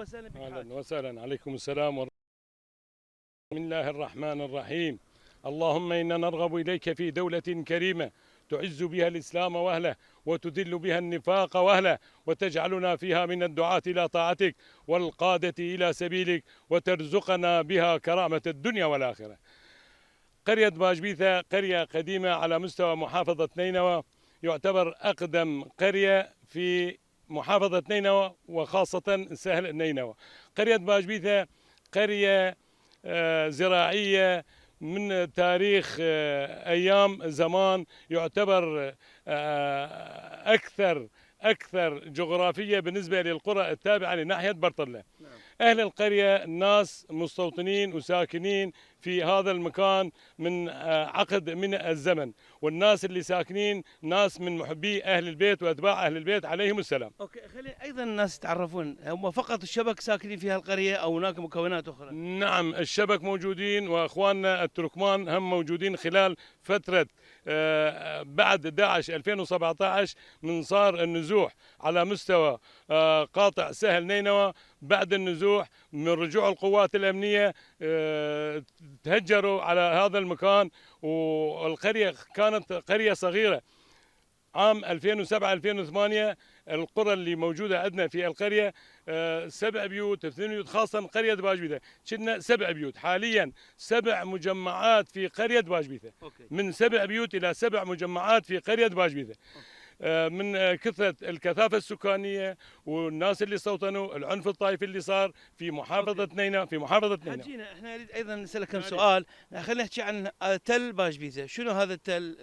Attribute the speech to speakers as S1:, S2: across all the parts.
S1: وسهلا بك حاج.
S2: اهلا وسهلا، عليكم السلام ورحمة الله. بسم الله الرحمن الرحيم. اللهم انا نرغب اليك في دولة كريمة تعز بها الاسلام واهله وتذل بها النفاق واهله، وتجعلنا فيها من الدعاة الى طاعتك والقادة الى سبيلك، وترزقنا بها كرامة الدنيا والاخرة. قرية باجبيثة قرية قديمة على مستوى محافظة نينوى، يعتبر أقدم قرية في محافظة نينوى وخاصة سهل نينوى. قرية باجبيثة قرية زراعية من تاريخ أيام زمان، يعتبر أكثر جغرافية بالنسبة للقرى التابعة لناحية برطلة. أهل القرية ناس مستوطنين وساكنين في هذا المكان من عقد من الزمن، والناس اللي ساكنين ناس من محبي أهل البيت وأتباع أهل البيت عليهم السلام.
S1: اوكي، خلي ايضا الناس يتعرفون، هم فقط الشبك ساكنين في هالقريه او هناك مكونات اخرى؟
S2: نعم، الشبك موجودين، وأخواننا التركمان هم موجودين خلال فترة بعد داعش 2017، من صار النزوح على مستوى قاطع سهل نينوى. بعد النزوح من رجوع القوات الأمنية تهجروا على هذا المكان، والقرية كانت قرية صغيرة. عام 2007-2008 القرى اللي موجودة عندنا في القرية 7 بيوت 8 بيوت، خاصة قرية باجبيثة كنا 7 بيوت. حاليا 7 مجمعات في قرية باجبيثة، من 7 بيوت إلى 7 مجمعات في قرية باجبيثة. من كثرة الكثافة السكانية والناس اللي استوطنوا، العنف الطائفي اللي صار في محافظة نينوى.
S1: حجينا احنا نريد ايضا نسالك كم سؤال. خلينا نحكي عن تل باجبيثة. شنو هذا التل؟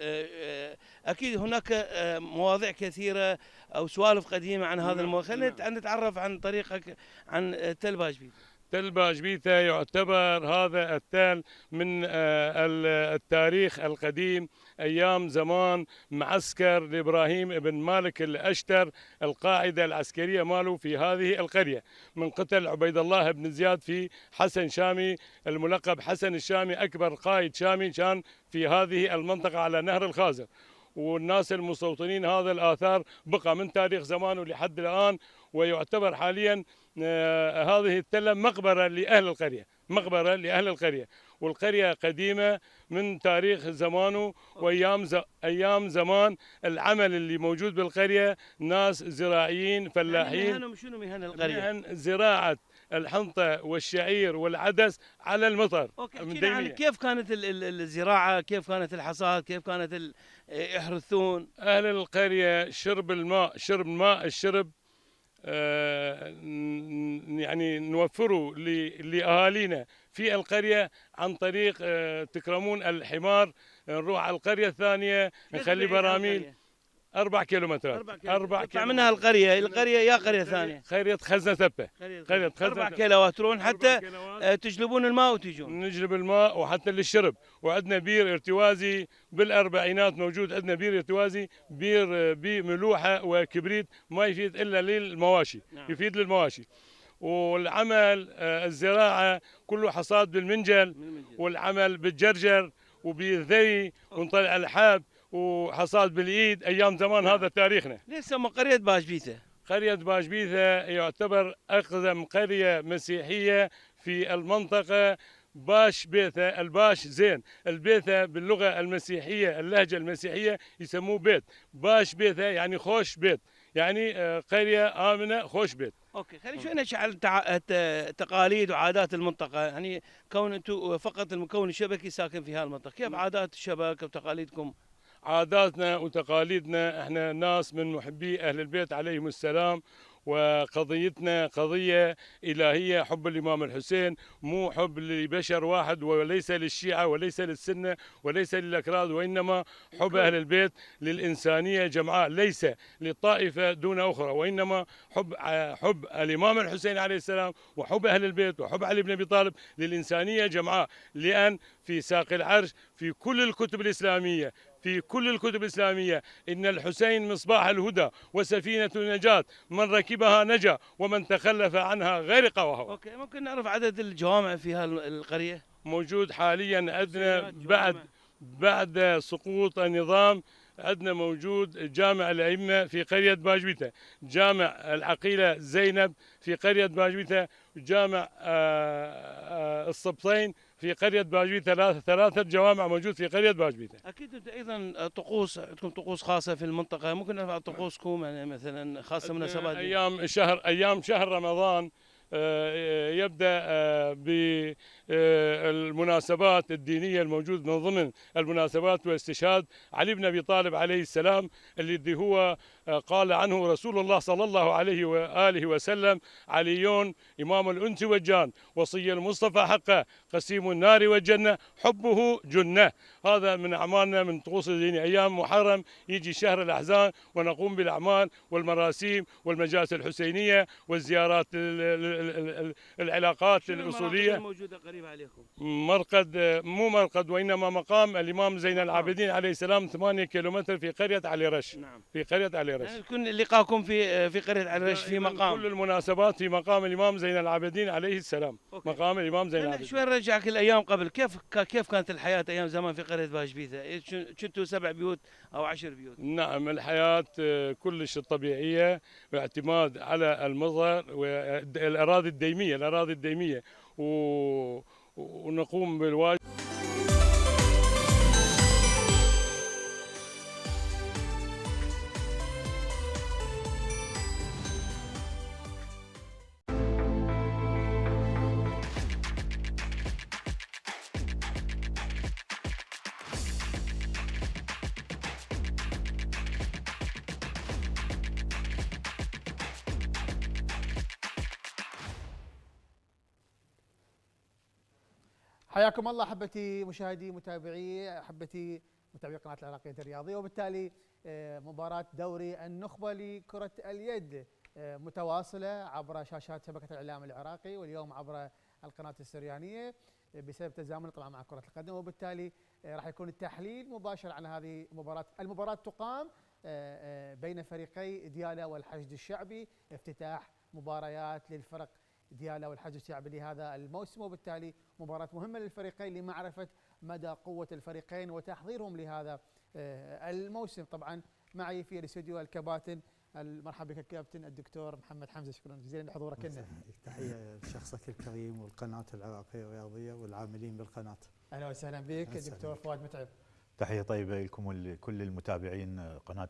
S1: اكيد هناك مواضيع كثيره او سوالف قديمه عن هذا الموضوع. خلينا نتعرف عن طريقك عن تل باجبيثة.
S2: تل باجبيثة يعتبر هذا التل من التاريخ القديم، أيام زمان معسكر لإبراهيم بن مالك الأشتر، القاعدة العسكرية ماله في هذه القرية، من قتل عبيد الله بن زياد في حسن شامي الملقب حسن الشامي، أكبر قائد شامي كان في هذه المنطقة على نهر الخازر. والناس المستوطنين هذا الآثار بقى من تاريخ زمانه لحد الآن، ويعتبر حاليا هذه التلة مقبرة لأهل القرية، مقبرة لأهل القرية. والقرية قديمة من تاريخ زمانه أيام زمان. العمل اللي موجود بالقرية ناس زراعيين فلاحين.
S1: مهنهم شنو مهن القرية؟
S2: مهن زراعة الحنطة والشعير والعدس على المطر.
S1: اوكي، يعني كيف كانت الزراعة، كيف كانت الحصاد، كيف كانت يحرثون؟
S2: أهل القرية شرب ماء الشرب يعني نوفره لأهالينا في القرية عن طريق تكرمون الحمار. نروح على القرية الثانية نخلي براميل 4 كيلومترات.
S1: 4 كيلومترات معناها القرية يا قرية ثانية؟
S2: قرية خزنة تبة.
S1: قرية 4 كيلوات تروحون حتى تجلبون الماء وتجون؟
S2: نجلب الماء وحتى للشرب. وعندنا بير ارتوازي بالأربعينات موجود عندنا بير ارتوازي، بير بملوحة وكبريت، ما يفيد إلا للمواشي. يفيد للمواشي. والعمل الزراعة كله حصاد بالمنجل، والعمل بالجرجر وبالذري، ونطلع الحب وحصاد بالايد ايام زمان. هذا تاريخنا.
S1: ليش سموا قرية باجبيثة؟
S2: قرية باجبيثة يعتبر اقدم قرية مسيحية في المنطقة. باش بيثة، الباش زين، البيثة باللغة المسيحية اللهجة المسيحية يسموه بيت. باش بيثة يعني خوش بيت، يعني قرية آمنة خوش بيت.
S1: اوكي، خلينا شوي نحكي عن تقاليد وعادات المنطقة. يعني كون انتم فقط المكون الشبكي ساكن في هالمنطقة، كيف عادات الشبك وتقاليدكم؟
S2: عاداتنا وتقاليدنا، احنا ناس من محبي اهل البيت عليهم السلام، وقضيتنا قضية إلهية، حب الإمام الحسين، مو حب لبشر واحد، وليس للشيعة وليس للسنة وليس للأكراد، وإنما حب أهل البيت للإنسانية جمعاء، ليس للطائفة دون أخرى، وإنما حب الإمام الحسين عليه السلام وحب أهل البيت وحب علي بن أبي طالب للإنسانية جمعاء. لأن في ساق العرش في كل الكتب الإسلامية، إن الحسين مصباح الهدى وسفينة النجاة، من ركبها نجا ومن تخلف عنها غرق وهوى.
S1: اوكي، ممكن نعرف عدد الجوامع في هالقرية؟
S2: موجود حاليا عندنا بعد سقوط النظام عندنا موجود جامع الأئمة في قرية باجبيته، جامع العقيلة زينب في قرية باجبيته، وجامع الصبطين في قرية باجبيته. ثلاثة جوامع موجود في قرية باجبيته.
S1: اكيد انتم ايضا طقوس، عندكم طقوس خاصه في المنطقه، ممكن نرفع طقوسكم يعني مثلا خاصه مناسبات
S2: ايام شهر رمضان يبدا بالمناسبات الدينيه الموجود من ضمن المناسبات واستشهاد علي بن ابي طالب عليه السلام، اللي هو قال عنه رسول الله صلى الله عليه واله وسلم: علي امام الانس والجان، وصي المصطفى حقه، قسيم النار والجنه، حبه جنه. هذا من اعمالنا من طقوس الدينيه. ايام محرم يجي شهر الاحزان ونقوم بالاعمال والمراسيم والمجالس الحسينيه والزيارات، العلاقات الأصولية.
S1: الموجودة قريبة عليكم
S2: مرقد، مو مرقد وإنما مقام الإمام زين العابدين عليه السلام 8 كيلومتر في قرية علي رش.
S1: نعم.
S2: في قرية علي رش.
S1: يعني يكون لقاءكم في قرية علي رش في مقام.
S2: كل المناسبات في مقام الإمام زين العابدين عليه السلام. أوكي. مقام الإمام زين العابدين.
S1: شوي نرجعك الأيام قبل، كيف كانت الحياة أيام زمان في قرية باجبيته؟ كنتوا 7 بيوت أو 10 بيوت؟
S2: نعم، الحياة كلش طبيعية باعتماد على المظهر والأراضي الديمية ونقوم بالواجب.
S3: حياكم الله احبتي مشاهدي متابعي متابعي قناه العراقيه الرياضيه، وبالتالي مباراه دوري النخبه لكره اليد متواصله عبر شاشات شبكه الاعلام العراقي، واليوم عبر القناه السريانيه بسبب تزامن طبعا مع كره القدم، وبالتالي راح يكون التحليل مباشر عن هذه المباراه تقام بين فريقي ديالا والحشد الشعبي، افتتاح مباريات للفرق ديالا والحشد الشعبي لهذا الموسم، وبالتالي مباراة مهمة للفريقين لمعرفة مدى قوة الفريقين وتحضيرهم لهذا الموسم. طبعا معي في الاستوديو الكباتن، مرحبا بك كابتن الدكتور محمد حمزة، شكرا جزيلا لحضورك لنا.
S4: تحية لشخصك الكريم والقناة العراقية الرياضية والعاملين بالقناة.
S3: اهلا وسهلا بك الدكتور فؤاد متعب.
S5: تحية طيبة لكم ولكل المتابعين قناة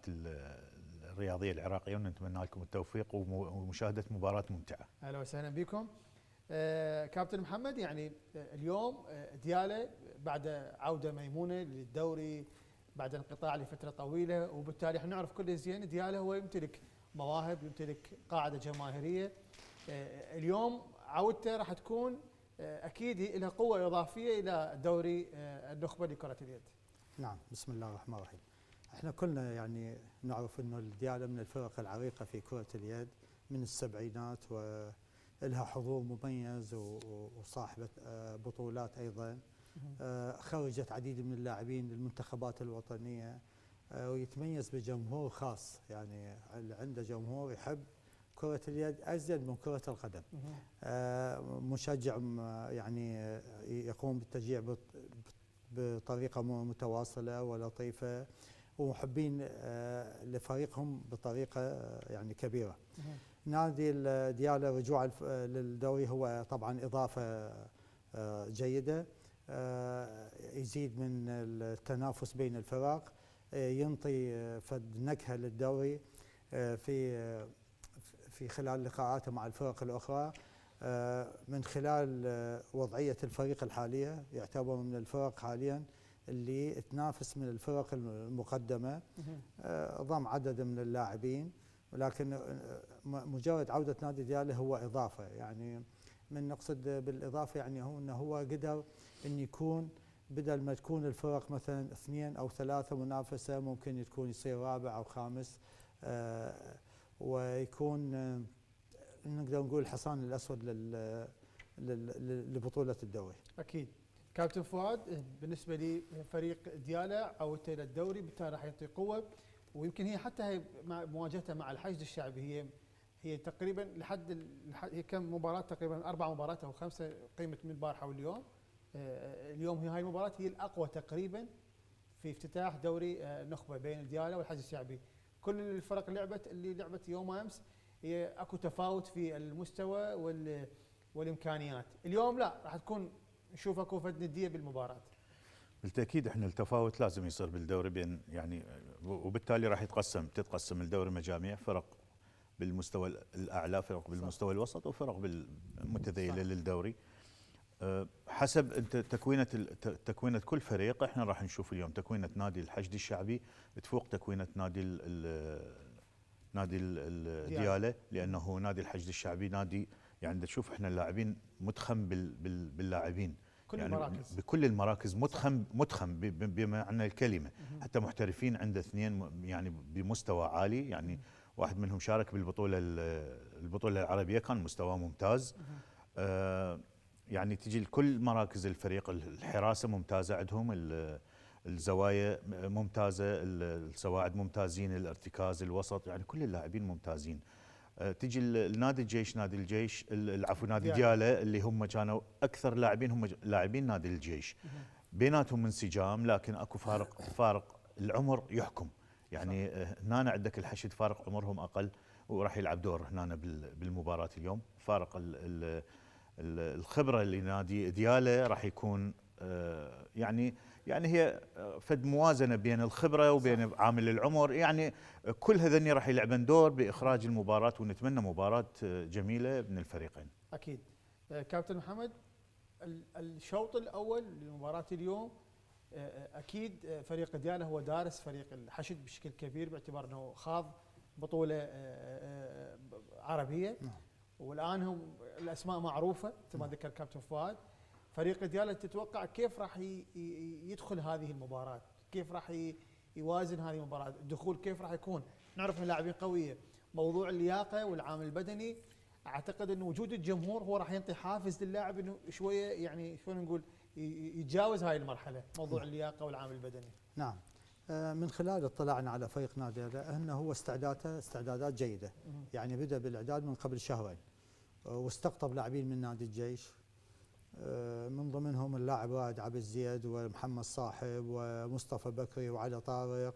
S5: الرياضية العراقية، ونتمنى لكم التوفيق ومشاهدة مباراة ممتعة.
S3: اهلا وسهلا بكم. كابتن محمد، يعني اليوم ديالا بعد عودة ميمونة للدوري بعد انقطاع لفترة طويلة، وبالتالي احنا نعرف كل زين ديالا هو يمتلك مواهب، يمتلك قاعدة جماهيرية. اليوم عودته راح تكون اكيد لها قوة اضافية الى دوري النخبة لكرة اليد.
S4: نعم، بسم الله الرحمن الرحيم. احنا كلنا يعني نعرف انه الديالا من الفرق العريقة في كرة اليد من السبعينات، ولها حضور مميز وصاحبة بطولات ايضا. خرجت عديد من اللاعبين للمنتخبات الوطنية، ويتميز بجمهور خاص، يعني عنده جمهور يحب كرة اليد أزيد من كرة القدم. مشجع يعني يقوم بالتشجيع بطريقة متواصلة ولطيفة، ومحبين لفريقهم بطريقة يعني كبيرة. نادي ديالا رجوع للدوري هو طبعا إضافة جيدة، يزيد من التنافس بين الفرق، ينطي فد نكهة للدوري في خلال لقاءاته مع الفرق الأخرى. من خلال وضعية الفريق الحالية يعتبر من الفرق حاليا اللي تنافس من الفرق المقدمة، ضم عدد من اللاعبين، ولكن مجرد عودة نادي ديالا هو إضافة. يعني من نقصد بالإضافة يعني هو أنه هو قدر أن يكون بدل ما تكون الفرق مثلا 2 أو 3 منافسة، ممكن تكون يصير رابع أو خامس، ويكون نقدر نقول الحصان الأسود لبطولة الدوري.
S3: أكيد. كابتن فؤاد، بالنسبة لي فريق ديالا عودته إلى الدوري بالتالي راح يعطي قوة، ويمكن هي حتى هي مواجهتها مع الحشد الشعبي هي تقريبا لحد هي كم مباراة، تقريبا 4 مباريات أو 5 قيمة من البارحة واليوم. اليوم هاي المباراة هي الأقوى تقريبا في افتتاح دوري النخبه بين الدياله والحشد الشعبي. كل الفرق اللي لعبت يوم امس هي اكو تفاوت في المستوى والامكانيات. اليوم لا، راح تكون نشوف اكو فد نديه بالمباراه.
S5: بالتاكيد احنا التفاوت لازم يصير بالدوري بين يعني، وبالتالي راح تتقسم الدوري مجاميع، فرق بالمستوى الاعلى، فرق بالمستوى الوسط، وفرق بالمتذيله للدوري. حسب انت تكوينه كل فريق. احنا راح نشوف اليوم تكوينه نادي الحشد الشعبي تفوق تكوينه نادي الدياله، لانه نادي الحشد الشعبي نادي يعني تشوف احنا اللاعبين متخم باللاعبين، يعني
S3: المراكز.
S5: بكل المراكز متخم بمعنى الكلمه. حتى محترفين عنده اثنين يعني بمستوى عالي، يعني واحد منهم شارك بالبطوله العربيه كان مستواه ممتاز. يعني تجي لكل مراكز الفريق، الحراسه ممتازه عندهم، الزوايا ممتازه، السواعد ممتازين، الارتكاز، الوسط، يعني كل اللاعبين ممتازين. تجي نادي الجيش، نادي دياله اللي هم كانوا اكثر لاعبين هم لاعبين نادي الجيش، بيناتهم انسجام، لكن اكو فارق العمر يحكم. يعني هنا عندك الحشد فارق عمرهم اقل وراح يلعب دور هنا بالمباراه اليوم. فارق الخبره لنادي دياله راح يكون يعني هي فد موازنه بين الخبره وبين عامل العمر، يعني كل هذني راح يلعبن دور باخراج المباراه، ونتمنى مباراه جميله من الفريقين.
S3: اكيد. كابتن محمد، الشوط الاول لمباراه اليوم اكيد فريق دياله هو دارس فريق الحشد بشكل كبير، باعتبار انه خاض بطوله عربيه، والان هم الاسماء معروفه مثل ما ذكر كابتن فؤاد. فريق دياله تتوقع كيف راح يدخل هذه المباراه؟ كيف راح يوازن هذه المباراه؟ الدخول كيف راح يكون؟ نعرف ان اللاعبين قويه، موضوع اللياقه والعامل البدني اعتقد انه وجود الجمهور هو راح ينطي حافز للاعب انه شويه يعني شلون نقول يتجاوز هاي المرحله، موضوع اللياقه والعامل البدني.
S4: نعم. من خلال اطلاعنا على فريق نادي دياله انه هو استعدادات جيده، يعني بدا بالاعداد من قبل شهرين، واستقطب لاعبين من نادي الجيش، من ضمنهم اللاعب رائد عبد الزيد ومحمد صاحب ومصطفى بكري وعلي طارق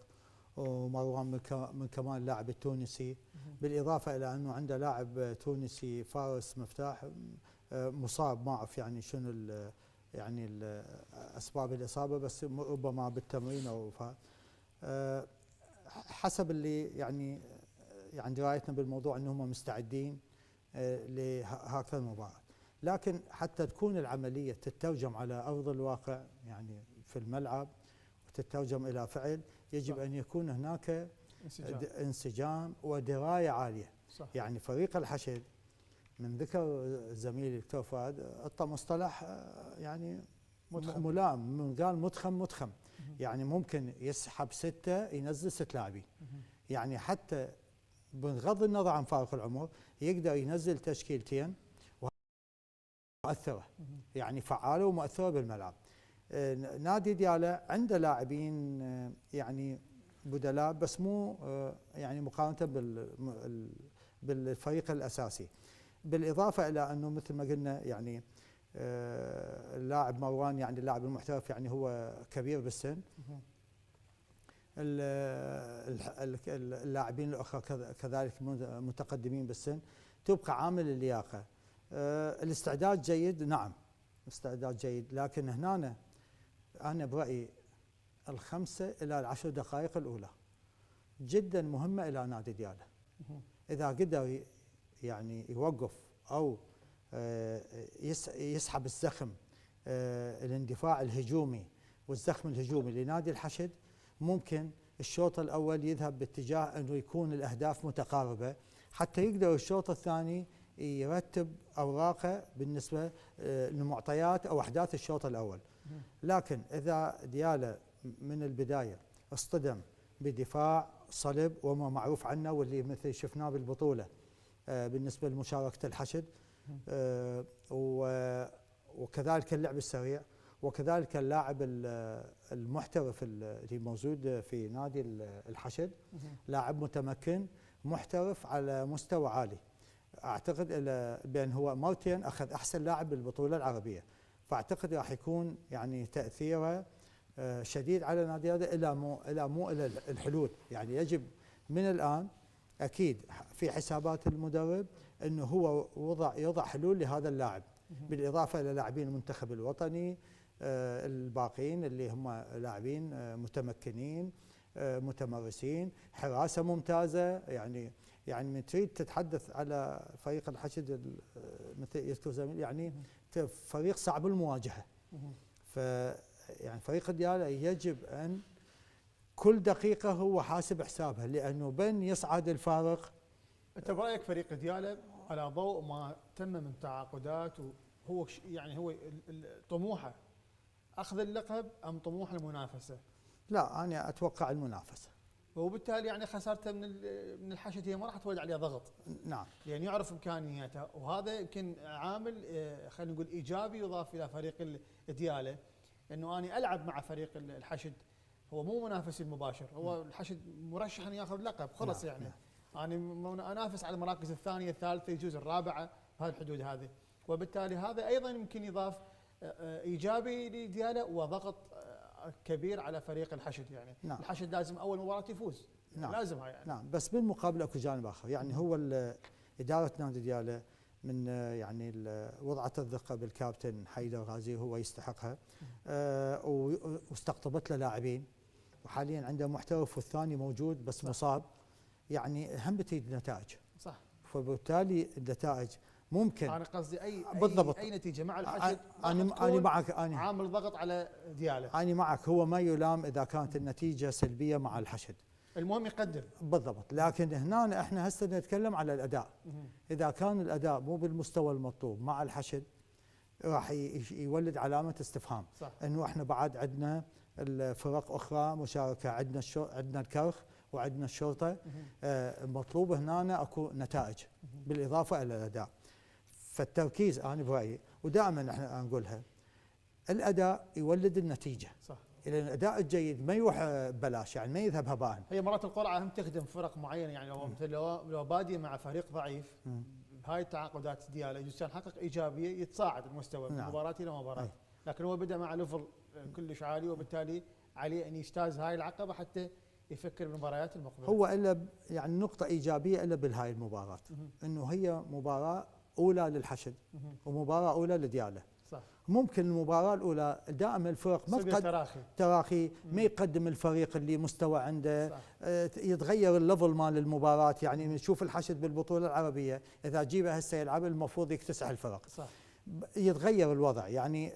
S4: ومروان من كمال اللاعب التونسي، بالاضافه الى انه عنده لاعب تونسي فارس مفتاح مصاب، ما اعرف يعني شنو يعني اسباب الاصابه، بس ربما بالتمرين او حسب اللي يعني درايتنا بالموضوع انهم مستعدين لهكذا المباراه. لكن حتى تكون العمليه تترجم على ارض الواقع، يعني في الملعب، وتترجم الى فعل، يجب ان يكون هناك انسجام ودرايه عاليه.
S3: صح. يعني
S4: فريق الحشد من ذكر زميلي الدكتور فؤاد اعطى مصطلح يعني ملائم، من قال متخم، يعني ممكن يسحب 6 ينزل 6 لاعبين، يعني حتى بغض النظر عن فارق العمر يقدر ينزل تشكيلتين مؤثره، يعني فعاله ومؤثره بالملعب. نادي دياله عنده لاعبين يعني بدلاء، بس مو يعني مقارنه بالفريق الاساسي. بالاضافه الى انه مثل ما قلنا يعني اللاعب مروان يعني اللاعب المحترف يعني هو كبير بالسن. اللاعبين الاخرى كذلك متقدمين بالسن. تبقى عامل اللياقه. الاستعداد جيد، نعم استعداد جيد، لكن هنا انا برايي ال5 إلى 10 دقائق الاولى جدا مهمه الى نادي دياله. اذا قدر يعني يوقف او يسحب الزخم، الاندفاع الهجومي والزخم الهجومي لنادي الحشد، ممكن الشوط الاول يذهب باتجاه انه يكون الاهداف متقاربه، حتى يقدر الشوط الثاني يرتب اوراقه بالنسبه لمعطيات او احداث الشوط الاول. لكن اذا دياله من البدايه اصطدم بدفاع صلب وما معروف عنه، واللي مثل شفناه بالبطوله بالنسبه لمشاركه الحشد، وكذلك اللعب السريع، وكذلك اللاعب المحترف اللي موجود في نادي الحشد، لاعب متمكن محترف على مستوى عالي. اعتقد بان هو مرتين اخذ احسن لاعب بالبطوله العربيه، فاعتقد راح يكون يعني تاثيره شديد على نادي هذا الى الحلول. يعني يجب من الان اكيد في حسابات المدرب انه هو يضع حلول لهذا اللاعب، بالاضافه الى لاعبين المنتخب الوطني الباقيين اللي هم لاعبين متمكنين متمرسين، حراسه ممتازه. يعني من تريد تتحدث على فريق الحشد مثل يذكر زميل يعني فريق صعب المواجهه. ف يعني فريق دياله يجب ان كل دقيقه هو حاسب حسابها، لانه بن يصعد الفارق.
S3: انت برايك فريق دياله على ضوء ما تم من تعاقدات وهو يعني هو طموحه اخذ اللقب ام طموح المنافسه؟
S4: لا انا اتوقع المنافسه،
S3: وبالتالي يعني خسارته من الحشد هي ما راح تولد عليه ضغط.
S4: نعم،
S3: يعني يعرف امكانياته، وهذا يمكن عامل خلينا نقول ايجابي يضاف الى فريق دياله، انه انا العب مع فريق الحشد هو مو منافسي المباشر، هو الحشد مرشح ان ياخذ لقب خلص.
S4: نعم.
S3: يعني انا انافس على المراكز الثانيه الثالثه يجوز الرابعه بهالحدود هذه، وبالتالي هذا ايضا يمكن يضاف ايجابي لدياله وضغط كبير على فريق الحشد. يعني
S4: نعم.
S3: الحشد لازم اول مباراه يفوز.
S4: نعم.
S3: لازم هاي يعني.
S4: نعم، بس بالمقابل اكو جانب اخر. يعني هو اداره نادي دياله من يعني وضعت الثقه بالكابتن حيدر غازي، هو يستحقها، واستقطبت له لاعبين، وحاليا عنده محترف والثاني موجود بس صح. مصاب. يعني هم بتريد نتائج.
S3: صح.
S4: فبالتالي النتائج ممكن،
S3: انا قصدي
S4: بالضبط.
S3: اي نتيجه مع الحشد
S4: انا معك، انا
S3: عامل ضغط على دياله.
S4: انا معك، هو ما يلام اذا كانت النتيجه سلبيه مع الحشد،
S3: المهم يقدم.
S4: بالضبط. لكن هنا احنا هسه نتكلم على الاداء. اذا كان الاداء مو بالمستوى المطلوب مع الحشد راح يولد علامه استفهام.
S3: صح.
S4: انه احنا بعد عندنا الفرق اخرى مشاركه، عندنا الكرخ وعندنا الشرطه. مطلوب هنا اكو نتائج بالاضافه الى الاداء. فالتركيز انا برايي، ودائما احنا نقولها، الاداء يولد النتيجه.
S3: صح.
S4: لان الاداء الجيد ما يروح ببلاش، يعني ما يذهب هباء.
S3: هي مرات القرعه هم تخدم فرق معينه. يعني لو بادي مع فريق ضعيف بهاي التعاقدات دياله يجوز كان حقق ايجابيه يتصاعد المستوى من مباراه الى مباراه. لكن هو بدا مع ليفل كلش عالي، وبالتالي عليه ان يجتاز هاي العقبه حتى يفكر بالمباريات المقبله.
S4: هو الا يعني نقطه ايجابيه الا بهاي المباراه، انه هي مباراه اولى للحشد ومباراه اولى لدياله.
S3: صح.
S4: ممكن المباراه الاولى دائما الفرق ما تراخي ما يقدم الفريق اللي مستوى عنده. صح. يتغير الليفل مال المباراه. يعني نشوف الحشد بالبطوله العربيه اذا جيبه هسه يلعب المفروض يكتسح الفرق.
S3: صح.
S4: يتغير الوضع. يعني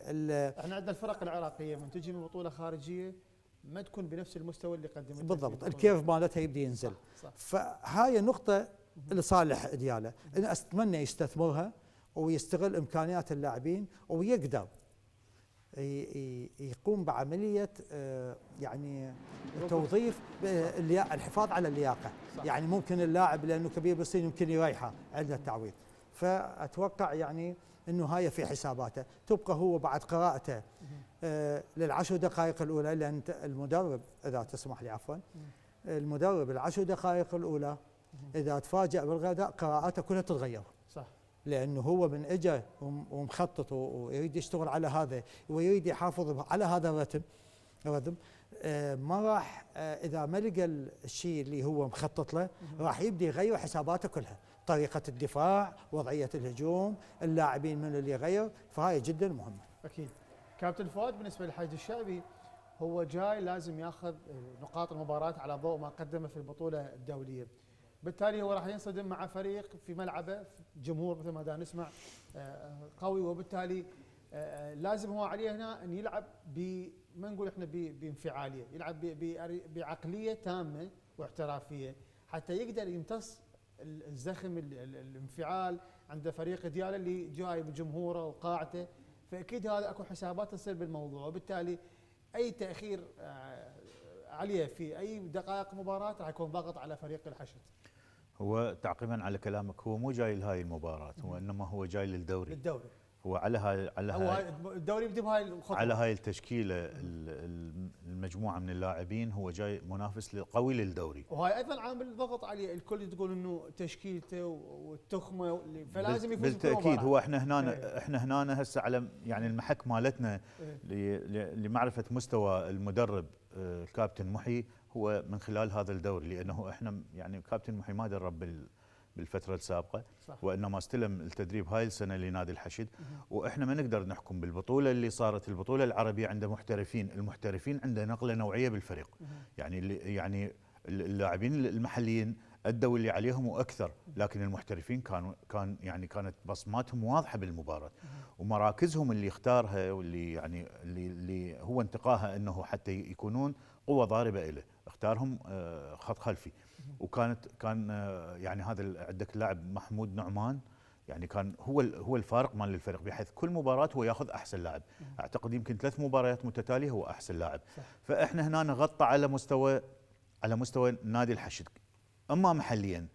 S3: احنا عندنا الفرق العراقيه من تجي من بطوله خارجيه ما تكون بنفس المستوى اللي قدمته.
S4: بالضبط، الكيرف مالتها يبدي ينزل.
S3: صح. صح.
S4: فهاي النقطه لصالح دياله، انا اتمنى يستثمرها ويستغل امكانيات اللاعبين ويقدر يقوم بعمليه يعني توظيف الحفاظ على اللياقه. صح. يعني ممكن اللاعب لانه كبير بالسن يمكن يريحه عند التعويض. فاتوقع يعني انه هاي في حساباته، تبقى هو بعد قراءته للعشر دقائق الاولى، لان المدرب اذا تسمح لي عفوا، المدرب العشر دقائق الاولى اذا تفاجأ بالغداء قراءاته كلها تتغير.
S3: صح.
S4: لانه هو من اجى ومخطط ويريد يشتغل على هذا ويريد يحافظ على هذا الرتم، ما راح اذا ما لقى الشيء اللي هو مخطط له راح يبدي يغير حساباته كلها، طريقه الدفاع، وضعيه الهجوم، اللاعبين من اللي يغير. فهاي جدا مهمه.
S3: اكيد. كابتن فؤاد، بالنسبه للحشد الشعبي هو جاي لازم ياخذ نقاط المباراه على ضوء ما قدمه في البطوله الدوليه، بالتالي هو راح ينصدم مع فريق في ملعبه جمهور مثل ما دا نسمع قوي، وبالتالي لازم هو عليه هنا ان يلعب ما نقول احنا بانفعاليه، يلعب بعقليه تامه واحترافيه حتى يقدر يمتص الزخم الانفعال عند فريق دياله اللي جاي بجمهوره وقاعته. فاكيد هذا اكو حسابات تصير بالموضوع، وبالتالي اي تاخير عليه في اي دقائق مباراه راح يكون ضغط على فريق الحشد.
S5: هو تعقيبا على كلامك، هو مو جاي لهاي المباراه، هو انما هو جاي للدوري. هو على
S3: هو الدوري يبدي بهاي الخطوه،
S5: على هاي التشكيله المجموعه من اللاعبين هو جاي منافس قوي للدوري.
S3: وهاي ايضا عامل ضغط عليه، الكل تقول انه تشكيلته والتخمه فلازم يفوز
S5: بالتاكيد. هو احنا هنا هسه على يعني المحك مالتنا لمعرفه مستوى المدرب الكابتن محي هو من خلال هذا الدوري، لانه احنا يعني كابتن محي ما درب بالفتره السابقه، صح. وانما استلم التدريب هاي السنه لنادي الحشد. واحنا ما نقدر نحكم بالبطوله اللي صارت، البطوله العربيه عند المحترفين عنده نقله نوعيه بالفريق. يعني اللاعبين المحليين ادوا اللي عليهم واكثر، لكن المحترفين كانت بصماتهم واضحه بالمباراه، ومراكزهم اللي اختارها واللي يعني اللي هو انتقاها انه حتى يكونون قوه ضاربه له، اختارهم خط خلفي. كان يعني هذا عندك اللاعب محمود نعمان، يعني كان هو الفارق مال الفريق، بحيث كل مباراه هو ياخذ احسن لاعب. اعتقد يمكن 3 مباريات متتاليه هو احسن لاعب. فاحنا هنا نغطى على مستوى نادي الحشد. اما محليا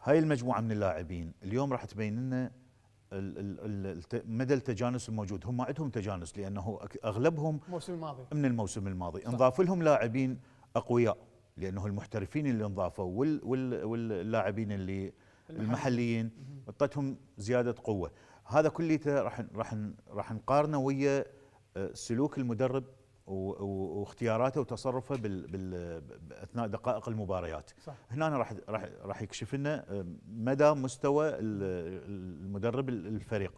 S5: هاي المجموعه من اللاعبين اليوم راح تبين لنا مدى التجانس الموجود. هم عندهم تجانس لانه اغلبهم من الموسم الماضي انضاف لهم لاعبين اقوياء، لانه المحترفين اللي انضافوا واللاعبين اللي المحليين اعطتهم زياده قوه. هذا كله راح نقارنه ويا سلوك المدرب واختياراته وتصرفه اثناء دقائق المباريات. صح. هنا راح يكشف لنا مدى مستوى المدرب الفريق،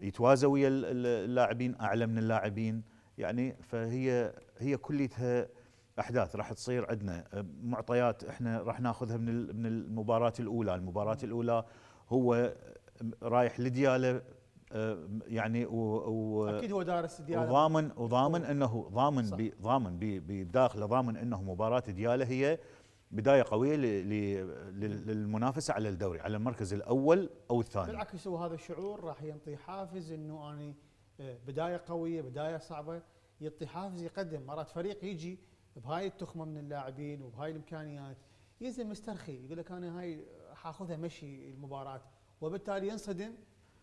S5: يتوازى ويا اللاعبين، اعلى من اللاعبين، يعني فهي كلها احداث راح تصير عندنا معطيات احنا راح ناخذها من المباراه الاولى هو رايح لدياله، يعني
S3: اكيد هو دارس دياله،
S5: وضامن انه ضامن بداخله ضامن انه مباراه دياله هي بدايه قويه للمنافسه على الدوري، على المركز الاول او الثاني.
S3: بالعكس هو هذا الشعور راح ينطي حافز انه انا بدايه قويه، بدايه صعبه، يعطي حافز يقدم. مرات فريق يجي بهاي التخمه من اللاعبين وبهاي الامكانيات ينزل مسترخي، يقول لك انا هاي حاخذها مشي المباراه، وبالتالي ينصدم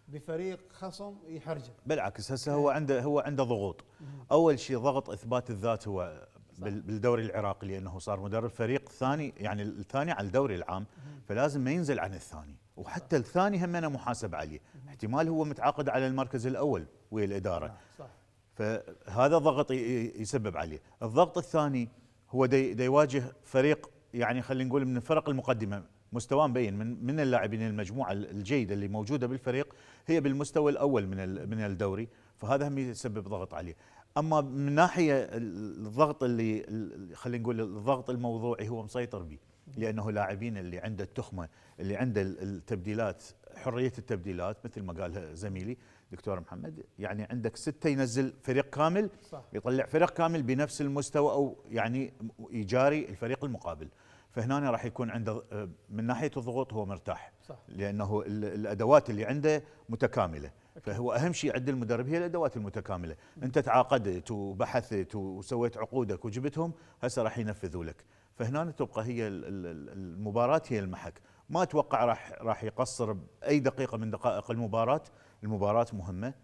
S3: بفريق خصم يحرجه.
S5: بالعكس هسه هو عنده ضغوط. اول شيء ضغط اثبات الذات هو بالدوري العراقي، لانه صار مدرب فريق ثاني، يعني الثاني على الدوري العام، فلازم ما ينزل عن الثاني، وحتى الثاني همنا محاسب عليه، احتمال هو متعاقد على المركز الاول ويا الاداره. صح. فهذا ضغط يسبب عليه. الضغط الثاني هو دا يواجه فريق يعني خلينا نقول من الفرق المقدمه، مستواه مبين من اللاعبين، المجموعه الجيده اللي موجوده بالفريق هي بالمستوى الاول من الدوري، فهذا هم يسبب ضغط عليه. اما من ناحيه الضغط اللي خلينا نقول الضغط الموضوعي هو مسيطر به، لانه لاعبين اللي عنده التخمه، اللي عنده التبديلات، حريه التبديلات مثل ما قال زميلي دكتور محمد، يعني عندك 6 ينزل فريق كامل، صح. يطلع فريق كامل بنفس المستوى او يعني يجاري الفريق المقابل. فهنا راح يكون عنده من ناحيه الضغوط هو مرتاح، صح. لانه الادوات اللي عنده متكامله. فهو اهم شيء عند المدرب هي الادوات المتكامله. انت تعاقدت وبحثت وسويت عقودك وجبتهم، هسه راح ينفذوا لك. فهنا تبقى هي المباراه هي المحك. ما اتوقع راح يقصر باي دقيقه من دقائق المباراه. المباراه مهمه،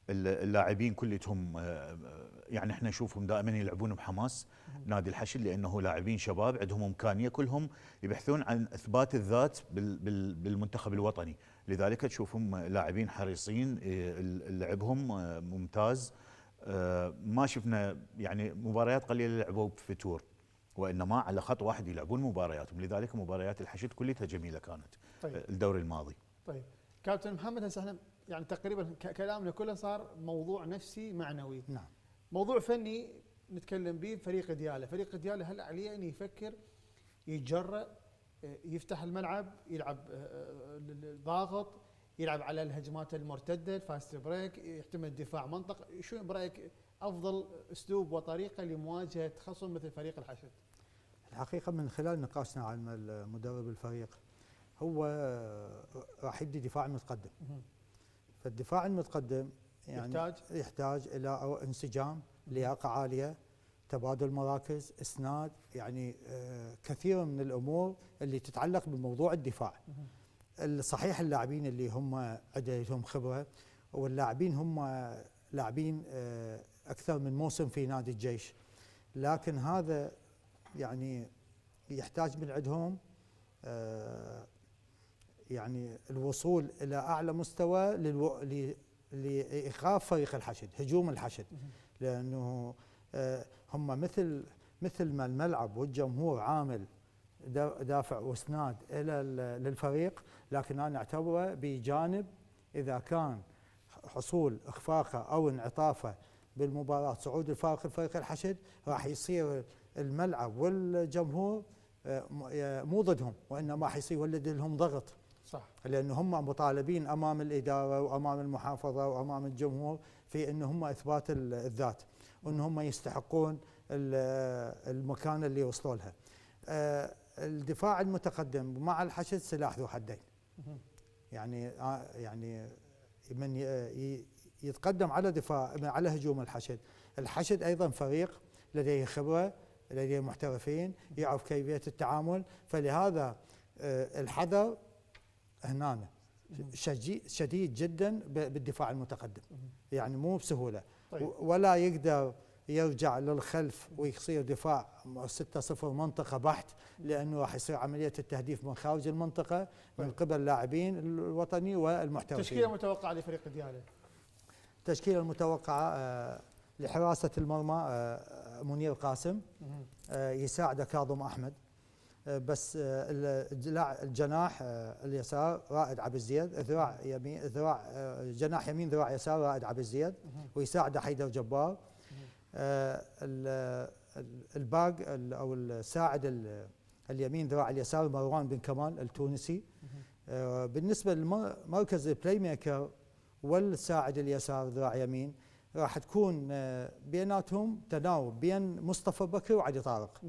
S5: اللاعبين كلهم يعني احنا نشوفهم دائما يلعبون بحماس نادي الحشد، لانه لاعبين شباب عندهم امكانيه، كلهم يبحثون عن اثبات الذات بالمنتخب الوطني، لذلك تشوفهم لاعبين حريصين، لعبهم ممتاز. ما شفنا يعني مباريات قليله لعبوا بفتور، وانما على خط واحد يلعبون مبارياتهم، لذلك مباريات الحشد كلها جميله كانت. طيب. الدوري الماضي.
S3: طيب كابتن محمد، هسه احنا يعني تقريبا كلامنا كله صار موضوع نفسي معنوي.
S4: نعم.
S3: موضوع فني نتكلم به فريق دياله، فريق دياله هل عليه ان يفكر يتجرأ، يفتح الملعب، يلعب ضاغط، يلعب على الهجمات المرتده، الفاست بريك، يعتمد دفاع منطق؟ شو برايك افضل اسلوب وطريقه لمواجهه خصم مثل فريق الحشد؟
S4: الحقيقه من خلال نقاشنا عن مدرب الفريق هو راح يبدي دفاع متقدم. فالدفاع المتقدم يعني يحتاج الى انسجام، لياقه عاليه، تبادل مراكز، اسناد، يعني كثير من الامور اللي تتعلق بموضوع الدفاع. صحيح اللاعبين اللي هم عندهم خبره واللاعبين هم لاعبين اكثر من موسم في نادي الجيش، لكن هذا يعني يحتاج من عندهم يعني الوصول الى اعلى مستوى لايقاف فريق الحشد، هجوم الحشد، لانه هم مثل ما الملعب والجمهور عامل دافع واسناد الى للفريق، لكن انا اعتبره بجانب اذا كان حصول اخفاقه او انعطافه بالمباراه صعود الفريق الحشد، راح يصير الملعب والجمهور مو ضدهم، وانما حيصير يولد لهم ضغط.
S3: صح.
S4: لأن هم مطالبين أمام الإدارة وأمام المحافظة وأمام الجمهور في أن هم إثبات الذات، وأن هم يستحقون المكان اللي وصلوا لها. الدفاع المتقدم مع الحشد سلاح ذو حدين. يعني من يتقدم على دفاع على هجوم الحشد أيضا فريق لديه خبرة، لديه محترفين، يعرف كيفية التعامل، فلهذا الحذر هنا شديد جدا بالدفاع المتقدم، يعني مو بسهوله. طيب. ولا يقدر يرجع للخلف ويصير دفاع 6-0 منطقه بحت، لانه راح يصير عمليه التهديف من خارج المنطقه من قبل اللاعبين الوطني والمحترفين.
S3: تشكيله متوقعه لفريق دياله؟
S4: التشكيله المتوقعه لحراسه المرمى منير قاسم، يساعده كاظم احمد، بس الجناح اليسار رائد عبد الزيد، ذراع يمين جناح يمين ذراع يسار رائد عبد الزيد، ويساعده حيدر جبار. الباق او الساعد اليمين ذراع اليسار مروان بن كمال التونسي. بالنسبه لمركز البلاي ميكر والساعد اليسار ذراع يمين، راح تكون بيناتهم تناوب بين مصطفى بكر وعلي طارق.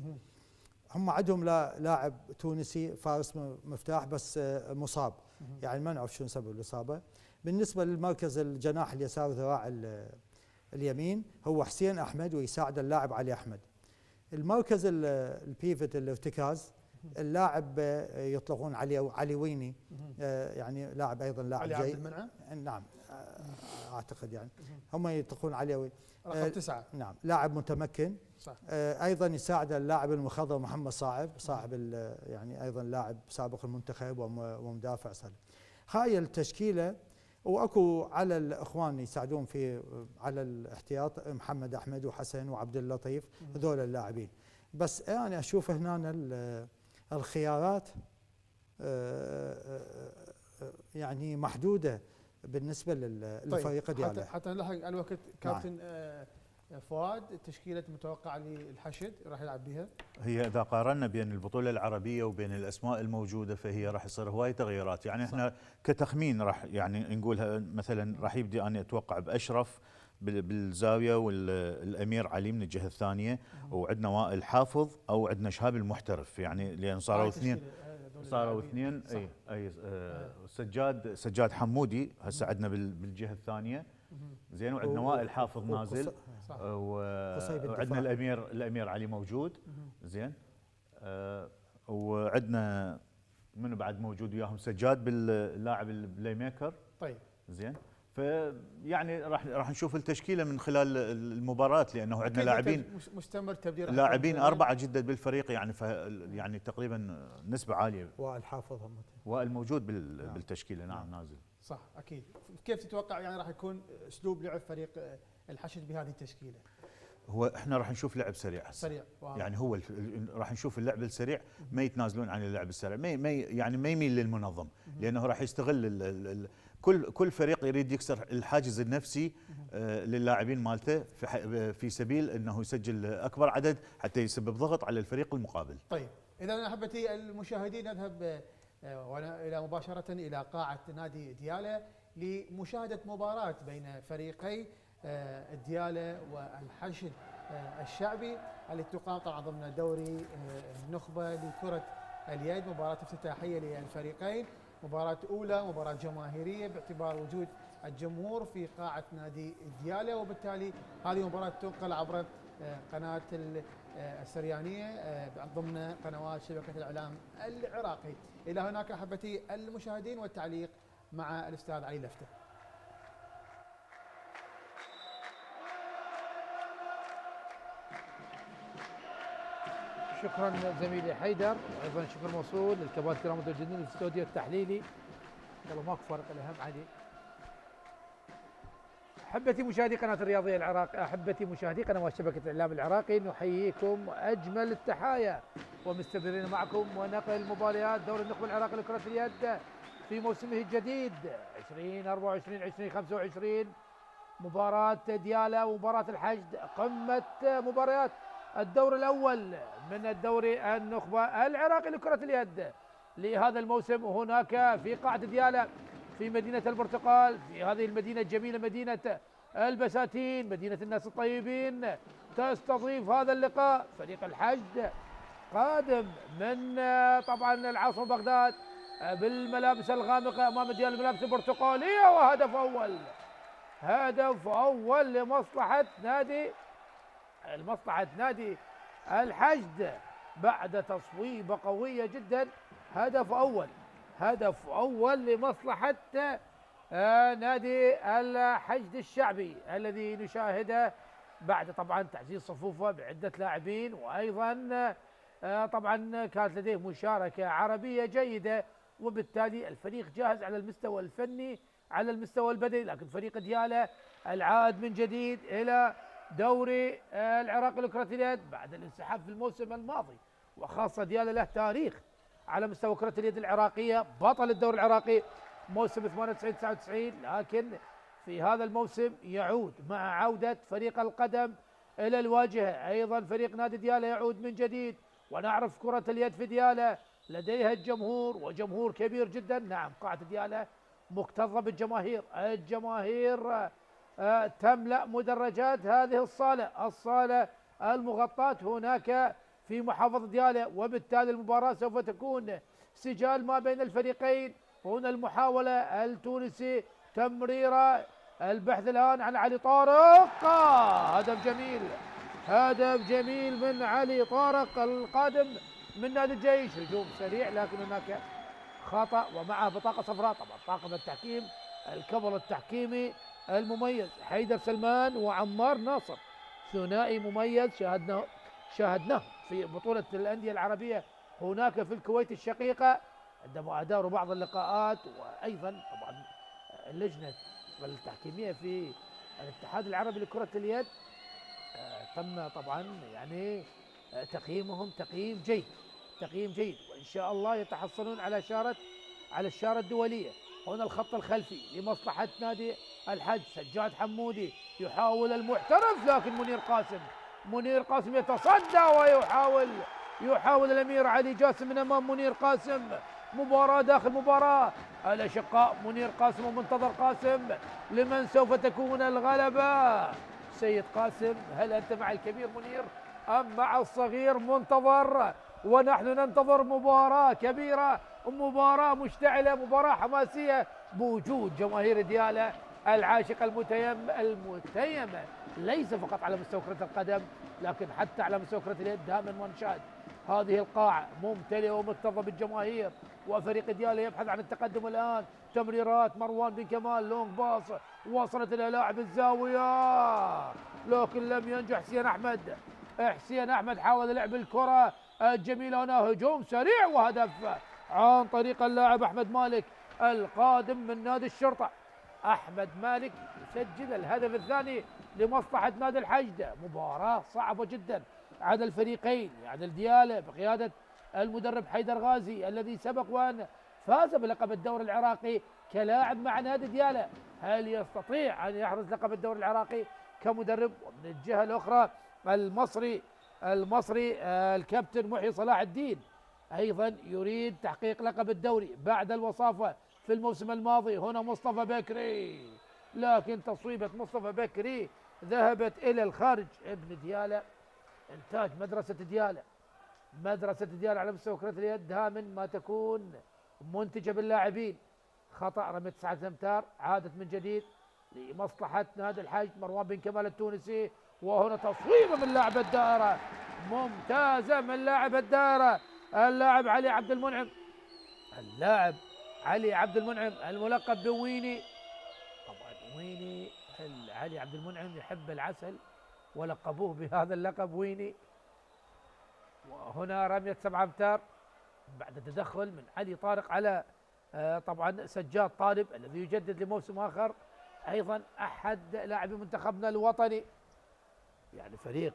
S4: هم عندهم لاعب تونسي فارس مفتاح بس مصاب، يعني ما نعرف شنو سبب الاصابه. بالنسبه للمركز الجناح اليسار ذراع اليمين هو حسين احمد، ويساعد اللاعب علي احمد. المركز البيفت الارتكاز اللاعب يطلقون علويني، يعني لاعب ايضا لاعب
S3: علي عبد المنعم،
S4: نعم اعتقد، يعني هم يطلقون علوي
S3: رقم 9.
S4: نعم، لاعب متمكن.
S3: صح.
S4: ايضا يساعد اللاعب المخضرم محمد صاحب يعني ايضا لاعب سابق المنتخب ومدافع سابق. هاي التشكيله، واكو على الاخوان يساعدون في على الاحتياط محمد احمد وحسن وعبد اللطيف، هذول اللاعبين. بس انا اشوف هنا الخيارات يعني محدوده بالنسبه للفريق دياله.
S3: حتى نلحق على الوقت كابتن فؤاد، التشكيله المتوقعه للحشد راح يلعب بها؟
S5: هي اذا قارنا بين البطوله العربيه وبين الاسماء الموجوده فهي راح يصير هواي تغييرات، يعني احنا كتخمين راح يعني نقولها مثلا راح يبدي انا اتوقع باشرف بالزاويه والامير علي من الجهه الثانيه، وعندنا وائل حافظ او عندنا شهاب المحترف، يعني لان صاروا اثنين اي سجاد حمودي هسه عندنا بالجهه الثانيه، زين، وعندنا وائل حافظ نازل، وعندنا الامير علي موجود، زين، وعندنا منو بعد موجود وياهم سجاد باللاعب البلاي ميكر.
S3: طيب
S5: زين، فيعني راح نشوف التشكيله من خلال المباراه، لانه عندنا لاعبين
S3: مستمر تبديل،
S5: لاعبين 4 جدد بالفريق، يعني يعني تقريبا نسبه عاليه.
S4: وائل حافظ هم
S5: وائل موجود بالتشكيله، نعم نازل.
S3: صح اكيد. كيف تتوقع يعني راح يكون اسلوب لعب فريق الحشد بهذه التشكيله؟
S5: هو احنا راح نشوف لعب سريع
S3: سريع،
S5: يعني هو راح نشوف اللعب السريع، ما يتنازلون عن اللعب السريع، ما يعني ما يميل للمنظم، لانه راح يستغل كل فريق يريد يكسر الحاجز النفسي للاعبين مالته في سبيل انه يسجل اكبر عدد حتى يسبب ضغط على الفريق المقابل.
S3: طيب اذا احبتي المشاهدين نذهب الى مباشره الى قاعه نادي دياله لمشاهده مباراه بين فريقي دياله والحشد الشعبي التي تقام طبعا ضمن دوري النخبه لكره اليد. مباراه افتتاحيه للفريقين، مباراة أولى، مباراة جماهيرية باعتبار وجود الجمهور في قاعة نادي دياله، وبالتالي هذه مباراة تنقل عبر قناة السريانية ضمن قنوات شبكة الإعلام العراقي. إلى هناك أحبتي المشاهدين والتعليق مع الأستاذ علي لفتة. شكرا زميلي حيدر، وايضا شكر موصول للكباتن الكرام المتواجدين في الاستوديو التحليلي. يلا ماكو فرق، الاهم علي. احبتي مشاهدي قناه الرياضيه العراق، احبتي مشاهدي قنوات شبكه الاعلام العراقي، نحييكم اجمل التحايا ومستمرين معكم ونقل مباريات دوري النخبه العراقي لكره اليد في موسمه الجديد 2024 2025. مباراة ديالا ومباراة الحشد، قمة مباريات الدور الأول من الدوري النخبة العراقي لكرة اليد لهذا الموسم. هناك في قاعة ديالا في مدينة البرتقال، في هذه المدينة الجميلة، مدينة البساتين، مدينة الناس الطيبين، تستضيف هذا اللقاء فريق الحشد قادم من طبعا العاصمة بغداد بالملابس الغامقة أمام ديالا الملابس البرتقالية. وهدف أول، هدف أول لمصلحة نادي الحشد بعد تصويبة قوية جدا. هدف أول لمصلحة نادي الحشد الشعبي الذي نشاهده بعد طبعا تعزيز صفوفه بعدة لاعبين، وأيضا طبعا كانت لديه مشاركة عربية جيدة، وبالتالي الفريق جاهز على المستوى الفني على المستوى البدني. لكن فريق ديالا العاد من جديد إلى دوري العراقي لكرة اليد بعد الانسحاب في الموسم الماضي، وخاصة ديالا له تاريخ على مستوى كرة اليد العراقية، بطل الدوري العراقي موسم 98-99. لكن في هذا الموسم يعود مع عودة فريق القدم إلى الواجهة، أيضا فريق نادي ديالا يعود من جديد. ونعرف كرة اليد في ديالا لديها الجمهور، وجمهور كبير جدا. نعم، قاعة ديالا مكتظة بالجماهير، الجماهير تملأ مدرجات هذه الصالة المغطاة هناك في محافظة ديالا، وبالتالي المباراة سوف تكون سجال ما بين الفريقين. هنا المحاولة التونسي، تمريرة، البحث الآن عن علي طارق، هدف جميل من علي طارق القادم من نادي الجيش. هجوم سريع لكن هناك خطأ ومعه بطاقة صفراء. طبعا طاقم التحكيم الكبل التحكيمي المميز حيدر سلمان وعمار ناصر، ثنائي مميز شاهدناه في بطولة الأندية العربية هناك في الكويت الشقيقة عندما أداروا بعض اللقاءات. وأيضا طبعا اللجنة التحكيمية في الاتحاد العربي لكرة اليد تم طبعا يعني تقييمهم تقييم جيد، وإن شاء الله يتحصلون على الشارة الدولية. هنا الخط الخلفي لمصلحة نادي الحج، سجاد حمودي يحاول المحترف، لكن منير قاسم يتصدى ويحاول الأمير علي جاسم من أمام منير قاسم. مباراة داخل مباراة، الأشقاء منير قاسم ومنتظر قاسم، لمن سوف تكون الغلبة؟ سيد قاسم، هل أنت مع الكبير منير أم مع الصغير منتظر؟ ونحن ننتظر مباراة كبيرة، مباراة مشتعلة، مباراة حماسية بوجود جماهير ديالا العاشقة المتيمة ليس فقط على مستوى كرة القدم لكن حتى على مستوى كرة اليد. دائما ما نشاهد هذه القاعة ممتلئة ومكتظة بالجماهير، وفريق ديالا يبحث عن التقدم الآن. تمريرات مروان بن كمال، لونج باص وصلت إلى لاعب الزاوية لكن لم ينجح. حسين أحمد حاول لعب الكرة الجميلة، هنا هجوم سريع وهدف عن طريق اللاعب أحمد مالك القادم من نادي الشرطة. أحمد مالك يسجل الهدف الثاني لمصلحة نادي الحشد. مباراة صعبة جدا على الفريقين، يعني الديالا بقيادة المدرب حيدر غازي الذي سبق وأن فاز بلقب الدوري العراقي كلاعب مع نادي ديالا. هل يستطيع أن يحرز لقب الدوري العراقي كمدرب؟ ومن الجهة الأخرى المصري الكابتن محي صلاح الدين أيضا يريد تحقيق لقب الدوري بعد الوصافة في الموسم الماضي. هنا مصطفى بكري، لكن تصويبة مصطفى بكري ذهبت إلى الخارج. ابن ديالا إنتاج مدرسة ديالا على مستوى كرة اليد دائما ما تكون منتجة باللاعبين. خطأ رمية 9 أمتار عادت من جديد لمصلحة نادي الحج. مروان بن كمال التونسي، وهنا تصويبة من لاعب الدائرة ممتازة من لاعب الدائرة اللاعب علي عبد المنعم الملقب بويني. طبعا ويني، علي عبد المنعم يحب العسل ولقبوه بهذا اللقب ويني.
S6: وهنا رمية 7 أمتار بعد تدخل من علي طارق على طبعا سجاد طالب الذي يجدد لموسم آخر، أيضا أحد لاعبي منتخبنا الوطني. يعني فريق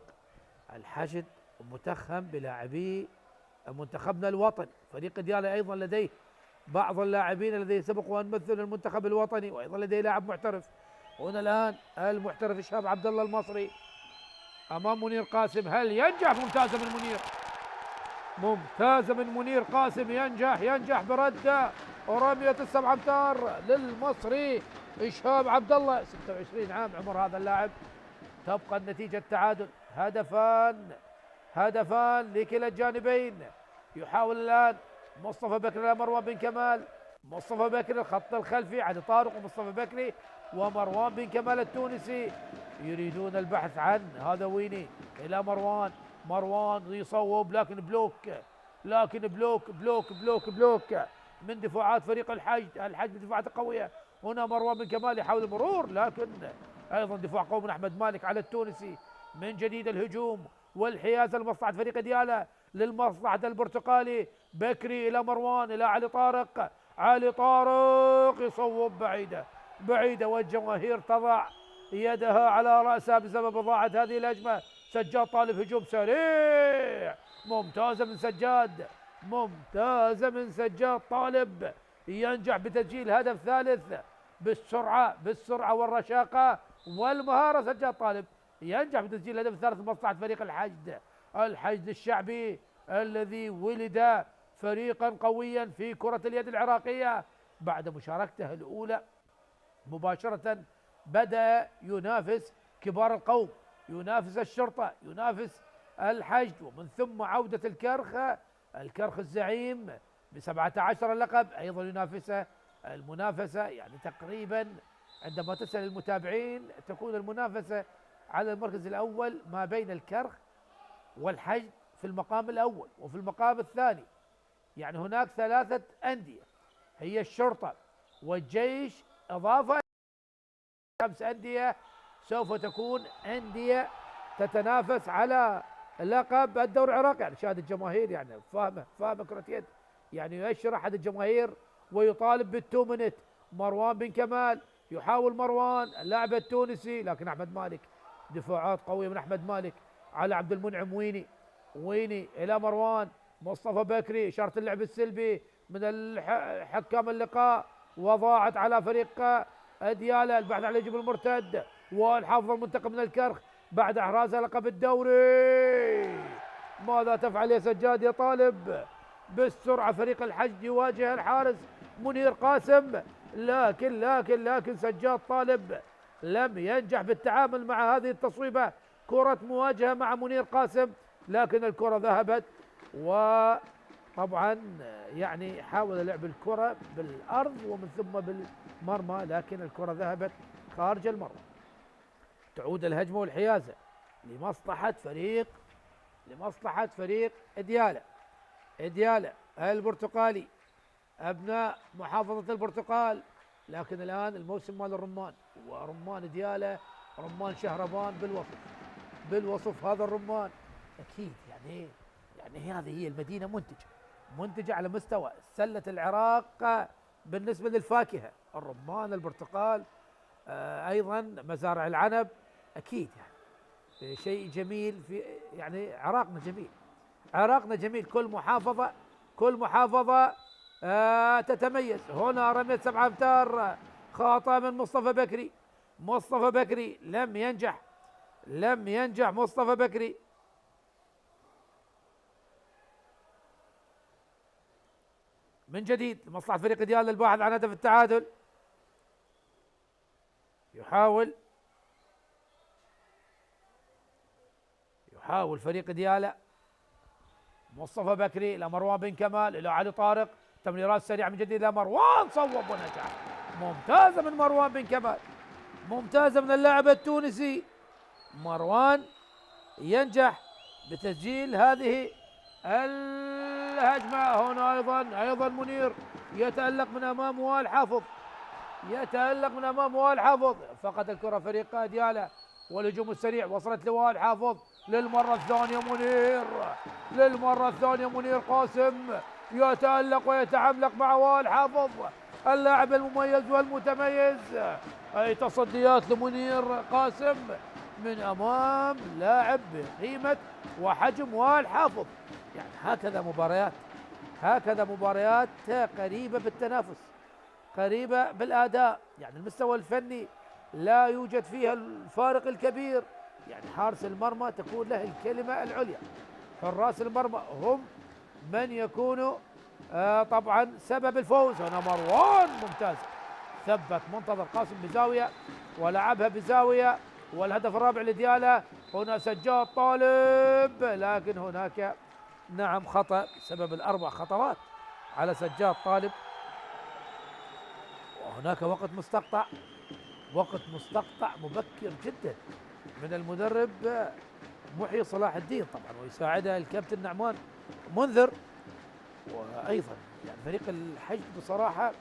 S6: الحشد متخم بلاعبي منتخبنا الوطني. فريق ديالى أيضا لديه بعض اللاعبين الذين سبقوا أن مثلوا المنتخب الوطني، وأيضا لديه لاعب محترف. هنا الآن المحترف شهاب عبد الله المصري أمام منير قاسم، هل ينجح؟ ممتازة من منير، ممتازة من منير قاسم، ينجح برده ورمية 7 أمتار للمصري شهاب عبد الله. 26 عام عمر هذا اللاعب. تبقى النتيجة تعادل، هدفان لكلا الجانبين. يحاول الآن مصطفى بكري لمروان بن كمال، مصطفى بكري الخط الخلفي علي طارق ومصطفى بكري ومروان بن كمال التونسي يريدون البحث عن هذا ويني إلى مروان يصوب، لكن بلوك من دفاعات فريق الحشد بدفاعات قوية. هنا مروان بن كمال يحاول المرور، لكن أيضا دفاع قوي من أحمد مالك على التونسي. من جديد الهجوم والحيازة لمصلحة فريق ديالى، للمصلحة البرتقالي. بكري إلى مروان إلى علي طارق يصوب بعيدة والجماهير تضع يدها على رأسها بسبب إضاعة هذه الهجمة. سجاد طالب هجوم سريع، ممتازة من سجاد طالب، ينجح بتسجيل هدف ثالث بالسرعة والرشاقة والمهارة. سجاد طالب ينجح بتسجيل الهدف الثالث لمصلحة فريق الحشد الشعبي الذي ولد فريقا قويا في كرة اليد العراقية. بعد مشاركته الأولى مباشرة بدأ ينافس كبار القوم، ينافس الشرطة، ينافس الحشد، ومن ثم عودة الكرخ الزعيم ب17 لقب أيضا ينافسه المنافسة. يعني تقريبا عندما تسأل المتابعين تكون المنافسة على المركز الأول ما بين الكرخ والحشد في المقام الأول وفي المقام الثاني. يعني هناك 3 أندية هي الشرطة والجيش، إضافة 5 أندية سوف تكون أندية تتنافس على لقب الدوري العراقي. يعني شاهد الجماهير يعني فاهمة كرة يد، يعني يشرح أحد الجماهير ويطالب بالتو منت. مروان بن كمال يحاول اللاعب التونسي، لكن أحمد مالك دفاعات قوية من أحمد مالك على عبد المنعم ويني إلى مروان. مصطفى بكري إشارة اللعب السلبي من حكام اللقاء، وضاعت على فريق ديالى. البحث عن الهجوم المرتد والحافظ المنتقم من الكرخ بعد إحراز لقب الدوري. ماذا تفعل يا سجاد يا طالب؟ بالسرعة فريق الحشد يواجه الحارس منير قاسم، لكن سجاد طالب لم ينجح بالتعامل مع هذه التصويبة. كرة مواجهة مع منير قاسم، لكن الكرة ذهبت، وطبعا يعني حاول لعب الكرة بالأرض ومن ثم بالمرمى، لكن الكرة ذهبت خارج المرمى. تعود الهجمة والحيازة لمصلحة فريق ديالى البرتقالي، أبناء محافظة البرتقال. لكن الآن الموسم مال الرمان، ورمان ديالى رمان شهربان بالوصف هذا الرمان أكيد. يعني هذه هي المدينة منتجة على مستوى سلة العراق بالنسبة للفاكهة، الرمان، البرتقال، أيضا مزارع العنب. أكيد يعني شيء جميل، في يعني عراقنا جميل. كل محافظة تتميز. هنا رمية 7 أمتار خاطئة من مصطفى بكري لم ينجح مصطفى بكري. من جديد لمصلحة فريق ديالى الباحث عن هدف التعادل. يحاول فريق ديالى. مصطفى بكري إلى مروان بن كمال إلى علي طارق، تمريرات سريعة من جديد إلى مروان، صوب ونجح. ممتازة من مروان بن كمال، ممتازة من اللاعب التونسي. مروان ينجح بتسجيل هذه الهجمة. هنا أيضا منير يتألق من أمام والحافظ، فقد الكرة فريق ديالى والهجوم السريع وصلت لوائل حافظ للمرة الثانية منير، للمرة الثانية منير قاسم يتألق ويتعملق مع وائل حافظ اللاعب المميز والمتميز. أي تصديات لمنير قاسم من أمام لاعب بقيمة وحجم وائل حافظ. يعني هكذا مباريات قريبة بالتنافس، قريبة بالأداء، يعني المستوى الفني لا يوجد فيها الفارق الكبير. يعني حارس المرمى تكون له الكلمة العليا، حراس المرمى هم من يكونوا طبعا سبب الفوز. هنا مروان ممتاز، ثبت منتظر قاسم بزاوية ولعبها بزاوية، والهدف الرابع لديالا. هنا سجاد طالب، لكن هناك نعم خطأ بسبب الأربع خطوات على سجاد طالب. وهناك وقت مستقطع مبكر جدا من المدرب محي صلاح الدين طبعا، ويساعده الكابتن نعمان منذر. وايضا يعني فريق الحشد بصراحه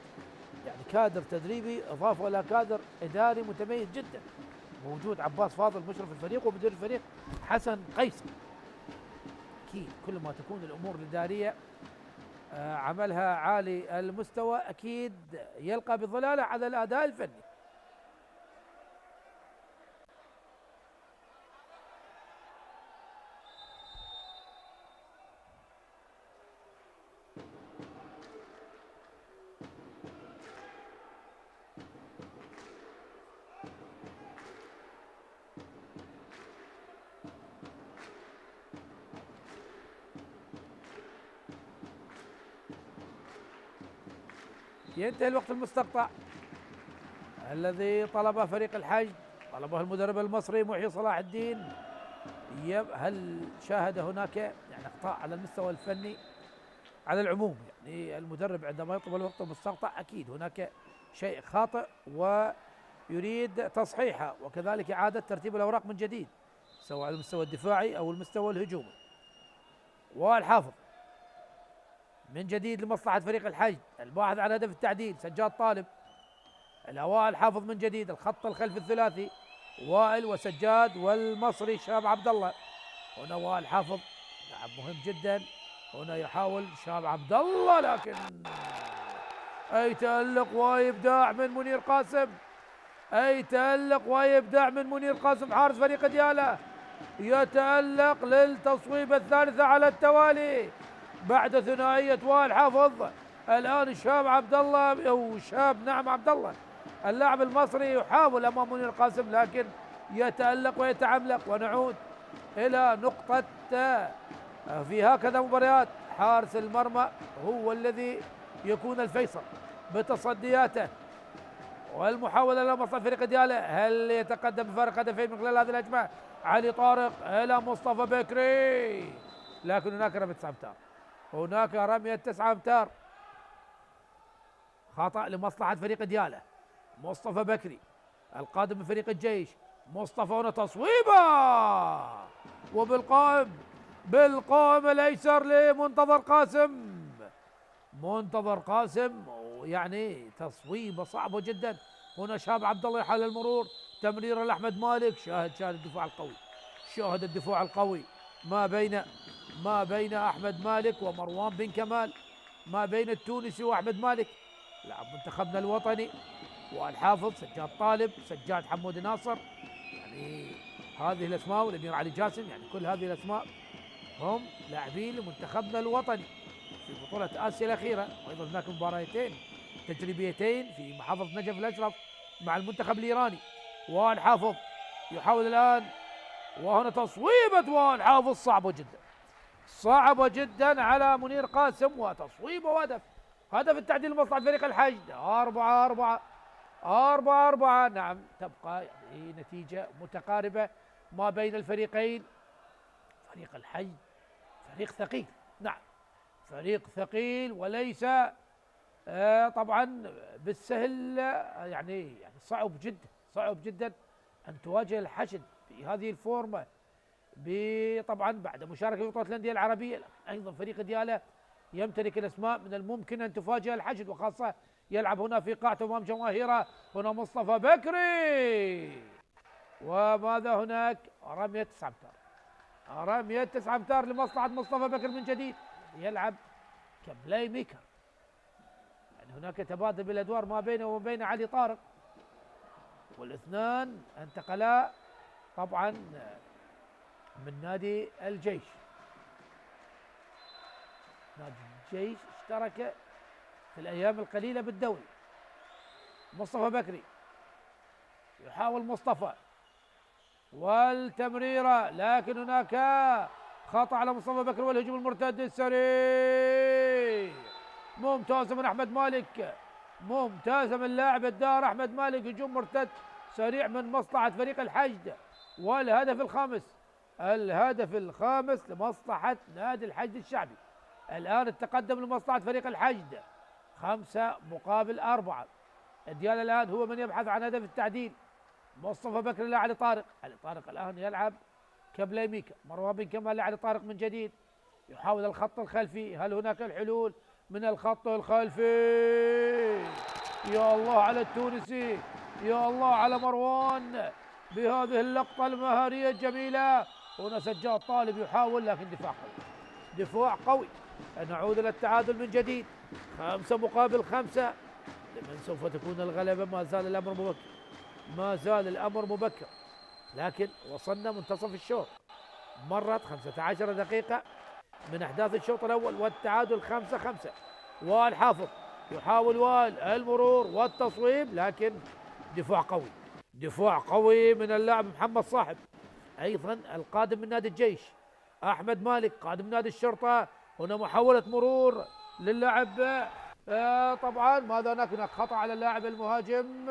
S6: يعني كادر تدريبي اضافه الى كادر اداري متميز جدا. موجود عباس فاضل مشرف الفريق، ومدير الفريق حسن قيصر. اكيد كل ما تكون الامور الاداريه عملها عالي المستوى اكيد يلقى بظلاله على الاداء الفني. ينتهي الوقت المستقطع الذي طلبه فريق الحشد، طلبه المدرب المصري محي صلاح الدين. هل شاهد هناك يعني اخطاء على المستوى الفني على العموم؟ يعني المدرب عندما يطلب الوقت المستقطع اكيد هناك شيء خاطئ ويريد تصحيحه، وكذلك اعاده ترتيب الاوراق من جديد سواء على المستوى الدفاعي او المستوى الهجومي. والحافظ من جديد لمصلحة فريق الحشد، الباحث عن هدف التعديل سجاد طالب. الأوائل حافظ من جديد، الخط الخلفي الثلاثي وائل وسجاد والمصري شاب عبد الله. هنا وائل حافظ لاعب مهم جدا، هنا يحاول شاب عبد الله، لكن أي تألق وإبداع من منير قاسم، أي تألق وإبداع من منير قاسم حارس فريق ديالا. يتألق للتصويبة الثالثة على التوالي بعد ثنائية وائل حافظ. الآن الشاب عبد الله أو شاب نعم عبد الله اللاعب المصري يحاول أمام منير قاسم، لكن يتألق ويتعملق. ونعود إلى نقطة في هكذا مباريات حارس المرمى هو الذي يكون الفيصل بتصدياته والمحاولة لمصلحة فريق ديالا. هل يتقدم بفارق هدفين من خلال هذه الهجمة؟ علي طارق إلى مصطفى بكري، لكن هناك رمية 9 أمتار، هناك رمية 9 أمتار، خطأ لمصلحة فريق ديالا. مصطفى بكري القادم من فريق الجيش، مصطفى هنا تصويبة بالقائم الأيسر لمنتظر قاسم. منتظر قاسم يعني تصويبة صعبة جدا. هنا شاب عبد الله يحاول المرور، تمريرة لأحمد مالك. شاهد الدفاع القوي، شاهد الدفاع القوي ما بين أحمد مالك ومروان بن كمال، ما بين التونسي وأحمد مالك لاعب منتخبنا الوطني، والحافظ سجاد طالب، سجاد حمود ناصر. يعني هذه الأسماء، والأمير علي جاسم، يعني كل هذه الأسماء هم لاعبين لمنتخبنا الوطني في بطولة آسيا الأخيرة. وأيضا هناك مباراتين تجريبيتين في محافظة نجف الأشرف مع المنتخب الإيراني. والحافظ يحاول الآن، وهنا تصويبة والحافظ صعبة جدا على منير قاسم، وتصويبة وهدف، هدف التعديل لمصلحة فريق الحشد. 4-4. نعم تبقى يعني نتيجة متقاربة ما بين الفريقين. فريق الحشد فريق ثقيل، نعم فريق ثقيل، وليس طبعا بالسهل، يعني صعب جدا أن تواجه الحشد في هذه الفورمة، طبعا بعد مشاركة في بطولة الأندية العربية. أيضا فريق ديالا يمتلك الأسماء من الممكن أن تفاجئ الحشد، وخاصة يلعب هنا في قاعته أمام جماهيره. هنا مصطفى بكري وماذا هناك؟ رمية 9 أمتار، رمية 9 أمتار لمصلحة مصطفى بكر من جديد، يلعب كبلاي ميكر. يعني هناك تبادل بالأدوار ما بينه وبين علي طارق، والاثنان انتقلا طبعا من نادي الجيش. نادي الجيش اشترك في الأيام القليلة بالدوري. مصطفى بكري يحاول مصطفى والتمريرة، لكن هناك خطأ على مصطفى بكري والهجوم المرتد السريع ممتازة من أحمد مالك، ممتازة من لاعب الدار أحمد مالك، هجوم مرتد سريع من مصلحة فريق الحشد، والهدف الخامس، الهدف الخامس لمصلحة نادي الحشد الشعبي. الآن التقدم لمصلحة فريق الحشد 5-4. ديالا الآن هو من يبحث عن هدف التعديل. مصطفى بكر لعلي طارق، علي طارق الآن يلعب كبلاي ميكا. مروان بن كمال لعلي طارق من جديد، يحاول الخط الخلفي. هل هناك الحلول من الخط الخلفي؟ يا الله على التونسي، يا الله على مروان بهذه اللقطة المهارية الجميلة. هنا سجاد طالب يحاول، لكن دفاع قوي، دفاع قوي. نعود إلى التعادل من جديد 5-5. لمن سوف تكون الغلبة؟ ما زال الأمر مبكر، ما زال الأمر مبكر، لكن وصلنا منتصف الشوط. مرت 15 دقيقة من أحداث الشوط الأول، والتعادل 5-5. والحافظ يحاول المرور والتصويب، لكن دفاع قوي، دفاع قوي من اللاعب محمد صاحب، أيضا القادم من نادي الجيش أحمد مالك قادم نادي الشرطة. هنا محاولة مرور للاعب طبعا ماذا هناك خطأ على اللاعب المهاجم،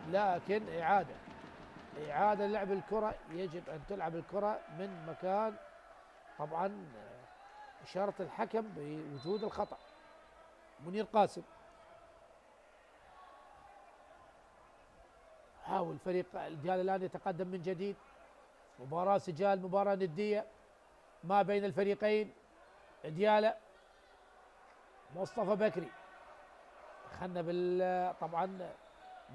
S6: لكن إعادة لعب الكرة. يجب أن تلعب الكرة من مكان، طبعا إشارة الحكم بوجود الخطأ. منير قاسم حاول فريق الديالى الآن يتقدم من جديد. مباراة سجال، مباراة ندية ما بين الفريقين. ديالى مصطفى بكري، دخلنا طبعا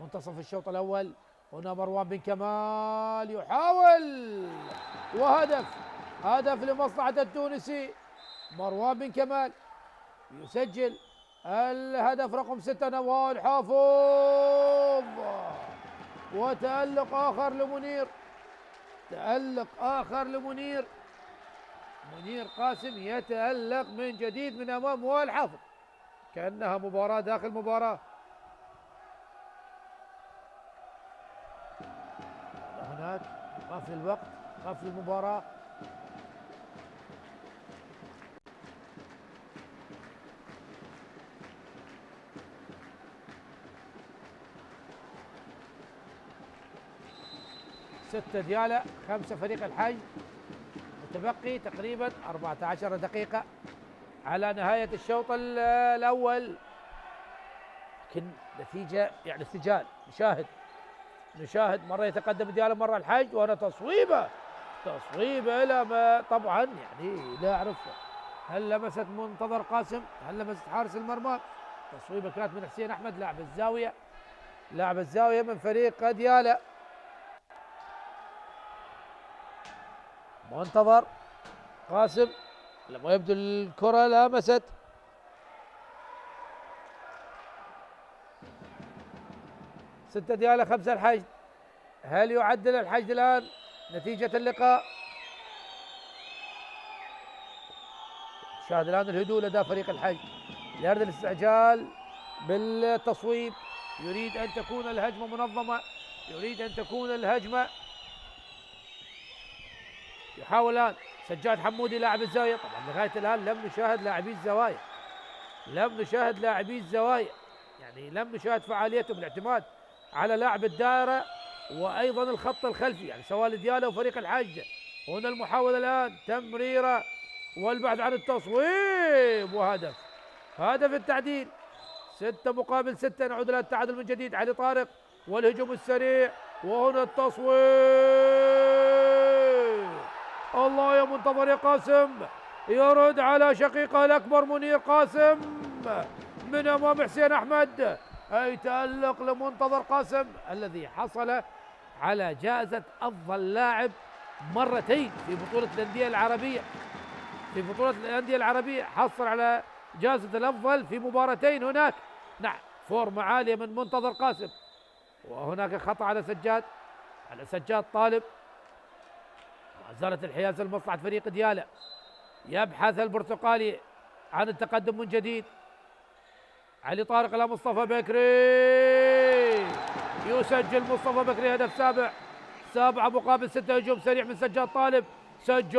S6: منتصف الشوط الأول. هنا مروان بن كمال يحاول، وهدف، هدف لمصلحة التونسي. مروان بن كمال يسجل الهدف رقم 6. نوال حافظ، وتألق آخر لمنير، تألق آخر لمنير. منير قاسم يتألق من جديد من أمام وائل حافظ، كأنها مباراة داخل مباراة. هناك قفل الوقت، قفل المباراة. ستة ديالى، 5 فريق الحي. متبقي تقريبا 14 دقيقة على نهاية الشوط الأول، لكن نتيجة يعني سجال. نشاهد مرة يتقدم ديالى، مرة الحج، وهنا تصويبة إلى ما طبعا يعني لا أعرف هل لمست منتظر قاسم، هل لمست حارس المرمى. تصويبة كانت من حسين أحمد لاعب الزاوية من فريق ديالى. منتظر قاسم، لما يبدو الكرة لمست. ستة ديالى، 5 الحشد. هل يعدل الحشد الآن نتيجة اللقاء؟ شاهد الآن الهدوء لدى فريق الحشد لأرض الاستعجال بالتصويب. يريد أن تكون الهجمة منظمة، يريد أن تكون الهجمة. يحاول الآن سجاد حمودي لاعب الزاوية. طبعا لغاية الآن لم نشاهد لاعبي الزوايا، يعني لم نشاهد فعاليتهم بالاعتماد على لاعب الدائرة وأيضا الخط الخلفي، يعني سواء ديالى وفريق الحج. هنا المحاولة الآن، تمريرة والبحث عن التصويب، وهدف، هدف التعديل. 6-6. نعود إلى التعادل من جديد. علي طارق والهجوم السريع، وهنا التصويب. الله يا منتظر يا قاسم، يرد على شقيقه الأكبر منير قاسم من أمام حسين أحمد. أي تألق لمنتظر قاسم الذي حصل على جائزة أفضل لاعب مرتين في بطولة الأندية العربية. في بطولة الأندية العربية حصل على جائزة الأفضل في مباراتين هناك. نعم، فورمة عالية من منتظر قاسم، وهناك خطأ على سجاد طالب. ما زالت الحيازة لمصلحة فريق ديالى. يبحث البرتقالي عن التقدم من جديد. علي طارق إلى مصطفى بكري، يسجل مصطفى بكري هدف سابع. 7 مقابل 6. هجوم سريع من سجاد طالب. سجاد،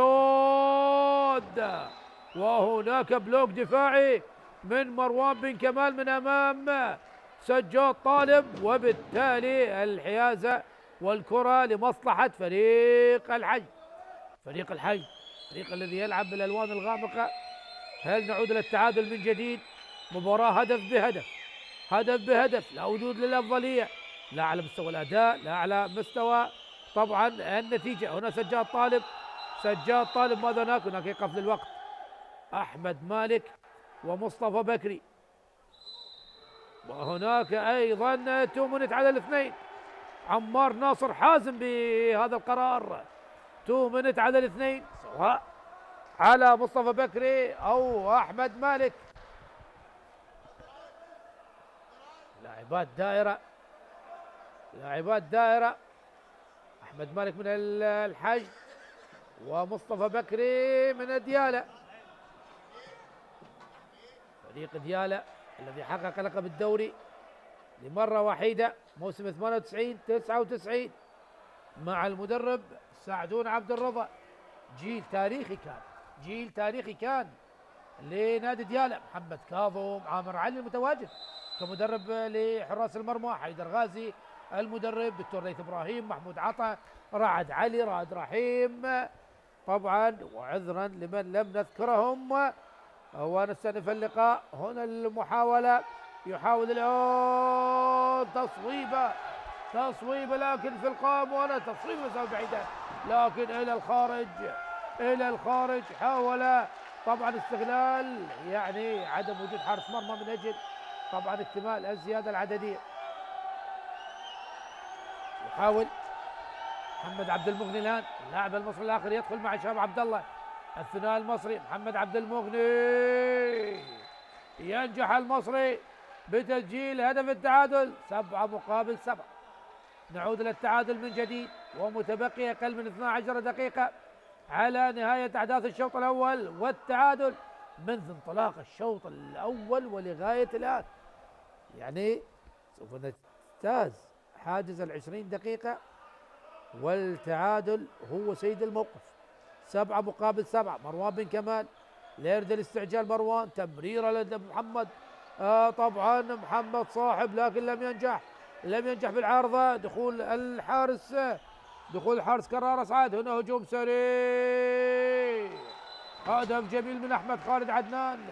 S6: وهناك بلوك دفاعي من مروان بن كمال من أمام سجاد طالب، وبالتالي الحيازة والكرة لمصلحة فريق الحج. فريق الذي يلعب بالألوان الغامقة. هل نعود إلى التعادل من جديد؟ مباراة هدف بهدف، لا وجود للأفضلية، لا على مستوى الأداء، لا على مستوى طبعا النتيجة. هنا سجاد طالب ماذا هناك يقف للوقت. أحمد مالك ومصطفى بكري، وهناك أيضا 2 منت على الاثنين. عمار ناصر حازم بهذا القرار. 2 منت على الاثنين، سواء على مصطفى بكري أو أحمد مالك. لاعبات دائرة. أحمد مالك من الحج ومصطفى بكري من ديالى. فريق ديالى الذي حقق لقب الدوري لمرة وحيدة موسم 98-99 مع المدرب سعدون عبد الرضا. جيل تاريخي كان لنادي ديالى. محمد كاظم، عامر علي المتواجد كمدرب لحراس المرمى، حيدر غازي المدرب، دكتور ليث ابراهيم، محمود عطا، رعد علي، رائد رحيم طبعا، وعذرا لمن لم نذكرهم. ونستأنف اللقاء. هنا المحاولة، يحاول الآن تصويبة لكن في القائم، ولا تصويبة مسافة بعيدة لكن إلى الخارج. حاول طبعا استغلال يعني عدم وجود حارس مرمى من أجل طبعا اكتمال الزيادة العددية. يحاول محمد عبد المغني الآن، اللاعب المصري الآخر يدخل مع شباب عبد الله. الثنائي المصري محمد عبد المغني، ينجح المصري بتسجيل هدف التعادل. 7 مقابل 7. نعود إلى التعادل من جديد، ومتبقي أقل من 12 دقيقة على نهاية أحداث الشوط الأول، والتعادل منذ انطلاق الشوط الأول ولغاية الآن. يعني سوف نجتاز حاجز 20 دقيقة والتعادل هو سيد الموقف. 7 مقابل 7. مروان بن كمال لا يريد الاستعجال. مروان تمريرة لدى محمد، طبعا محمد صاحب، لكن لم ينجح بالعارضة. دخول الحارس كرارة سعد. هنا هجوم سريع، هدف جميل من أحمد خالد عدنان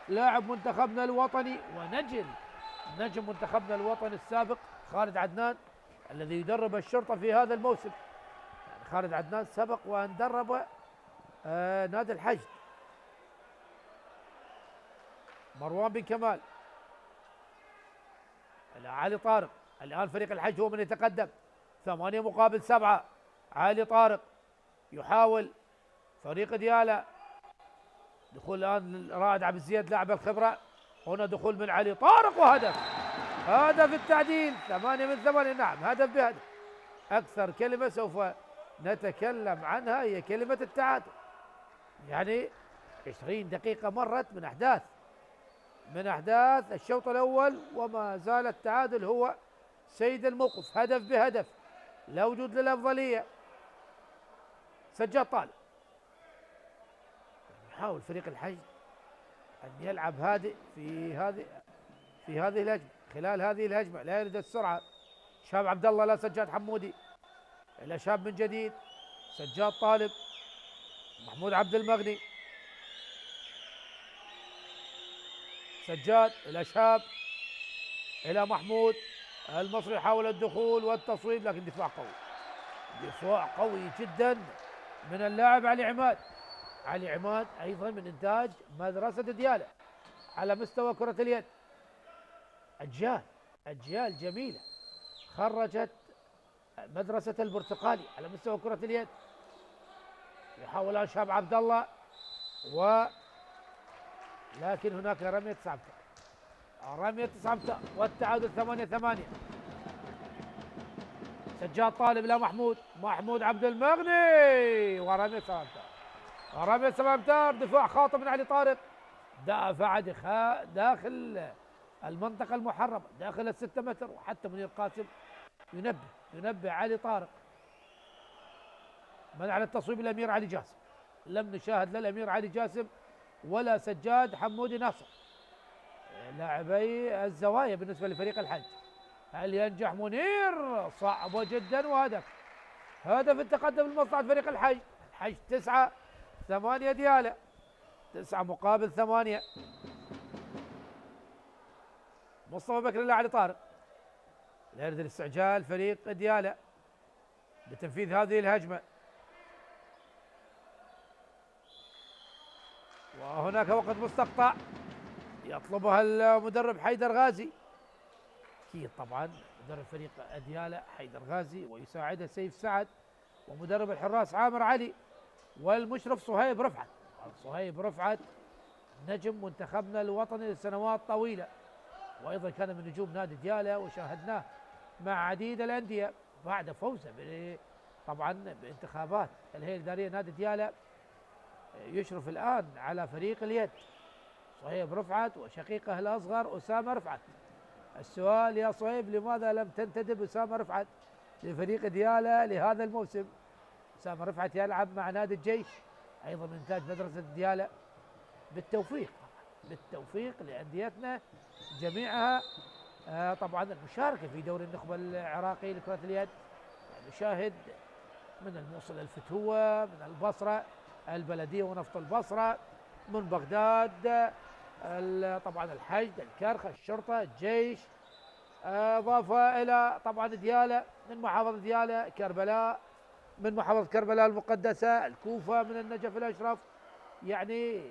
S6: لاعب منتخبنا الوطني نجم منتخبنا الوطني السابق خالد عدنان الذي يدرب الشرطة في هذا الموسم. يعني خالد عدنان سبق وأن درب نادي الحشد. مروان بن كمال علي طارق. الآن فريق الحشد هو من يتقدم. 8 مقابل 7. علي طارق يحاول فريق ديالى. دخول الآن رائد عبد الزياد لاعب الخبرة. هنا دخول من علي طارق هدف التعديل. 8 من 8. نعم، هدف بهدف. أكثر كلمة سوف نتكلم عنها هي كلمة التعادل. يعني 20 دقيقة مرت من أحداث الشوط الأول، وما زال التعادل هو سيد الموقف. هدف بهدف، لا وجود للأفضلية. سجاد طالب. يحاول فريق الحشد أن يلعب هادئ في هذه الهجمة. خلال هذه الهجمة لا يريد السرعة. شاب عبد الله لا سجاد حمودي إلى شاب من جديد. سجاد طالب، محمود عبد المغني، سجاد إلى شاب، إلى محمود. المصري يحاول الدخول والتصويب، لكن دفاع قوي جدا من اللاعب علي عماد أيضا من إنتاج مدرسة ديالى على مستوى كرة اليد. أجيال جميلة خرجت مدرسة البرتقالي على مستوى كرة اليد. يحاول شاب عبد الله لكن هناك رمية 9 أمتار، رمية 9 أمتار والتعادل 8-8. سجاد طالب إلى محمود عبد المغني ورمية 7 أمتار، رمية 7 أمتار. دفاع خاطئ من علي طارق، دافع داخل المنطقة المحرمة داخل ال6 متر، وحتى منير قاسم ينبه علي طارق. منع التصويب الأمير علي جاسم، لم نشاهد لا الأمير علي جاسم ولا سجاد حمودي ناصر لاعبي الزوايا بالنسبة لفريق الحج. هل ينجح منير؟ صعبة جدا، وهدف التقدم لمصلحة فريق الحج. 9-8 ديالى، 9 مقابل 8. مصطفى بكر إلى علي طارق، يريد الاستعجال فريق ديالى بتنفيذ هذه الهجمة، وهناك وقت مستقطع يطلبها المدرب حيدر غازي. اكيد طبعا مدرب فريق ديالى حيدر غازي، ويساعده سيف سعد، ومدرب الحراس عامر علي، والمشرف صهيب رفعت نجم منتخبنا الوطني لسنوات طويله، وايضا كان من نجوم نادي ديالى وشاهدناه مع عديد الانديه بعد فوزه طبعا بانتخابات الهيئه الاداريه نادي ديالى. يشرف الان على فريق اليد صهيب رفعت وشقيقه الاصغر اسامه رفعت. السؤال يا صهيب، لماذا لم تنتدب اسامه رفعت لفريق ديالى لهذا الموسم؟ اسامه رفعت يلعب مع نادي الجيش ايضا من انتاج مدرسه ديالى. بالتوفيق لانديتنا جميعها. طبعا المشاركه في دوري النخبه العراقي لكره اليد، نشاهد من الموصل الفتوه، من البصره البلديه ونفط البصره، من بغداد طبعا الحشد، الكرخ، الشرطه، الجيش، اضافه الى طبعا ديالى من محافظه ديالى، كربلاء من محافظه كربلاء المقدسه، الكوفه من النجف الاشرف، يعني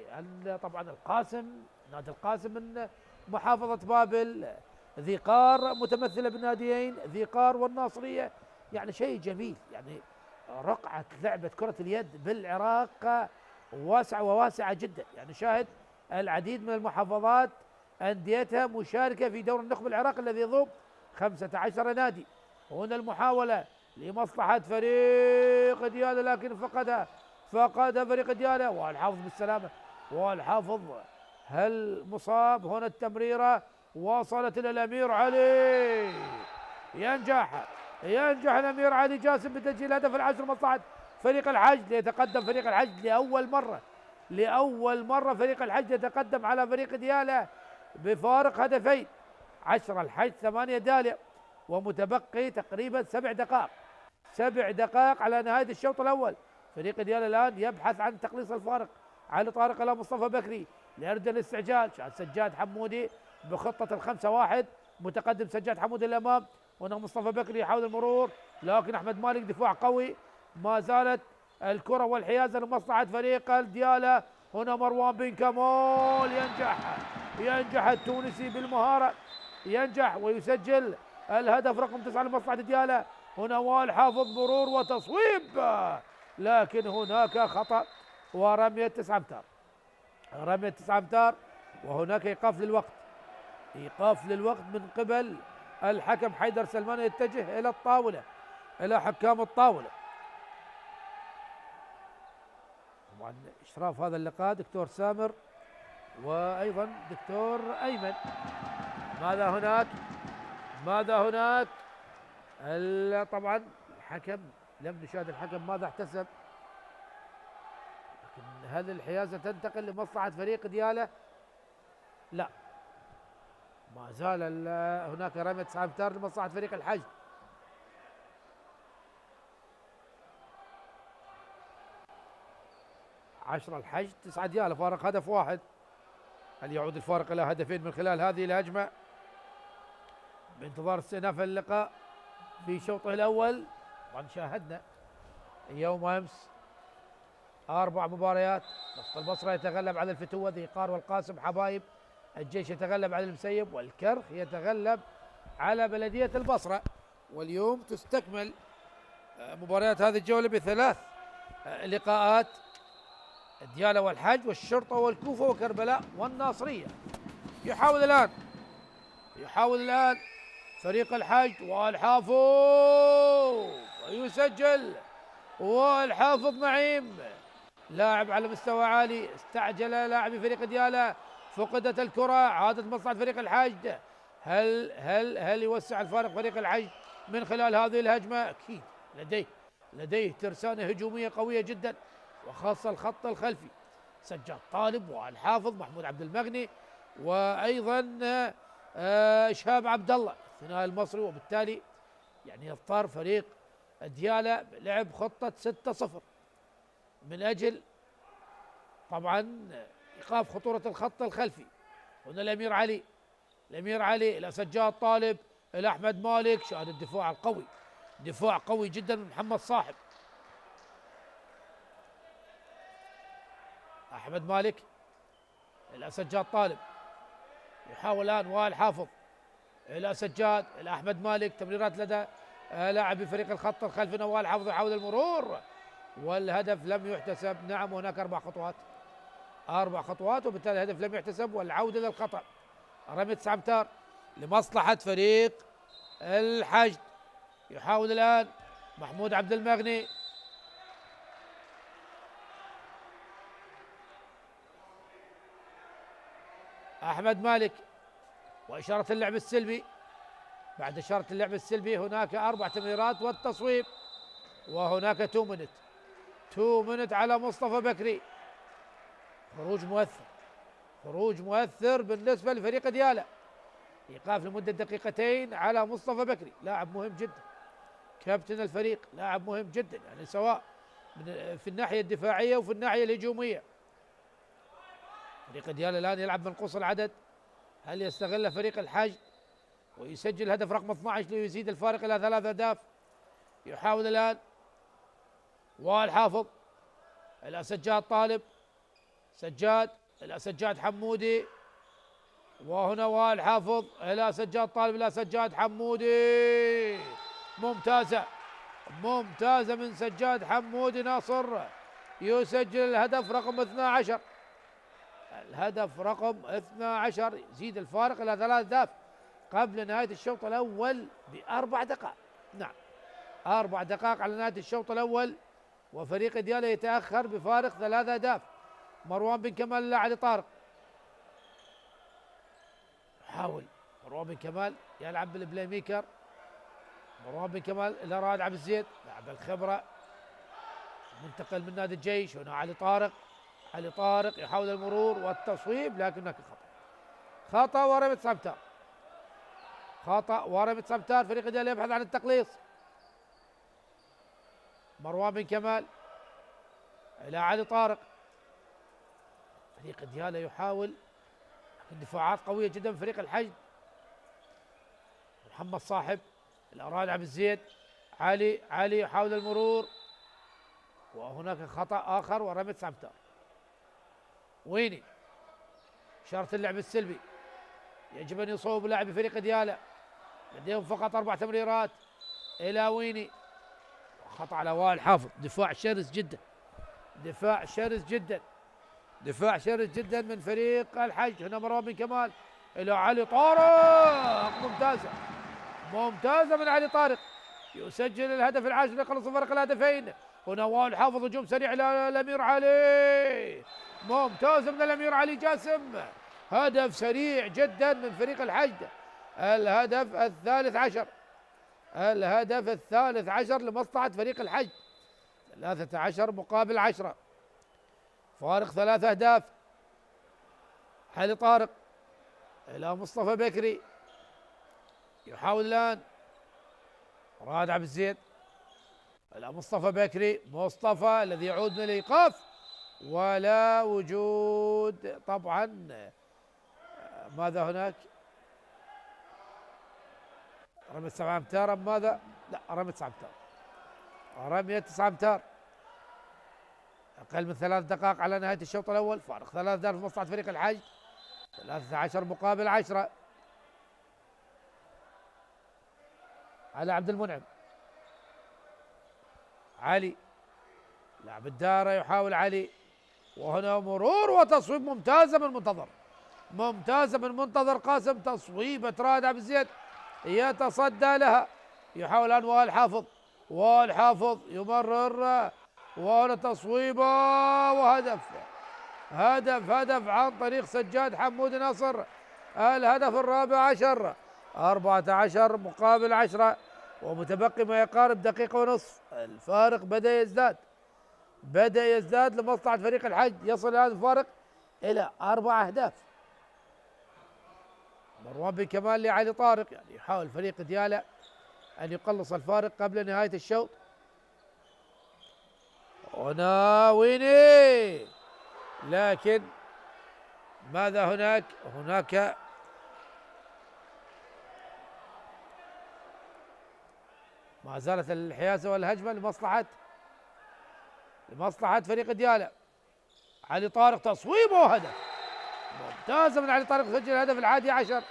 S6: طبعا القاسم، نادي القاسم من محافظه بابل، ذي قار متمثله بالناديين ذي قار والناصريه. يعني شيء جميل، يعني رقعه لعبه كره اليد بالعراق واسعه جدا. يعني شاهد العديد من المحافظات انديتها مشاركه في دور النخبه العراقي الذي يضم 15 نادي. هنا المحاوله لمصلحه فريق ديالى، لكن فقد فريق ديالى، والحافظ بالسلامه، والحافظ هل مصاب؟ هنا التمريره وصلت الى الامير علي، ينجح الامير علي جاسم بتسجيل هدف العاشر مصلحه فريق الحج، ليتقدم فريق الحج لاول مره فريق الحج يتقدم على فريق ديالى بفارق هدفين. 10 الحج 8 ديالى، ومتبقي تقريبا 7 دقائق على نهايه الشوط الاول. فريق ديالى الان يبحث عن تقليص الفارق. علي طارق الى مصطفى بكري ليرد الاستعجال، سجاد حمودي بخطه ال5-1، متقدم سجاد حمودي الامام. هنا مصطفى بكري يحاول المرور، لكن احمد مالك دفاع قوي. ما زالت الكره والحيازه لمصلحه فريق ديالى. هنا مروان بن كمال ينجح التونسي بالمهاره، ينجح ويسجل الهدف رقم 9 لمصلحه ديالى. هنا والحافظ مرور وتصويب، لكن هناك خطا ورميه 9 امتار، وهناك ايقاف للوقت من قبل الحكم حيدر سلمان. يتجه الى الطاوله، الى حكام الطاوله. طبعا اشراف هذا اللقاء دكتور سامر وايضا دكتور ايمن. ماذا هناك؟ طبعا الحكم لم نشاهد الحكم ماذا احتسب، لكن هل الحيازه تنتقل لمصلحه فريق ديالى؟ لا، ما زال هناك رمية 9 امتار لمصلحة فريق الحج. عشرة الحج 9 ديالى، فارق هدف واحد. هل يعود الفارق الى هدفين من خلال هذه الهجمة؟ بانتظار استئناف اللقاء في شوطه الاول. طبعا شاهدنا يوم امس 4 مباريات، نفط البصره يتغلب على الفتوه، ذي قار والقاسم حبايب، الجيش يتغلب على المسيب، والكرخ يتغلب على بلديه البصره. واليوم تستكمل مباريات هذه الجولة بثلاث لقاءات: ديالى والحج والشرطة والكوفة وكربلاء والناصرية. يحاول الآن فريق الحج والحافظ ويسجل، والحافظ نعيم لاعب على مستوى عالي، استعجل لاعب فريق ديالى، فقدت الكرة، عادت مصلحة فريق الحج. هل يوسع الفارق فريق الحج من خلال هذه الهجمة؟ أكيد لديه ترسانة هجومية قوية جدا، وخاصة الخط الخلفي. سجاد طالب والحافظ محمود عبد المغني، وأيضا شهاب عبد الله الثنائي المصري، وبالتالي يعني يضطر فريق ديالى لعب خطة 6-0 من أجل طبعا إيقاف خطورة الخط الخلفي. هنا الأمير علي إلى سجاد طالب، إلى أحمد مالك. شاهد الدفاع القوي، دفاع قوي جدا من محمد صاحب. أحمد مالك إلى سجاد طالب، يحاول الآن وائل حافظ إلى سجاد، إلى أحمد مالك. تمريرات لدى لاعب فريق الخط الخلفي نوال حافظ، يحاول المرور والهدف لم يحتسب. نعم، هناك 4 خطوات وبالتالي الهدف لم يحتسب، والعودة للخطأ. رمي 9 أمتار لمصلحة فريق الحشد. يحاول الآن محمود عبد المغني، أحمد مالك، وإشارة اللعب السلبي. بعد إشارة اللعب السلبي هناك 4 تمريرات والتصويب، وهناك 2 minute على مصطفى بكري. خروج مؤثر بالنسبة لفريق ديالى. إيقاف لمدة 2 دقيقتين على مصطفى بكري، لاعب مهم جدا، كابتن الفريق، لاعب مهم جدا، يعني سواء في الناحية الدفاعية وفي الناحية الهجومية. فريق ديالى الآن يلعب من قوس العدد. هل يستغل فريق الحج ويسجل هدف رقم 12 ليزيد الفارق إلى 3 أهداف؟ يحاول الآن والحافظ إلى سجاد طالب، سجاد إلى سجاد حمودي، وهنا والحافظ إلى سجاد طالب، إلى سجاد حمودي. ممتازة من سجاد حمودي. ناصر يسجل الهدف رقم 12، الهدف رقم 12 يزيد الفارق إلى 3 أهداف قبل نهاية الشوط الأول ب4 دقائق. نعم، 4 دقائق على نهاية الشوط الأول، وفريق ديالى يتأخر بفارق 3 أهداف. مروان بن كمال إلى علي طارق، حاول مروان بن كمال يلعب بالبلاي ميكر. مروان بن كمال إلى رائد عبد الزيد، لاعب الخبرة، منتقل من نادي الجيش. هنا علي طارق يحاول المرور والتصويب، لكن هناك خطأ ورمي 9 أمتار. فريق ديالى يبحث عن التقليص. مروان بن كمال إلى علي طارق. فريق ديالى يحاول، الدفاعات قوية جدا من فريق الحشد. محمد صاحب إلى رائد عبد الزيد. علي يحاول المرور، وهناك خطأ آخر ورمي 9 أمتار. ويني، إشارة اللعب السلبي، يجب أن يصوب لاعب فريق ديالى، لديهم فقط 4 تمريرات. إلى ويني، خطأ على وائل حافظ. دفاع شرس جدا من فريق الحج. هنا مروان بن كمال إلى علي طارق، ممتازة من علي طارق، يسجل الهدف العاشر ليخلص فرق الهدفين. هنا وائل حافظ، هجوم سريع إلى الأمير علي، ممتاز من الأمير علي جاسم، هدف سريع جدا من فريق الحشد. الهدف الثالث عشر لمصلحة فريق الحشد، 13-10، فارق 3 أهداف. علي طارق إلى مصطفى بكري، يحاول الآن رائد عبد الزيد إلى مصطفى بكري. مصطفى الذي يعود من الإيقاف، ولا وجود طبعا. ماذا هناك؟ رمي 7 أمتار أم ماذا؟ لا، رمي 9 أمتار، رمية 9 أمتار. أقل من 3 دقائق على نهاية الشوط الأول، فارق 3 أهداف في مصلحة فريق الحج، 13-10. على عبد المنعم، علي لاعب الدائرة يحاول علي، وهنا مرور وتصويب ممتازة من منتظر، ممتازة من منتظر قاسم، تصويبة رائد عبد الزيد يتصدى لها، يحاول الآن وائل حافظ، وائل حافظ يمرر، وهنا تصويبة وهدف، هدف عن طريق سجاد حمود ناصر، الهدف الرابع عشر، 14 مقابل 10، ومتبقي ما يقارب دقيقة ونصف، الفارق بدأ يزداد لمصلحة فريق الحج، يصل هذا الفارق إلى 4 أهداف. مروان بن كمال لعلي طارق، يعني يحاول فريق ديالا أن يقلص الفارق قبل نهاية الشوط. هنا ويني، لكن ماذا هناك ما زالت الحيازة والهجمة لمصلحة فريق ديالا. علي طارق تصويبه وهدف ممتازة من علي طارق، يسجل الهدف الحادي عشر،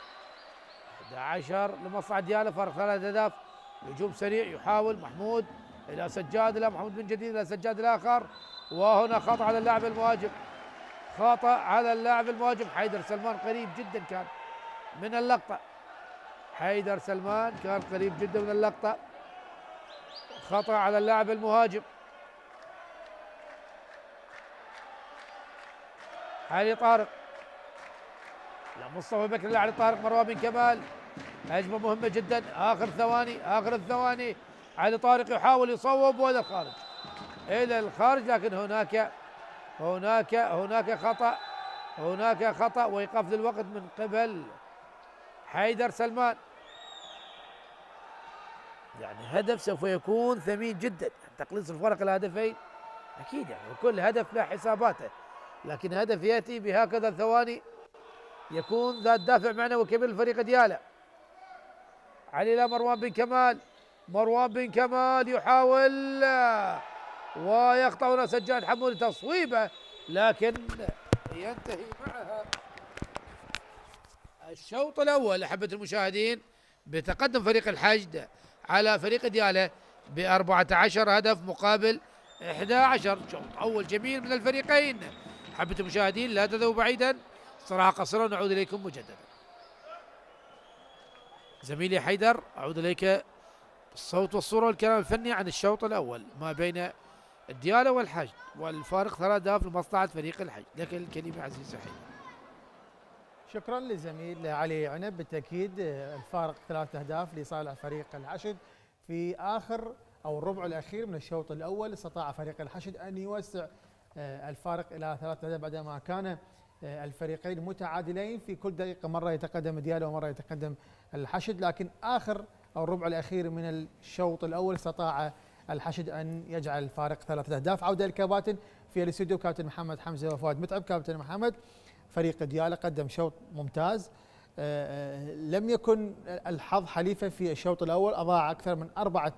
S6: 11 لمصلحة ديالا، فارق 3 أهداف. هجوم سريع يحاول محمود إلى سجاد، إلى محمود بن جديد، إلى سجاد الآخر، وهنا خطأ على اللاعب المهاجم، خطأ على اللاعب المهاجم حيدر سلمان، قريب جدا كان من اللقطة، حيدر سلمان كان قريب جدا من اللقطة، خطأ على اللاعب المهاجم. علي طارق، لا مصطفى بكر، لا علي طارق، مروان بن كمال، هجمة مهمة جدا، آخر الثواني، علي طارق يحاول يصوب وإلى الخارج، لكن هناك خطأ وإيقاف للوقت من قبل حيدر سلمان. يعني هدف سوف يكون ثمين جدا، تقليص الفرق إلى هدفين أكيد، يعني وكل هدف له حساباته، لكن هدف يأتي بهكذا ثواني يكون ذات دافع معنوي كبير لفريق ديالا. علي لا مروان بن كمال يحاول ويقطع هنا سجاد حمود، تصويبه لكن ينتهي معها الشوط الأول أحبة المشاهدين بتقدم فريق الحشد على فريق ديالا ب14 هدف مقابل 11. شوط أول جميل من الفريقين أحبة المشاهدين، لا تذهبوا بعيدا، صراحة قصيرة، نعود إليكم مجددا. زميلي حيدر أعود إليك بالصوت والصورة والكلام الفني عن الشوط الأول ما بين الديالا والحشد، والفارق 3 أهداف لمصلحة فريق الحشد. لك الكلمة عزيزي حيدر.
S3: شكرا للزميل علي عنب، بالتأكيد الفارق 3 أهداف لصالح فريق الحشد. في آخر أو الربع الأخير من الشوط الأول استطاع فريق الحشد أن يوسع الفارق إلى 3 أهداف بعدما كان الفريقين متعادلين، في كل دقيقة مرة يتقدم ديالا ومرة يتقدم الحشد، لكن آخر أو الربع الأخير من الشوط الأول استطاع الحشد أن يجعل الفارق 3 أهداف. عودة للكباتن في الاستوديو، كابتن محمد حمزة وفؤاد متعب. كابتن محمد، فريق ديالا قدم شوط ممتاز، لم يكن الحظ حليفه في الشوط الأول، أضاع أكثر من 4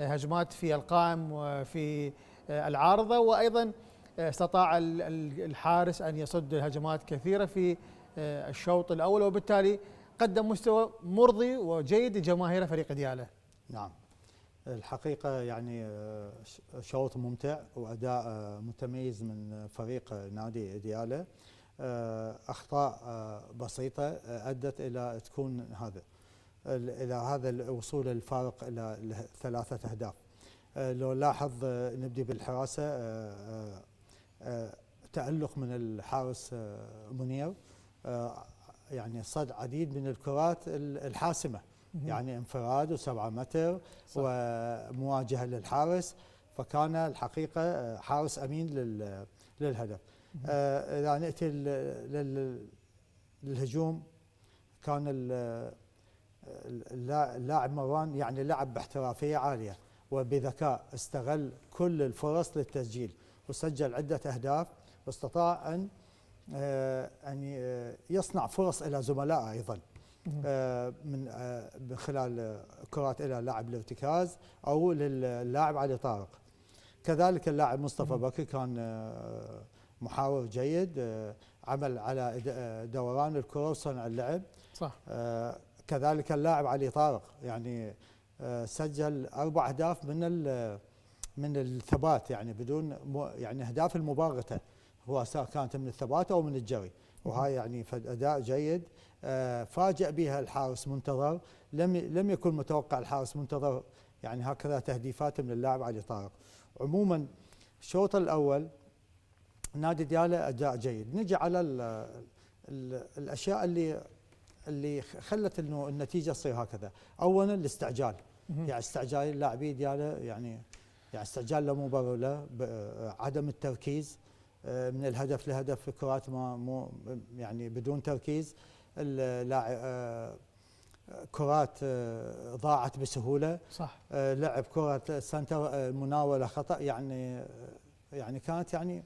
S3: هجمات في القائم وفي العارضة، وأيضا استطاع الحارس أن يصد هجمات كثيرة في الشوط الأول، وبالتالي قدم مستوى مرضي وجيد لجماهير فريق ديالا.
S4: نعم، الحقيقة يعني شوط ممتع وأداء متميز من فريق نادي ديالا. أخطاء بسيطة أدت إلى هذا الوصول الفارق إلى 3 أهداف. لو لاحظ نبدي بالحراسة، تألق من الحارس منير، يعني صد عديد من الكرات الحاسمة، يعني انفراد و7 متر صح، ومواجهة للحارس، فكان الحقيقة حارس أمين للهدف. إذا نأتي للهجوم، كان اللاعب مروان يعني لعب باحترافية عالية وبذكاء، استغل كل الفرص للتسجيل وسجل عدة أهداف، واستطاع أن يصنع فرص إلى زملائه أيضا من خلال كرات إلى لاعب الارتكاز أو للاعب علي طارق. كذلك اللاعب مصطفى بكر كان محاور جيد، عمل على دوران الكرة وصنع اللعب
S3: صح.
S4: كذلك اللاعب علي طارق يعني سجل 4 أهداف من الثبات، يعني بدون يعني اهداف المباغته هو كانت من الثبات او من الجري، وهاي يعني اداء جيد. فاجأ بها الحارس منتظر، لم يكن متوقع الحارس منتظر يعني هكذا تهديفات من اللاعب علي طارق. عموما الشوط الاول نادي دياله اداء جيد. نجي على الاشياء اللي خلت انه النتيجه تصير هكذا. اولا الاستعجال، يعني استعجال لاعبي دياله، يعني استعجال لا مبرر له، عدم التركيز من الهدف لهدف، كرات ما يعني بدون تركيز، كرات ضاعت بسهوله.
S3: صح.
S4: لعب كره سنتر مناوله خطا، يعني كانت يعني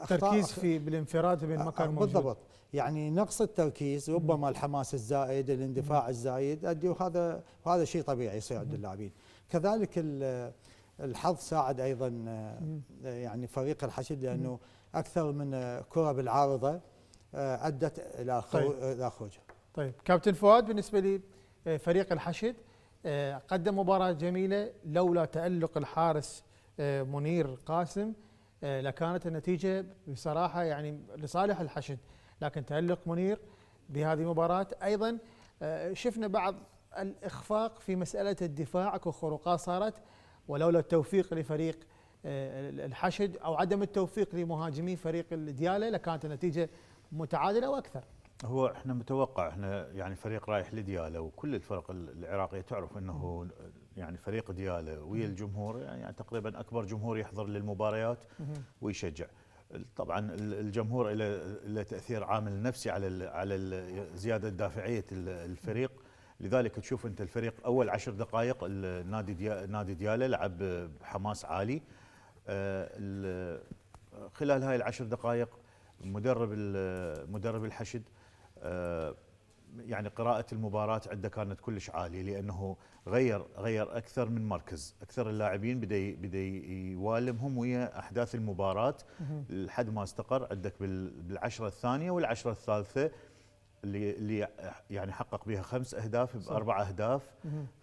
S3: تركيز في بالانفراد بين مكان موجود.
S4: بالضبط، يعني نقص التركيز، ربما الحماس الزائد، الاندفاع الزايد ادي، وهذا شيء طبيعي يصير عند اللاعبين. كذلك الحظ ساعد ايضا يعني فريق الحشد، لانه اكثر من كره بالعارضه ادت الى خروج.
S3: طيب كابتن فؤاد، بالنسبه لي فريق الحشد قدم مباراه جميله، لولا تألق الحارس منير قاسم لكانت النتيجه بصراحه يعني لصالح الحشد، لكن تألق منير بهذه المباراه. ايضا شفنا بعض الاخفاق في مساله الدفاع، اكو خروقات صارت، ولولا التوفيق لفريق الحشد او عدم التوفيق لمهاجمي فريق الدياله لكانت النتيجه متعادله واكثر.
S5: هو احنا متوقع، احنا يعني فريق رايح لدياله، وكل الفرق العراقيه تعرف انه يعني فريق دياله ويا الجمهور، يعني تقريبا اكبر جمهور يحضر للمباريات ويشجع. طبعا الجمهور له تاثير عامل نفسي على زياده دافعيه الفريق، لذلك تشوف انت الفريق اول 10 دقائق نادي دياله لعب بحماس عالي. خلال هاي ال10 دقائق مدرب الحشد يعني قراءة المباراة عنده كانت كلش عالية، لأنه غير أكثر من مركز، أكثر اللاعبين بدأ يوالمهم ويا أحداث المباراة لحد ما استقر عندك بالعشرة الثانية والعشرة الثالثة اللي يعني حقق بها 5 أهداف ب4 أهداف.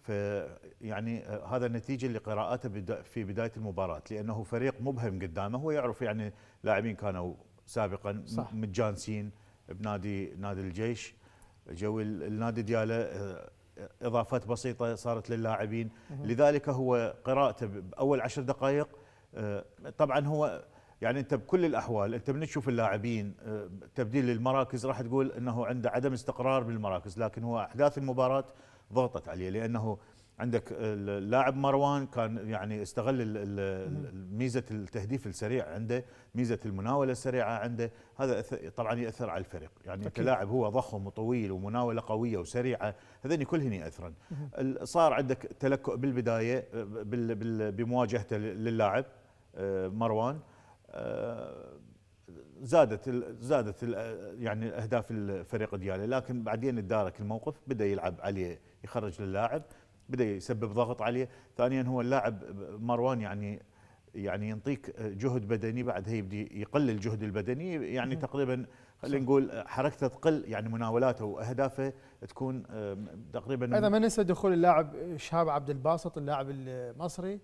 S5: فيعني هذا النتيجة لقراءته في بداية المباراة، لأنه فريق مبهم قدامه، هو يعرف يعني لاعبين كانوا سابقا متجانسين بنادي الجيش، جو النادي دياله اضافات بسيطه صارت للاعبين، لذلك هو قراءته باول 10 دقائق. طبعا هو يعني انت بكل الاحوال انت من تشوف اللاعبين تبديل للمراكز راح تقول انه عنده عدم استقرار بالمراكز، لكن هو احداث المباراه ضغطت عليه، لانه عندك اللاعب مروان كان يعني استغل ميزه التهديف السريع عنده، ميزه المناوله السريعه عنده، هذا طبعا ياثر على الفريق، يعني انت لاعب هو ضخم وطويل ومناوله قويه وسريعه، هذين كلهن ياثرن. صار عندك تلكؤ بالبدايه بمواجهته للاعب مروان، زادت يعني اهداف الفريق دياله، لكن بعدين تدارك الموقف، بدا يلعب عليه، يخرج للاعب، بدا يسبب ضغط عليه. ثانيا هو اللاعب مروان يعني ينطيك جهد بدني، بعد هي يبدي يقل الجهد البدني، يعني تقريبا خلينا نقول حركته تقل، يعني مناولاته واهدافه تكون تقريبا.
S3: ايضا ما ننسى دخول اللاعب شهاب عبد الباسط اللاعب المصري،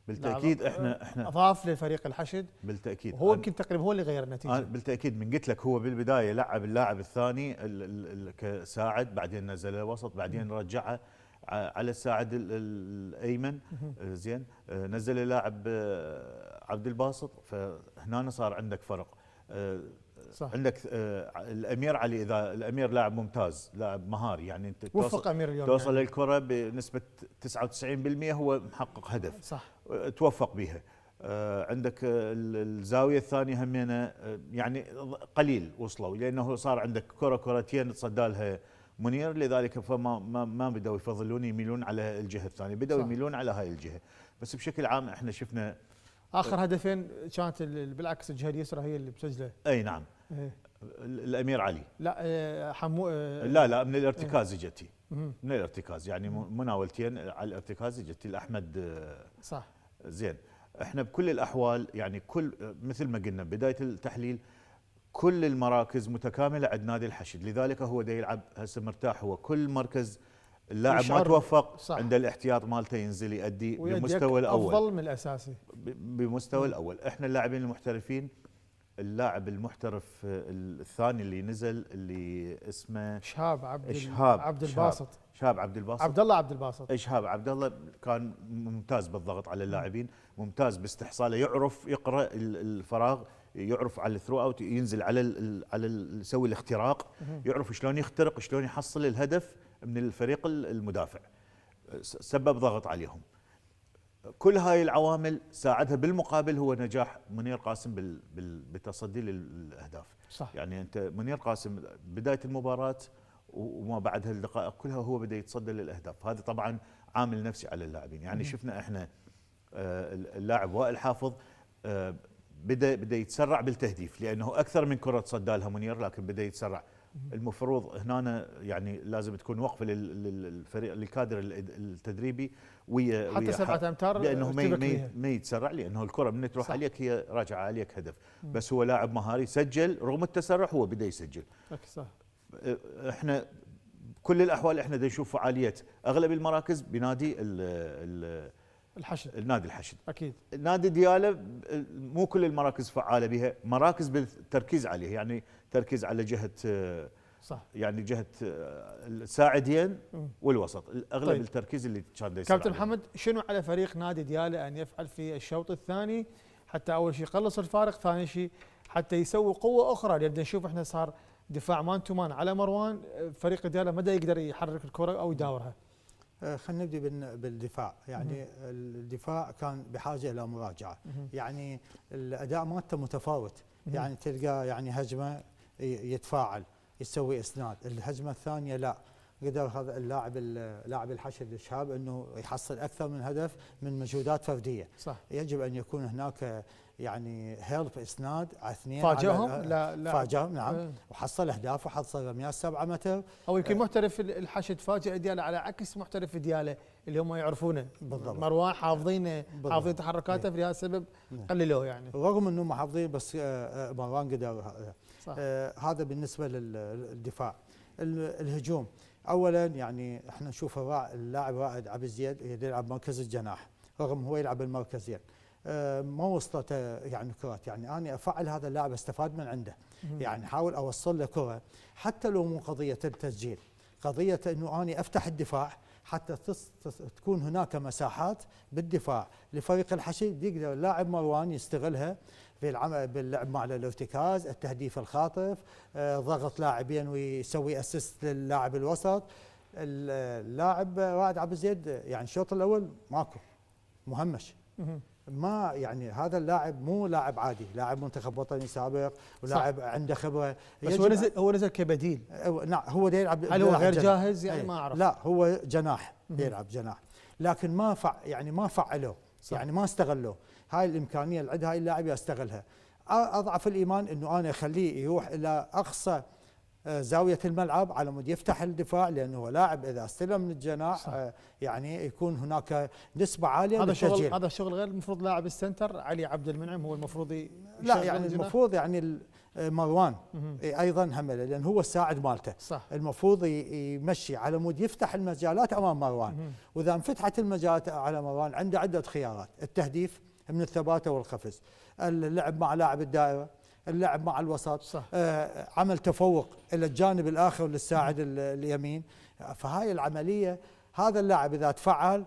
S5: بالتاكيد احنا
S3: اضاف لفريق الحشد
S5: بالتاكيد،
S3: هو يمكن تقريبا هو اللي غير النتيجه.
S5: بالتاكيد، من قلت لك هو بالبدايه لعب اللاعب الثاني كساعد، بعدين نزل الوسط، بعدين رجعه على الساعد الايمن، زين نزل اللاعب عبد الباسط، فهنا صار عندك فرق. صح. عندك الامير علي، اذا الامير لاعب ممتاز، لاعب مهاري، يعني انت
S3: وفق امير اليوم
S5: توصل
S3: يعني
S5: للكره بنسبه 99% هو محقق هدف،
S3: صح،
S5: توفق بها. عندك الزاويه الثانيه همينه يعني قليل وصلوا، لانه صار عندك كرتين تصدى لها منير، لذلك فما ما بدأوا يفضلون يميلون على الجهه الثانيه، بدأوا يميلون على هاي الجهه. بس بشكل عام احنا شفنا
S3: اخر هدفين كانت بالعكس الجهه اليسرى هي اللي مسجله.
S5: اي نعم.
S3: إيه.
S5: الامير علي
S3: لا حمو
S5: لا من الارتكاز اجتي، من الارتكاز، يعني مناولتين على الارتكاز اجتي الاحمد.
S3: صح.
S5: زين احنا بكل الاحوال يعني مثل ما قلنا بدايه التحليل، كل المراكز متكامله عند نادي الحشد، لذلك هو دا يلعب هسه مرتاح، هو كل مركز اللاعب ما
S3: يشعر.
S5: توفق
S3: صح.
S5: عند الاحتياط مالته ينزل يؤدي
S3: ويديك
S5: بمستوى الاول،
S3: افضل من الاساسي.
S5: بمستوى الاول. احنا اللاعبين المحترفين، اللاعب المحترف الثاني اللي نزل اللي اسمه
S3: شهاب عبد الباسط.
S5: شهاب عبد الباسط،
S3: عبد الباسط.
S5: شهاب عبد الله كان ممتاز بالضغط على اللاعبين، ممتاز باستحصاله، يعرف يقرا الفراغ، يعرف على الثرو اوت، ينزل يسوي الاختراق، يعرف شلون يخترق، شلون يحصل الهدف من الفريق المدافع، سبب ضغط عليهم. كل هاي العوامل ساعدها. بالمقابل هو نجاح منير قاسم بالتصدي للاهداف.
S3: صح.
S5: يعني انت منير قاسم بدايه المباراه وما بعدها الدقائق كلها هو بدا يتصدى للاهداف، هذا طبعا عامل نفسي على اللاعبين. يعني شفنا احنا اللاعب وائل حافظ بدا يتسرع بالتهديف، لانه اكثر من كره صدى لها منير، لكن بدا يتسرع. المفروض هنا يعني لازم تكون وقفه للفريق الكادر التدريبي ويا
S3: حتى 7 امتار
S5: لانه ما يتسرع، لانه الكره من تروح عليك هي راجعه عليك هدف. بس هو لاعب مهاري، سجل رغم التسرع، هو بدا يسجل.
S3: صح.
S5: احنا كل الاحوال احنا نشوف فعاليه اغلب المراكز بنادي
S3: الحشد.
S5: النادي الحشد
S3: اكيد.
S5: نادي دياله مو كل المراكز فعاله بها، مراكز بالتركيز عليه، يعني تركيز على جهه
S3: صح،
S5: يعني جهه الساعدين والوسط، اغلب
S3: طيب.
S5: التركيز اللي كان
S3: كابتن محمد، شنو على فريق نادي دياله ان يفعل في الشوط الثاني حتى اول شيء يقلص الفارق، ثاني شيء حتى يسوي قوه اخرى؟ لان نشوف احنا صار دفاع مان تو مان على مروان، فريق دياله مدى يقدر يحرك الكره او يداورها.
S4: خلينا نبدي بالدفاع. يعني الدفاع كان بحاجه الى مراجعه. يعني الاداء مالته متفاوت. يعني تلقى يعني هجمه يتفاعل، يسوي اسناد، الهجمه الثانيه لا، قدر هذا لاعب الحشد الشهاب انه يحصل اكثر من هدف من مجهودات فرديه.
S3: صح.
S4: يجب ان يكون هناك يعني هيلب، اسناد على اثنين.
S3: فاجئهم؟ لا
S4: فاجئهم نعم. وحصل اهداف وحصل رميات 7 متر.
S3: او يمكن محترف الحشد فاجئ دياله على عكس محترف دياله اللي هم يعرفونه.
S4: بالضبط.
S3: مروان حافظين تحركاته، في هذا السبب قللوه يعني.
S4: رغم انه محافظين بس مروان قدر.
S3: صح.
S4: هذا بالنسبه للدفاع. الهجوم اولا يعني احنا نشوف اللاعب رائد عبد الزيد يلعب مركز الجناح، رغم هو يلعب المركزين ما وصلت يعني كرات. يعني انا افعل هذا اللاعب، استفاد من عنده. يعني احاول اوصل له كره، حتى لو مو قضيه التسجيل، قضيه انه اني افتح الدفاع حتى تكون هناك مساحات بالدفاع لفريق الحشد يقدر اللاعب مروان يستغلها في العمل باللعب مع الارتكاز، التهديف الخاطف، ضغط لاعبين ويسوي اسيست للاعب الوسط. اللاعب رائد عبد الزيد يعني الشوط الاول ماكو مهمش. ما يعني هذا اللاعب مو لاعب عادي، لاعب منتخب وطني سابق ولاعب عنده خبره.
S3: بس هو نزل كبديل.
S4: نعم هو يلعب.
S3: هل هو غير جاهز يعني؟ ما اعرف.
S4: لا هو جناح، يلعب جناح، لكن ما فعلوه. يعني ما استغلوه. هاي الامكانيه اللي عند هاي اللاعب يستغلها. اضعف الايمان انه انا اخليه يروح الى اقصى زاويه الملعب على مود يفتح الدفاع، لانه لاعب اذا استلم من الجناح يعني يكون هناك نسبه عاليه للتسجيل.
S3: هذا الشغل غير المفروض لاعب السنتر علي عبد المنعم هو المفروض
S4: لا يعني المفروض يعني مروان ايضا همله، لان هو الساعد مالته.
S3: صح.
S4: المفروض يمشي على مود يفتح المجالات امام مروان. واذا انفتحت المجالات على مروان عنده عده خيارات: التهديف من الثبات والقفز، اللعب مع لاعب الدائره، اللعب مع الوسط.
S3: صح.
S4: عمل تفوق الى الجانب الاخر للساعد اليمين. فهاي العمليه هذا اللاعب اذا تفعل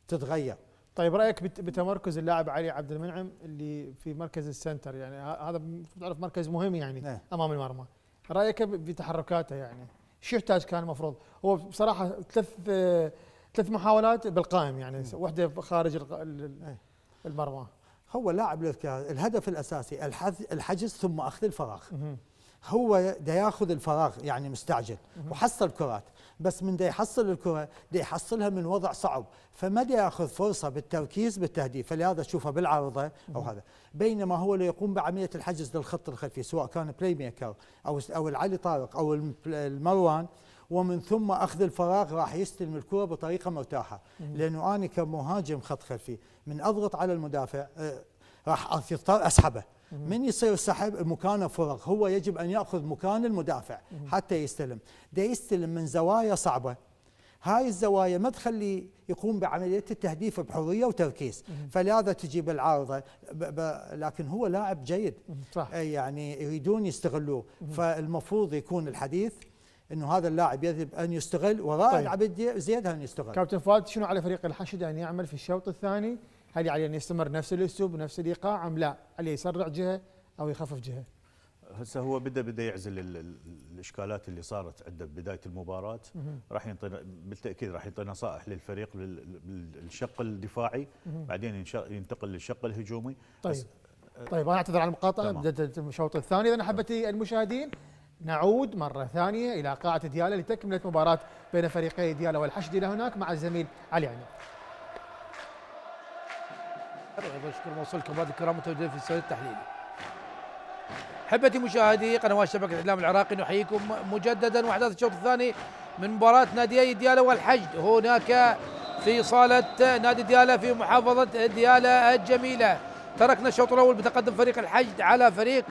S4: تتغير.
S3: طيب رايك بتمركز اللاعب علي عبد المنعم اللي في مركز السنتر؟ يعني هذا تعرف مركز مهم يعني امام المرمى. رايك بتحركاته يعني شو يحتاج كان المفروض؟ هو بصراحه ثلاث محاولات بالقائم، يعني واحده خارج المرمى.
S4: هو لاعب الهدف الاساسي الحجز ثم اخذ الفراغ. هو دا ياخذ الفراغ يعني مستعجل وحصل كرات، بس من دا يحصل الكره دا يحصلها من وضع صعب، فما دا ياخذ فرصه بالتركيز بالتهديف، فلهذا تشوفه بالعارضه او هذا. بينما هو اللي يقوم بعمليه الحجز للخط الخلفي، سواء كان بلاي ميكر او العلي طارق او المروان، ومن ثم اخذ الفراغ راح يستلم الكره بطريقه مرتاحه. لانه انا كمهاجم خط خلفي من اضغط على المدافع راح اضطر اسحبه. من يصير سحب مكانه فراغ، هو يجب ان ياخذ مكان المدافع حتى يستلم. دا يستلم من زوايا صعبه، هاي الزوايا ما تخلي يقوم بعملية التهديف بحرية وتركيز، فلهذا تجي بالعارضة. لكن هو لاعب جيد،
S3: صح.
S4: يعني يريدون يستغلوه، فالمفروض يكون الحديث انه هذا اللاعب يجب ان يستغل، وراء
S3: طيب.
S4: العبد زيد ان يستغل.
S3: كابتن فؤاد، شنو على فريق الحشد ان يعمل في الشوط الثاني؟ هل عليه ان يستمر نفس الاسلوب ونفس الايقاع ام لا؟ عليه يسرع جهه او يخفف جهه؟
S5: هسه هو بدا يعزل الاشكالات اللي صارت عنده ببدايه المباراه. راح ينطي بالتاكيد، راح يعطي نصائح للفريق بالشق الدفاعي، بعدين ينتقل للشق الهجومي.
S3: طيب انا اعتذر عن المقاطعه، بدات الشوط الثاني. اذا احبتي المشاهدين نعود مره ثانيه الى قاعه ديالا لتكمله مباراه بين فريقي ديالا والحشد الى هناك مع الزميل علي عنب.
S6: ايضا اشكر موصلكم بعد الكرام متواجدين في الاستوديو التحليلي. احبتي مشاهدي قنوات شبكه الاعلام العراقي، نحييكم مجددا واحداث الشوط الثاني من مباراه ناديي ديالا والحشد هناك في صاله نادي ديالا في محافظه ديالا الجميله. تركنا الشوط الاول بتقدم فريق الحشد على فريق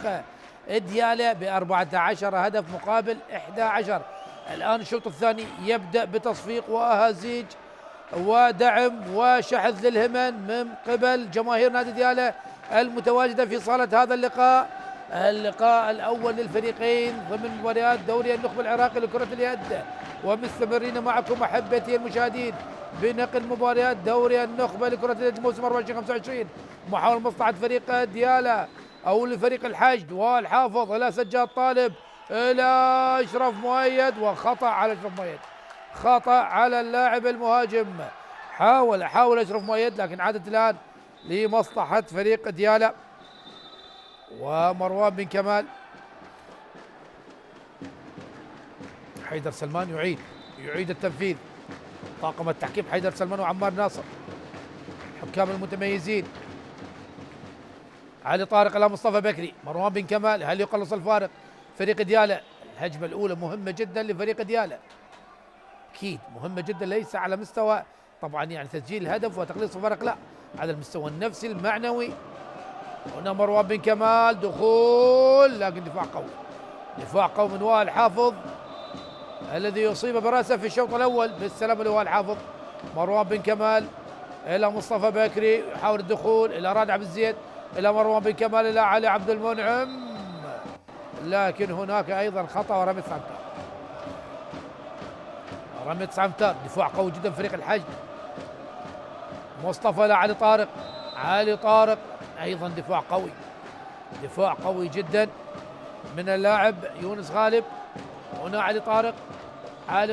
S6: ديالا ب14 هدف مقابل 11. الان الشوط الثاني يبدا بتصفيق واهازيج ودعم وشحذ للهمم من قبل جماهير نادي ديالا المتواجده في صاله هذا اللقاء الاول للفريقين ضمن مباريات دوري النخبه العراقي لكره اليد. ومستمرين معكم احبتي المشاهدين بنقل مباريات دوري النخبه لكره اليد موسم 24/25. محاولة مصلحه فريق ديالا او لفريق الحشد والحافظ الى سجاد طالب الى اشرف مؤيد، وخطا على اشرف مؤيد، خطا على اللاعب المهاجم. حاول اشرف مؤيد لكن عادت الان لمصلحه فريق ديالا. ومروان بن كمال، حيدر سلمان يعيد التنفيذ. طاقم التحكيم حيدر سلمان وعمار ناصر، حكام المتميزين. علي طارق الى مصطفى بكري. مروان بن كمال، هل يقلص الفارق فريق ديالا؟ الهجمه الاولى مهمه جدا لفريق ديالا، اكيد مهمه جدا، ليس على مستوى طبعا يعني تسجيل الهدف وتقليص الفرق، لا على المستوى النفسي المعنوي. هنا مروان بن كمال دخول، لكن دفاع قوي من وائل حافظ الذي يصيب براسه في الشوط الاول. بالسلامه لوائل حافظ. مروان بن كمال الى مصطفى بكري يحاول الدخول الى رادع بن زيد، الى مروان بن كمال، الى علي عبد المنعم، لكن هناك ايضا خطا ورمية سعمتار. دفاع قوي جدا فريق الحشد. مصطفى لعلي طارق، علي طارق ايضا دفاع قوي جدا من اللاعب يونس غالب. هنا علي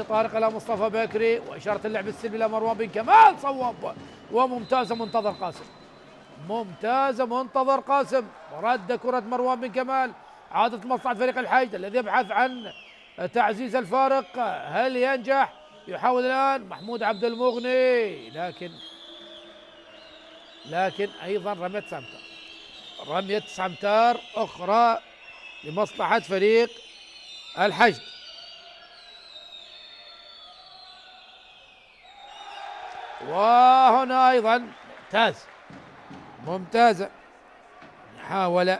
S6: طارق الى مصطفى بكري، واشاره اللعب السلبي الى مروان بن كمال، صواب وممتازه منتظر قاسم. رد كره مروان بن كمال، عادت مصلحه فريق الحشد الذي يبحث عن تعزيز الفارق. هل ينجح؟ يحاول الان محمود عبد المغني، لكن ايضا رمية سعمتار اخرى لمصلحة فريق الحشد. وهنا ايضا ممتازة محاولة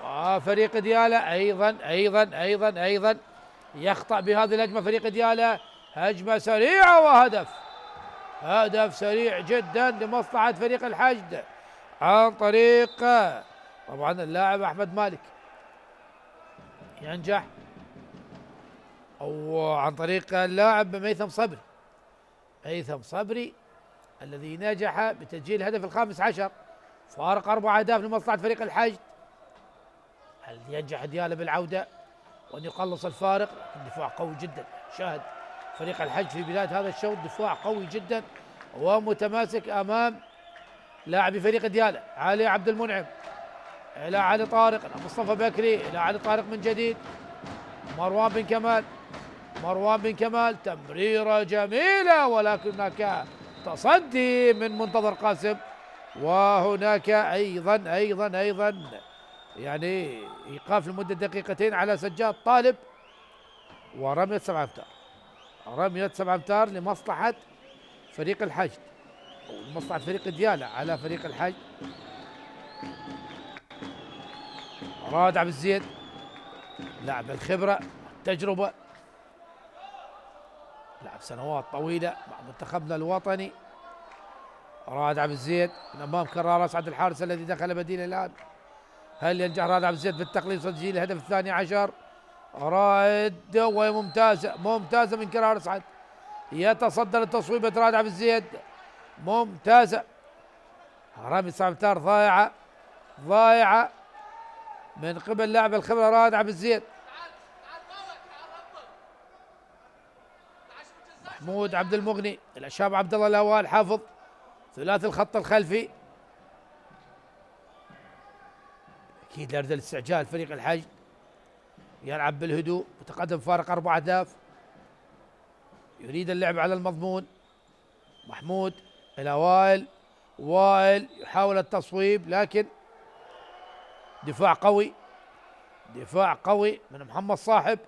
S6: وفريق ديالا ايضا يخطأ بهذه الهجمة. فريق ديالا هجمة سريعة هدف سريع جدا لمصلحة فريق الحشد عن طريق طبعا اللاعب احمد مالك، ينجح او عن طريق اللاعب ميثم صبري الذي نجح بتسجيل الهدف ال15. فارق 4 أهداف لمصلحة فريق الحشد. هل ينجح ديالا بالعودة وأن يقلص الفارق؟ دفاع قوي جدا. شاهد فريق الحشد في بداية هذا الشوط دفاع قوي جدا ومتماسك أمام لاعب فريق ديالا. علي عبد المنعم إلى علي طارق، إلى مصطفى بكري، إلى علي طارق من جديد. مروان بن كمال تمريرة جميلة، ولكن هناك تصدي من منتظر قاسم. وهناك أيضا يعني إيقاف لمدة دقيقتين على سجاد طالب. ورمية 7 أمتار لمصلحة فريق الحشد أو لمصلحة فريق ديالا على فريق الحشد. رائد عبد الزيد لاعب الخبرة التجربة، لعب سنوات طويلة مع منتخبنا الوطني. رائد عبد الزيد من أمام كرار أسعد الحارس الذي دخل بديل الآن. هل ينجح رائد عبد الزيد في التقليص وتسجيل الهدف الثاني عشر؟ رائد وهي ممتازة من كرار أسعد، يتصدى لتصويبة رائد عبد الزيد، ممتازة. رامي سامتار ضايعة من قبل لاعب الخبرة رائد عبد الزيد. محمود عبد المغني إلى شاب عبد الله الأوال حافظ، ثلاثي الخط الخلفي. أكيد لأرض الاستعجال فريق الحج يلعب بالهدوء، متقدم فارق 4 أهداف، يريد اللعب على المضمون. محمود إلى وائل يحاول التصويب، لكن دفاع قوي من محمد صاحب.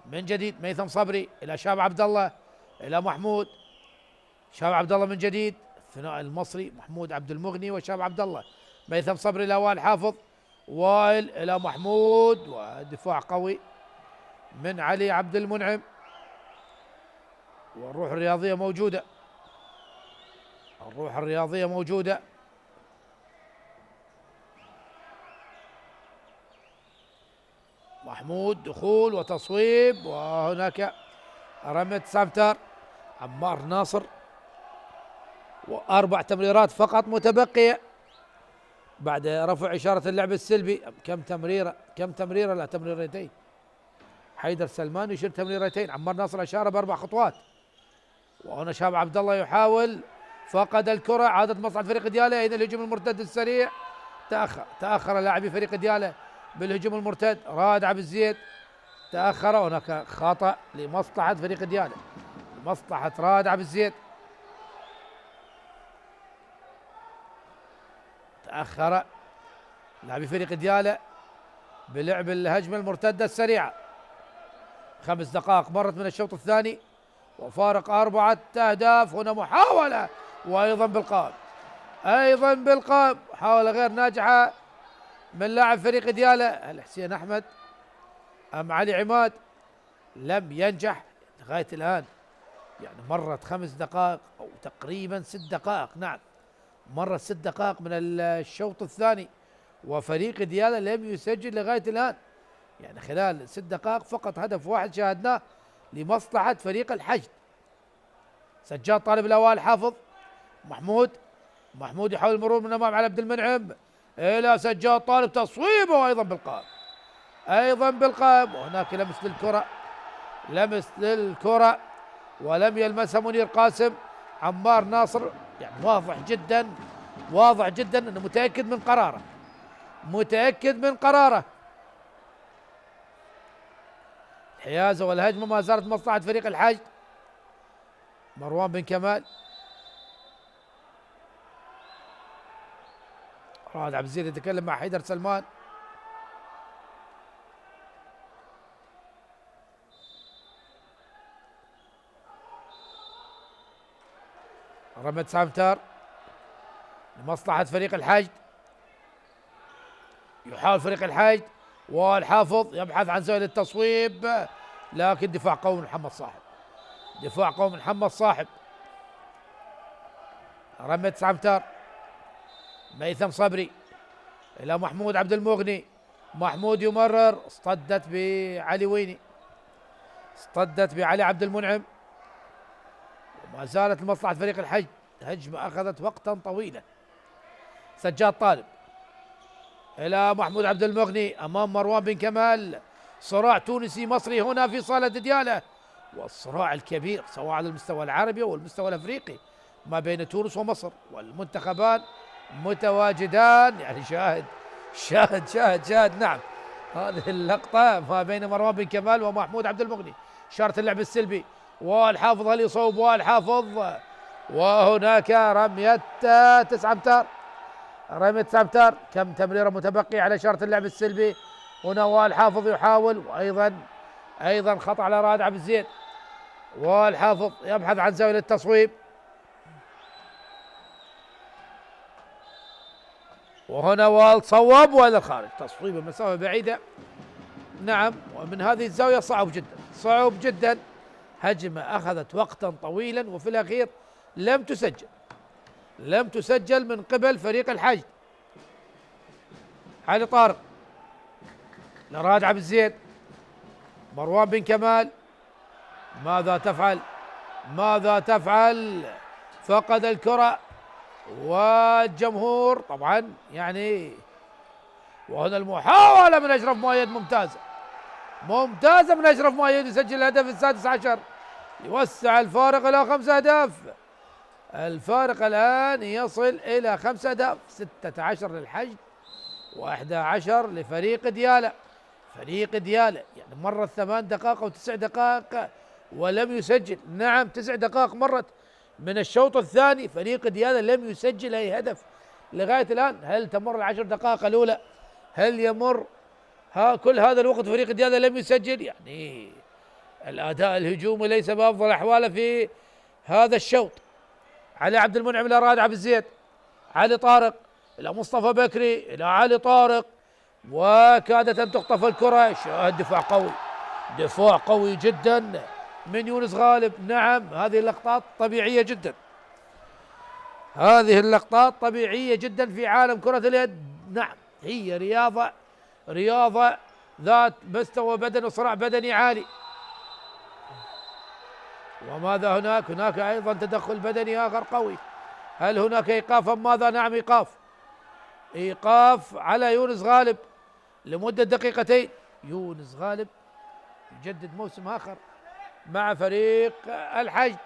S6: من جديد ميثم صبري إلى شاب عبد الله، إلى محمود. شاب عبد الله من جديد، الثنائي المصري محمود عبد المغني وشاب عبد الله. ميثم صبري إلى وائل حافظ، وائل إلى محمود، ودفاع قوي من علي عبد المنعم. والروح الرياضية موجودة. محمود دخول وتصويب، وهناك رمية سامتار. عمار ناصر، و4 تمريرات فقط متبقية بعد رفع إشارة اللعب السلبي. كم تمريرة؟ لا، تمريرتين. حيدر سلمان يشير تمريرتين، عمار ناصر أشار ب4 خطوات. وهنا شاب عبد الله يحاول، فقد الكرة، عادت مصعد فريق ديالى. إذا الهجوم المرتد السريع، تأخر لاعبي فريق ديالى بالهجوم المرتد. رائد عبد الزيد تأخر، هناك خطأ لمصلحة فريق ديالى، لمصلحة رائد عبد الزيد. تأخر لاعبي فريق ديالى بلعب الهجمة المرتدة السريعة. 5 دقائق مرت من الشوط الثاني وفارق 4 أهداف. هنا محاولة وأيضا بالقائم، محاولة غير ناجحة من لاعب فريق ديالى. هل حسين أحمد أم علي عماد؟ لم ينجح لغاية الآن. يعني مرت 5 دقائق أو تقريبا 6 دقائق. نعم، مرت 6 دقائق من الشوط الثاني وفريق ديالى لم يسجل لغاية الآن. يعني خلال 6 دقائق فقط هدف واحد شاهدناه لمصلحة فريق الحشد. سجاد طالب الأوائل حافظ. محمود يحاول المرور من أمام علي عبد المنعم إلى سجاد طالب، تصويبه وأيضا بالقائم. وهناك لمس للكرة ولم يلمسها منير قاسم. عمار ناصر يعني واضح جدا أنه متأكد من قراره. الحيازة والهجمة ما زالت مصلحة فريق الحشد. مروان بن كمال، رائد عبد الزيد يتكلم مع حيدر سلمان. رمية سامتار لمصلحة فريق الحشد. يحاول فريق الحشد والحافظ يبحث عن زاوية التصويب، لكن دفاع قوي من محمد صاحب. رمية سامتار، ميثم صبري إلى محمود عبد المغني. محمود يمرر، اصطدت بعلي عبد المنعم. وما زالت لمصلحة فريق الحج. هجمة أخذت وقتا طويلا. سجاد طالب إلى محمود عبد المغني أمام مروان بن كمال. صراع تونسي مصري هنا في صالة ديالى، والصراع الكبير سواء على المستوى العربي والمستوى الأفريقي ما بين تونس ومصر، والمنتخبان متواجدان. يعني شاهد نعم هذه اللقطة ما بين مروان بن كمال ومحمود عبد المغني. شارة اللعب السلبي والحافظ هل يصوب والحافظ، وهناك رمية 9 أمتار. رمية 9 أمتار. كم تمريرة متبقية على شارة اللعب السلبي. هنا والحافظ يحاول، وأيضا خطأ على رائد عبد الزيد. والحافظ يبحث عن زاوية التصويب. وهنا وال صوب وإلى الخارج، تصويب مسافة بعيدة. نعم، ومن هذه الزاوية صعب جدا، صعب جدا. هجمة أخذت وقتا طويلا وفي الأخير لم تسجل من قبل فريق الحشد. علي طارق لراد عبد الزيد، مروان بن كمال، ماذا تفعل؟ فقد الكرة والجمهور طبعا يعني. وهنا المحاولة من أشرف مؤيد ممتازة من أشرف مؤيد، يسجل الهدف السادس عشر، يوسع الفارق إلى 5 أهداف. الفارق الآن يصل إلى 5 أهداف، 16 للحشد و11 لفريق ديالى. فريق ديالى يعني مرت 8 دقائق أو 9 دقائق ولم يسجل. نعم 9 دقائق مرت من الشوط الثاني، فريق ديالى لم يسجل أي هدف لغاية الآن. هل تمر ال10 دقائق الأولى؟ هل يمر كل هذا الوقت فريق ديالى لم يسجل؟ يعني الأداء الهجومي ليس بأفضل أحواله في هذا الشوط. علي عبد المنعم إلى راد عبد الزيد، علي طارق إلى مصطفى بكري، إلى علي طارق، وكادت أن تخطف الكرة. شاهد دفاع قوي جدا من يونس غالب. نعم هذه اللقطات طبيعية جدا، في عالم كرة اليد. نعم هي رياضة ذات مستوى بدني وصراع بدني عالي. وماذا هناك أيضا تدخل بدني آخر قوي. هل هناك إيقاف أم ماذا؟ نعم إيقاف على يونس غالب لمدة 2 دقيقة. يونس غالب يجدد موسم آخر مع فريق الحشد.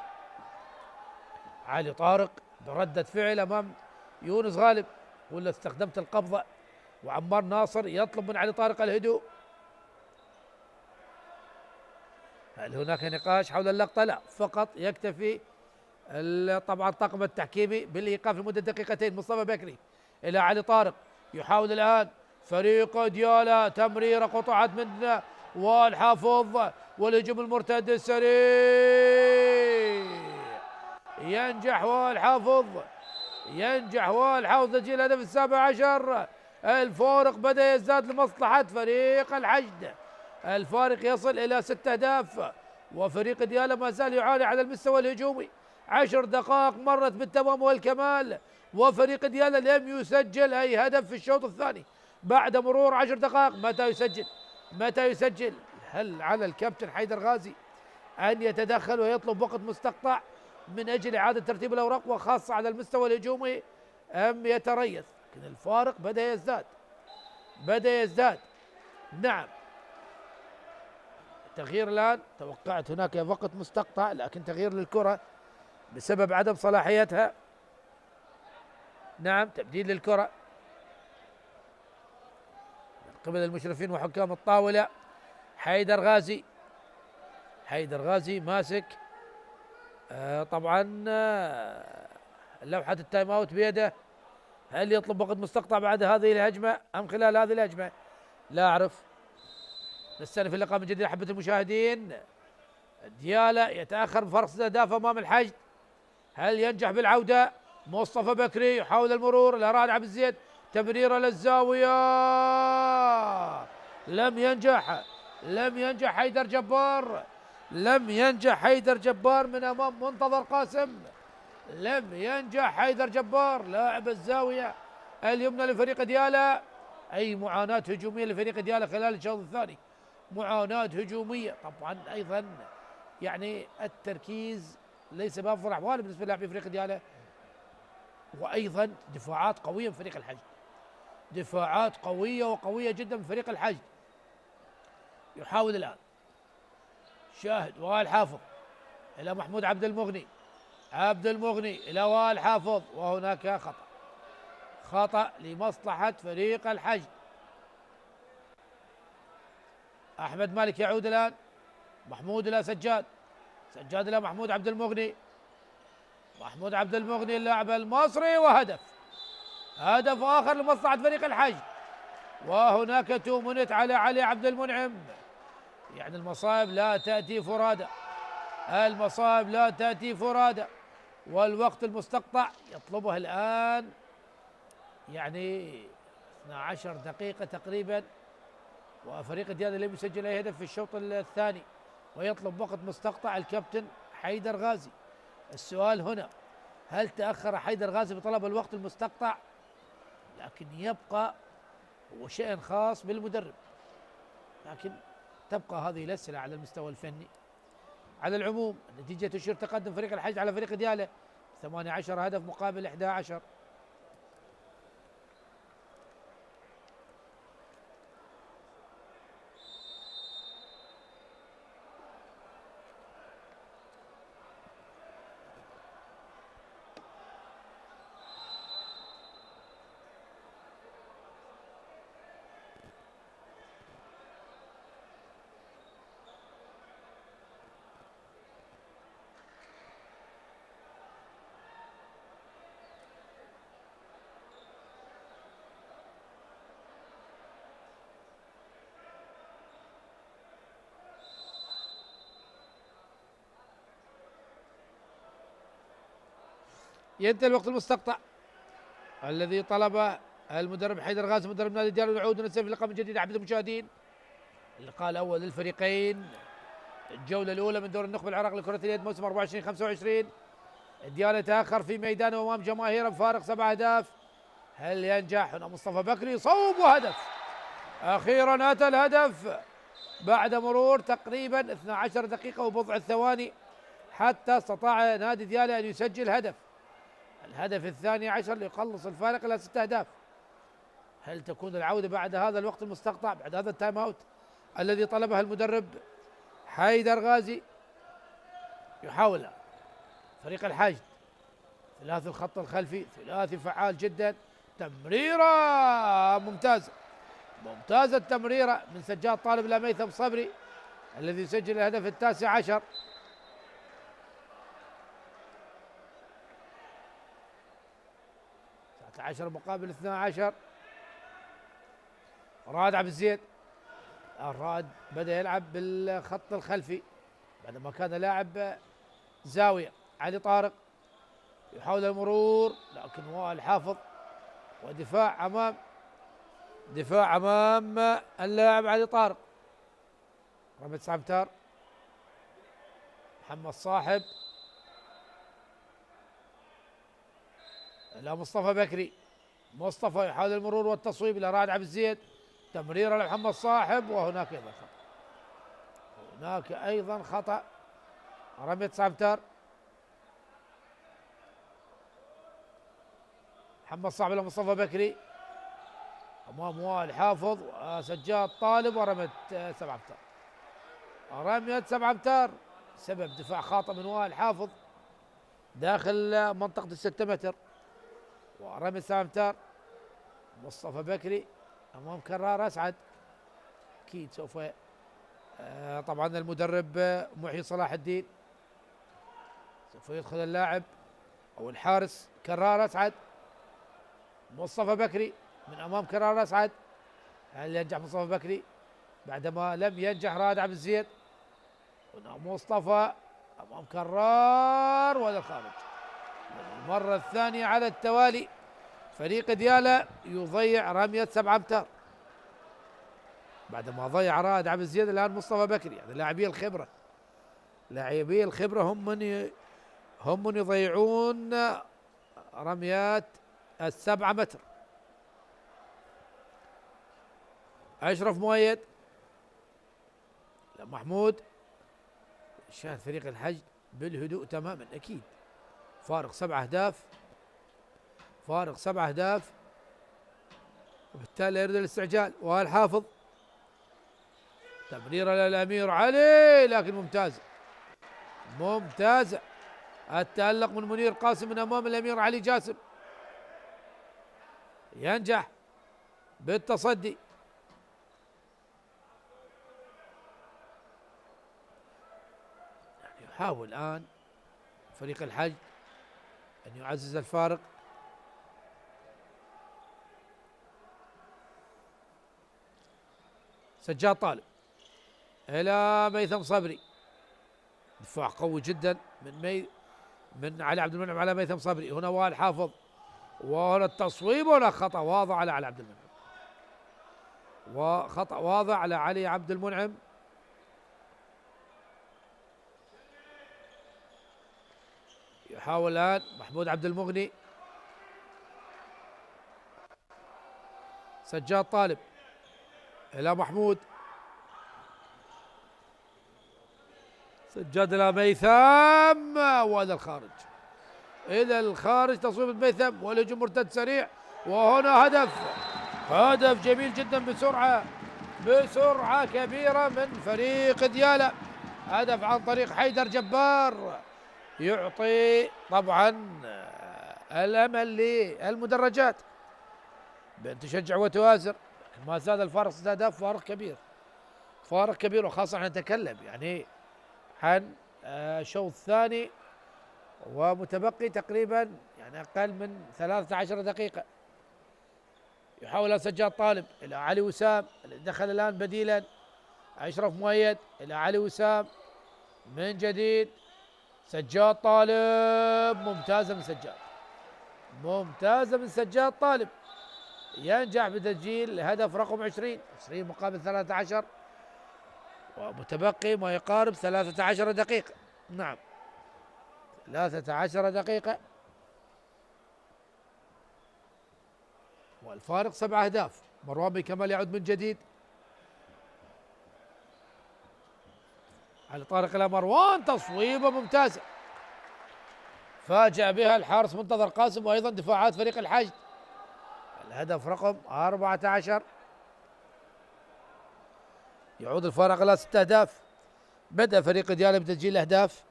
S6: علي طارق بردة فعل أمام يونس غالب، ولا استخدمت القبضة. وعمار ناصر يطلب من علي طارق الهدوء. هل هناك نقاش حول اللقطة؟ لا، فقط يكتفي طبعا الطاقم التحكيمي بالإيقاف لمدة 2 دقيقة. مصطفى بكري إلى علي طارق، يحاول الآن فريق ديالى تمريرة قطعت من والحافظ، والهجوم المرتد السريع ينجح والحافظ تسجيل الهدف السابع عشر. الفارق بدأ يزداد لمصلحة فريق الحشد، الفارق يصل إلى 6 أهداف، وفريق ديالى ما زال يعاني على المستوى الهجومي. 10 دقائق مرت بالتمام والكمال، وفريق ديالى لم يسجل أي هدف في الشوط الثاني بعد مرور 10 دقائق. متى يسجل؟ هل على الكابتن حيدر غازي أن يتدخل ويطلب وقت مستقطع من أجل إعادة ترتيب الأوراق وخاصة على المستوى الهجومي، أم يتريث؟ لكن الفارق بدأ يزداد. نعم تغيير الآن، توقعت هناك وقت مستقطع لكن تغيير للكرة بسبب عدم صلاحيتها. نعم تبديل للكرة من قبل المشرفين وحكام الطاولة. حيدر غازي ماسك طبعا لوحة التايم اوت بيده. هل يطلب وقت مستقطع بعد هذه الهجمة أم خلال هذه الهجمة؟ لا أعرف. نستأنف اللقاء من جديد أحبة المشاهدين. ديالى يتأخر بفرق 6 أهداف أمام الحشد، هل ينجح بالعودة؟ مصطفى بكري يحاول المرور إلى راد عبد الزيد، تمريرة للزاوية، لم ينجح حيدر جبار من أمام منتظر قاسم. لاعب الزاوية اليمنى لفريق ديالى. أي معاناة هجومية لفريق ديالى خلال الشوط الثاني، معاناة هجومية. طبعا أيضا يعني التركيز ليس بأفضل أحواله بالنسبة للاعبين فريق ديالى، وأيضا دفاعات قوية من فريق الحشد، دفاعات قوية جدا من فريق الحشد. يحاول الآن شاهد وائل حافظ إلى محمود عبد المغني إلى وائل حافظ، وهناك خطأ لمصلحة فريق الحشد. أحمد مالك يعود الآن، محمود إلى سجاد إلى محمود عبد المغني اللاعب المصري، وهدف آخر لمصلحة فريق الحشد. وهناك 2 منت على علي عبد المنعم. يعني المصائب لا تأتي فرادى، والوقت المستقطع يطلبه الآن يعني 12 دقيقة تقريبا، وفريق ديالا لم يسجل أي هدف في الشوط الثاني، ويطلب وقت مستقطع الكابتن حيدر غازي. السؤال هنا، هل تأخر حيدر غازي بطلب الوقت المستقطع؟ لكن يبقى هو شيء خاص بالمدرب، لكن تبقى هذه الأسئلة على المستوى الفني. على العموم النتيجة تشير تقدم فريق الحج على فريق ديالا 18 هدف مقابل 11. ينتهي الوقت المستقطع الذي طلبه المدرب حيدر غازي مدرب نادي ديالا، يعود ونستهدف لقاء من جديد احباب المشاهدين. اللقاء الاول للفريقين، الجوله الاولى من دور النخبه العراقي لكره اليد موسم 24-25. ديالا تاخر في ميدانه امام جماهيره بفارق 7 اهداف. هل ينجح؟ هنا مصطفى بكري صوب وهدف. اخيرا اتى الهدف بعد مرور تقريبا 12 دقيقه وبضع ثواني حتى استطاع نادي ديالا ان يسجل هدف، الهدف الثاني عشر ليقلص الفارق الى 6 اهداف. هل تكون العوده بعد هذا الوقت المستقطع، بعد هذا التايم اوت الذي طلبها المدرب حيدر غازي؟ يحاول فريق الحشد ثلاثي الخط الخلفي، ثلاثي فعال جدا، تمريره ممتازه، ممتازه التمريره من سجاد طالب لميثم صبري الذي يسجل الهدف التاسع عشر. 19 مقابل 12. راد عبد الزيد، الراد بدأ يلعب بالخط الخلفي بعدما كان لاعب زاوية. علي طارق يحاول المرور لكن وائل حافظ، ودفاع امام اللاعب علي طارق. رمي 9 امتار، محمد صاحب الى مصطفى بكري، مصطفى يحاول المرور والتصويب الى رائد عبد الزيد، تمريره لمحمد صاحب، وهناك ايضا خطا، هناك ايضا خطا. رمية 9 امتار، محمد صاحب الى مصطفى بكري امام وائل حافظ وسجاد طالب، ورمية 7 امتار. رمية 7 امتار سبب دفاع خاطئ من وائل حافظ داخل منطقة ال6 متر. ورمي 7 امتار، مصطفى بكري امام كرار اسعد. اكيد سوف طبعا المدرب محيي صلاح الدين سوف يدخل اللاعب او الحارس كرار اسعد. مصطفى بكري من امام كرار اسعد، هل ينجح مصطفى بكري بعدما لم ينجح رائد عبد الزيد؟ هنا مصطفى امام كرار والى الخارج. المرة الثانية على التوالي فريق ديالا يضيع رمية 7 امتار بعدما ضيع رائد عبد الزيد. الان مصطفى بكري، يعني لاعبي الخبرة هم من يضيعون رميات 7 متر. اشرف مؤيد محمود، شاهد فريق الحج بالهدوء تماما، اكيد فارق 7 اهداف، وبالتالي يريد الاستعجال. والحافظ تمريره للامير علي لكن ممتازه التألق من منير قاسم من امام الامير علي جاسم، ينجح بالتصدي. يعني يحاول الان فريق الحج ان يعزز الفارق. سجاد طالب الى ميثم صبري، دفاع قوي جدا من علي عبد المنعم على ميثم صبري. هنا وائل حافظ وهنا التصويب، وهنا خطأ واضح على علي عبد المنعم، وخطأ واضح على علي عبد المنعم. يحاول الآن محمود عبد المغني، سجاد طالب إلى محمود، سجاد إلى ميثم، وإلى الخارج، إلى الخارج، تصويب ميثم والهجوم مرتد سريع، وهنا هدف جميل جدا بسرعة كبيرة من فريق ديالا، هدف عن طريق حيدر جبار، يعطي طبعا الأمل للمدرجات بأن تشجع وتوازر. ما زال الفارق 6 أهداف، فارق كبير، وخاصة احنا نتكلم يعني عن الشوط الثاني ومتبقي تقريبا يعني أقل من 13 دقيقة. يحاول سجاد طالب إلى علي وسام، دخل الآن بديلا أشرف مؤيد، إلى علي وسام من جديد، سجاد طالب، ممتازة من سجاد طالب، ينجح بتسجيل هدف رقم 20 مقابل 13، ومتبقي ما يقارب 13 دقيقة. نعم 13 دقيقة، والفارق 7 أهداف. مروان بن كمال يعود من جديد، علي طارق إلى مروان، تصويبة ممتازة فاجأ بها الحارس منتظر قاسم، وأيضا دفاعات فريق الحشد. الهدف رقم 14، يعود الفارق إلى 6 أهداف. بدأ فريق ديالا بتسجيل أهداف،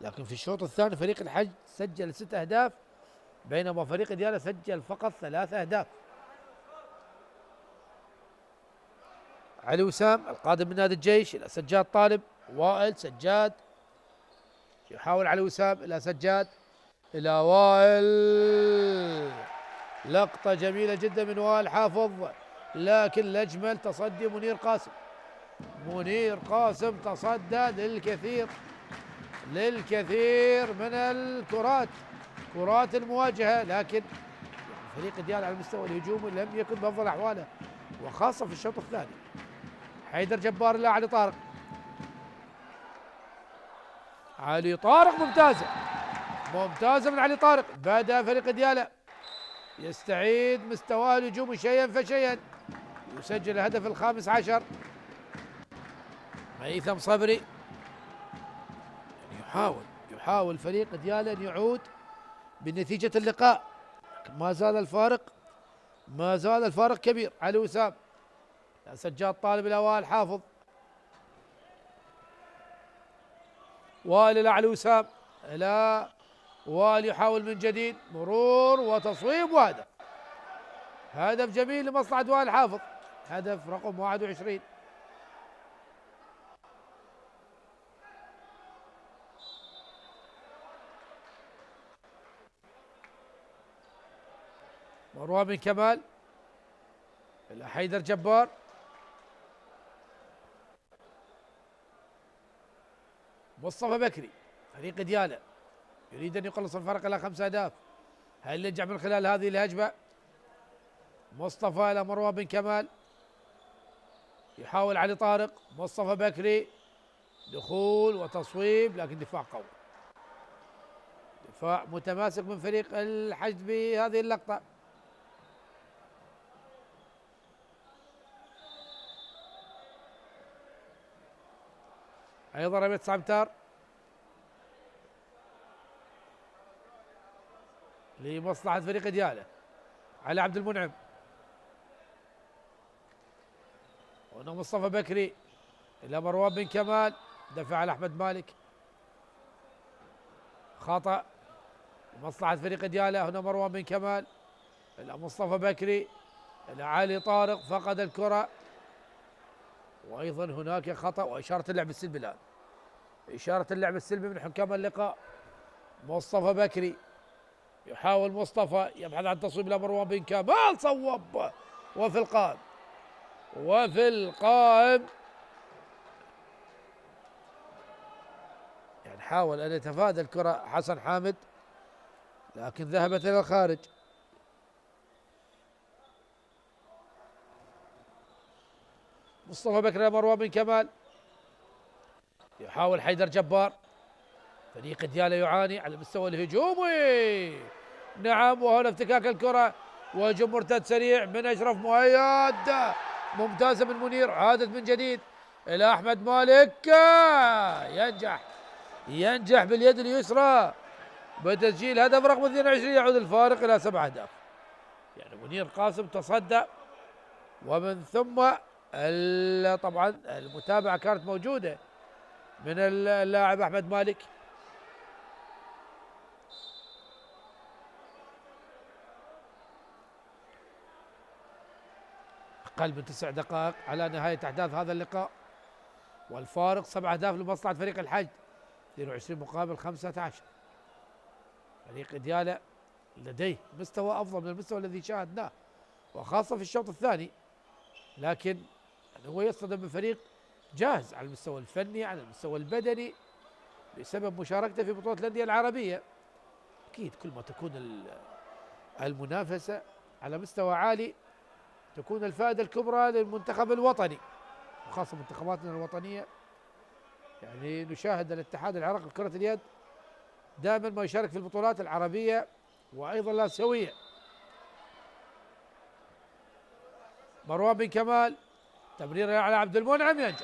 S6: لكن في الشوط الثاني فريق الحشد سجل 6 أهداف، بينما فريق ديالا سجل فقط 3 أهداف. علي وسام القادم من نادي الجيش إلى سجاد طالب، وائل، سجاد، يحاول علي وسام إلى سجاد، إلى وائل، لقطة جميلة جدا من وائل حافظ، لكن الأجمل تصدي منير قاسم تصدى للكثير من كرات المواجهة، لكن فريق ديال على المستوى الهجومي لم يكن بأفضل أحواله، وخاصة في الشوط الثاني. حيدر جبار إلى علي طارق، ممتازة من علي طارق. بدأ فريق ديالا يستعيد مستواه الهجومي شيئا فشيئا، يسجل الهدف ال15. ميثم صبري يحاول فريق ديالا أن يعود بنتيجة اللقاء، ما زال الفارق كبير. علي وسام، سجاد طالب إلى وائل حافظ، وائل إلى علي وسام، إلى وائل، يحاول من جديد، مرور وتصويب، هدف جميل لمصلحة وائل حافظ، هدف رقم 21. مروان بن كمال إلى حيدر جبار، مصطفى بكري، فريق ديالا يريد أن يقلص الفرق إلى 5 أهداف، هل ينجح من خلال هذه الهجمة؟ مصطفى إلى مروان بن كمال، يحاول علي طارق، مصطفى بكري، دخول وتصويب، لكن دفاع قوي، دفاع متماسك من فريق الحشد بهذه اللقطة. أيضا رمية 9 أمتار لمصلحة فريق ديالا. علي عبد المنعم، هنا مصطفى بكري إلى مروان بن كمال، دفع على أحمد مالك، خطأ لمصلحة فريق ديالا. هنا مروان بن كمال إلى مصطفى بكري، إلى علي طارق، فقد الكرة، وأيضا هناك خطأ وإشارة اللعب السلبي الآن، إشارة اللعب السلبي من حكام اللقاء. مصطفى بكري، يحاول مصطفى، يبحث عن تصويب لمروان بن كمال، صوب، وفي القائم يعني حاول أن يتفادى الكرة حسن حامد، لكن ذهبت إلى الخارج. مصطفى بكر مروان بن كمال، يحاول حيدر جبار. فريق دياله يعاني على المستوى الهجومي. نعم، وهنا افتكاك الكرة وهجوم مرتد سريع من أشرف مؤيد، ممتازة من منير، عادت من جديد إلى أحمد مالك، ينجح باليد اليسرى بتسجيل هدف رقم 22، يعود الفارق إلى 7 أهداف. يعني منير قاسم تصدى، ومن ثم طبعا المتابعة كانت موجودة من اللاعب أحمد مالك. أقل من 9 دقائق على نهاية أحداث هذا اللقاء، والفارق 7 أهداف لمصلحة فريق الحشد، 22 مقابل 15. فريق دياله لديه مستوى أفضل من المستوى الذي شاهدناه، وخاصة في الشوط الثاني، لكن هو يصطدم بفريق جاهز على المستوى الفني، على المستوى البدني، بسبب مشاركته في بطولة الأندية العربية. أكيد كل ما تكون المنافسة على مستوى عالي تكون الفائدة الكبرى للمنتخب الوطني، وخاصة منتخباتنا الوطنية. يعني نشاهد الاتحاد العراقي لكرة اليد دائما ما يشارك في البطولات العربية وأيضا الآسيوية. مروان بن كمال، تمرير على عبد المنعم،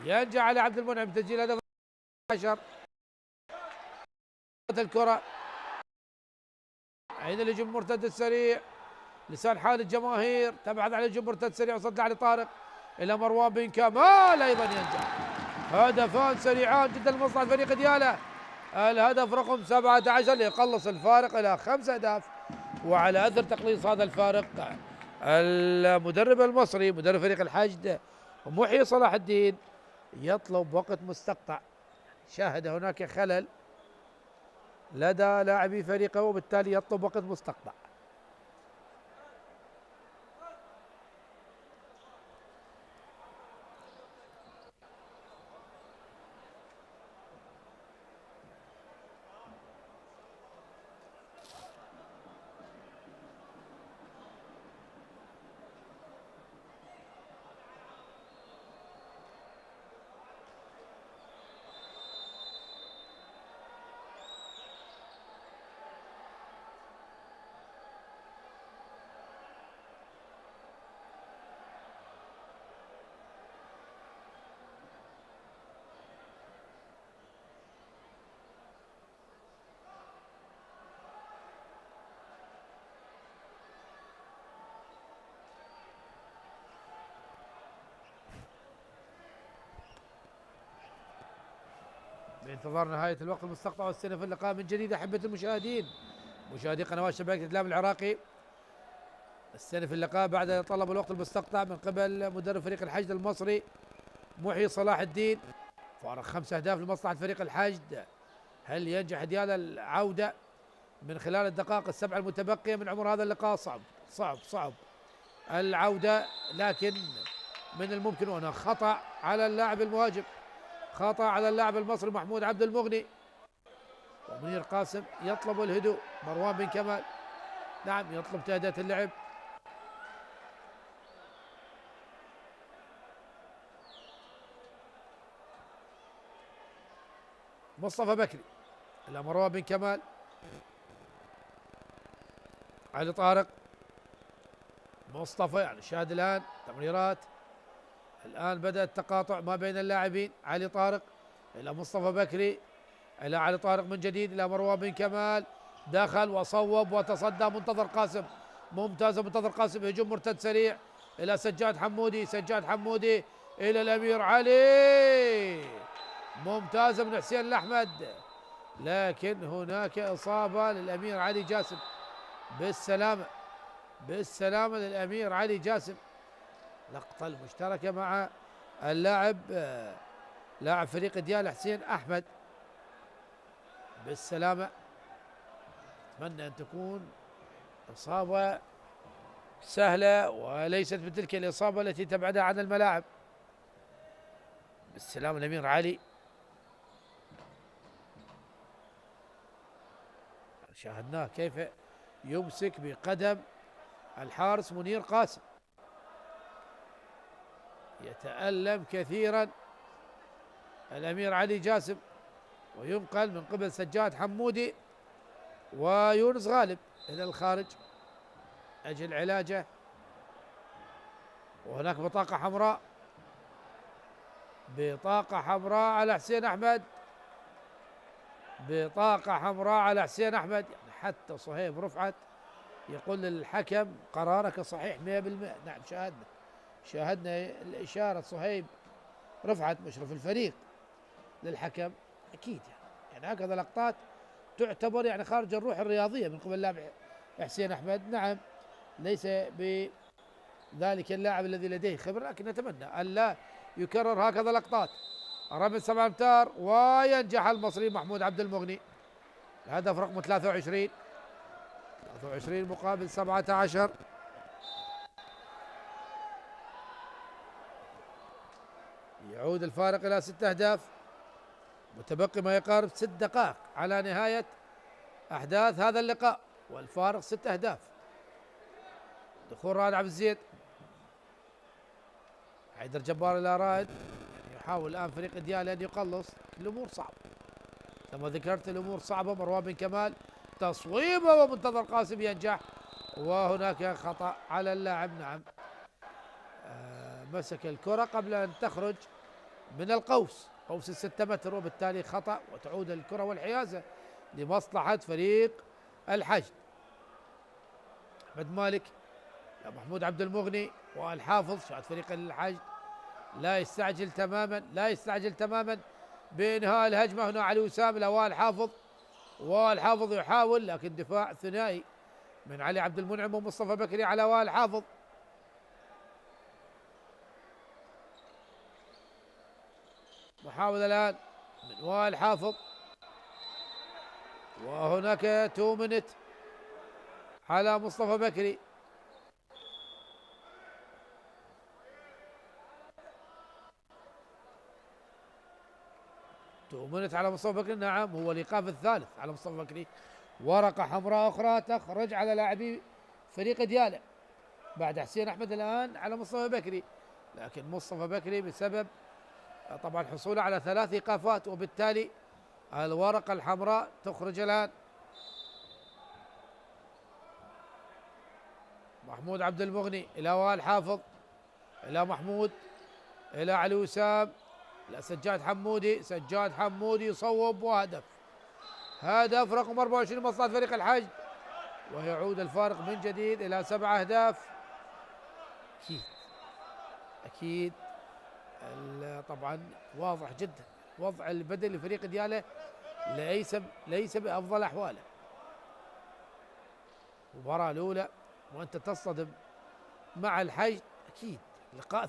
S6: ينجح على عبد المنعم تسجيل هدف 10. الكرة عين الهجوم المرتد السريع، لسان حال الجماهير، تبحث عن الهجوم المرتد السريع وصد علي طارق الى مروان بن كمال، ايضا ينجح. هدفان سريعان جدا لمصلحة فريق دياله. الهدف رقم 17 ليقلص الفارق الى 5 اهداف، وعلى اثر تقليص هذا الفارق المدرب المصري مدرب فريق الحشد محيي صلاح الدين يطلب وقت مستقطع. شاهد هناك خلل لدى لاعبي فريقه، وبالتالي يطلب وقت مستقطع. بانتظار نهاية الوقت المستقطع واستئناف اللقاء من جديد أحبة المشاهدين، مشاهدي قنوات شبكة الإعلام العراقي. استئنف اللقاء بعد طلب الوقت المستقطع من قبل مدرب فريق الحشد المصري محيي صلاح الدين. فارق 5 أهداف لمصلحة فريق الحشد. هل ينجح دياله العودة من خلال الدقائق السبع المتبقية من عمر هذا اللقاء؟ صعب العودة، لكن من الممكن. هنا خطأ على اللاعب المهاجم، خطأ على اللاعب المصري محمود عبد المغني، ومنير قاسم يطلب الهدوء. مروان بن كمال نعم يطلب تهدئة اللعب. مصطفى بكري إلى مروان بن كمال، علي طارق، مصطفى. يعني شاهد الآن تمريرات، الآن بدأ التقاطع ما بين اللاعبين. علي طارق إلى مصطفى بكري، إلى علي طارق من جديد، إلى مروان بن كمال، دخل وصوب وتصدى منتظر قاسم، ممتازة منتظر قاسم، هجوم مرتد سريع إلى سجاد حمودي إلى الأمير علي، ممتازة من حسين الأحمد، لكن هناك إصابة للأمير علي جاسم. بالسلامة للأمير علي جاسم. لقطة المشتركة مع اللاعب لاعب فريق دياله حسين أحمد. بالسلامة، أتمنى أن تكون إصابة سهلة وليست بتلك الإصابة التي تبعدها عن الملاعب. بالسلامة الأمير علي. شاهدناه كيف يمسك بقدم الحارس منير قاسم. يتألم كثيرا الأمير علي جاسم، وينقل من قبل سجاد حمودي ويونس غالب إلى الخارج أجل علاجه. وهناك بطاقة حمراء، بطاقة حمراء على حسين أحمد، بطاقة حمراء على حسين أحمد. يعني حتى صهيب رفعت يقول للحكم قرارك صحيح 100%. نعم شاهدنا الإشارة صهيب رفعت مشرف الفريق للحكم. أكيد يعني هكذا لقطات تعتبر يعني خارج الروح الرياضية من قبل اللاعب حسين أحمد. نعم ليس بذلك اللاعب الذي لديه خبرة، لكن نتمنى ألا يكرر هكذا لقطات. رمي 7 أمتار وينجح المصري محمود عبد المغني. الهدف رقم 23 مقابل 17. يعود الفارق إلى 6 أهداف، متبقي ما يقارب 6 دقائق على نهاية أحداث هذا اللقاء، والفارق 6 أهداف. دخول رائد عبد الزيد، حيدر جبار إلى رائد. يحاول الآن فريق ديالى أن يقلص. الأمور صعبة كما ذكرت، الأمور صعبة. مروان بن كمال تصويبه ومنتظر قاسم ينجح، وهناك خطأ على اللاعب. نعم مسك الكرة قبل أن تخرج من القوس، قوس 6 متر، وبالتالي خطأ، وتعود الكرة والحيازة لمصلحة فريق الحشد. أحمد مالك محمود عبد المغني والحافظ. شاهد فريق الحشد لا يستعجل تماما بإنهاء الهجمة. هنا علي وسام إلى والحافظ يحاول، لكن دفاع ثنائي من علي عبد المنعم ومصطفى بكري على والحافظ. محاولة الآن من والحافظ، وهناك 2 منت على مصطفى بكري. تؤمنت على مصطفى بكري. نعم هو الإيقاف الثالث على مصطفى بكري. ورقة حمراء أخرى تخرج على لاعبي فريق ديالى بعد حسين أحمد الآن على مصطفى بكري، لكن مصطفى بكري بسبب طبعا حصوله على 3 إيقافات، وبالتالي الورقة الحمراء تخرج الآن. محمود عبد المغني إلى وائل حافظ، إلى محمود، إلى علي وسام، إلى سجاد حمودي يصوب، وهدف. هدف رقم 24 مصلحة فريق الحشد، ويعود الفارق من جديد إلى 7 أهداف. أكيد طبعا واضح جدا وضع البدني لفريق ديالى ليس بأفضل أحواله. المباراة الأولى وأنت تصطدم مع الحشد، أكيد لقاء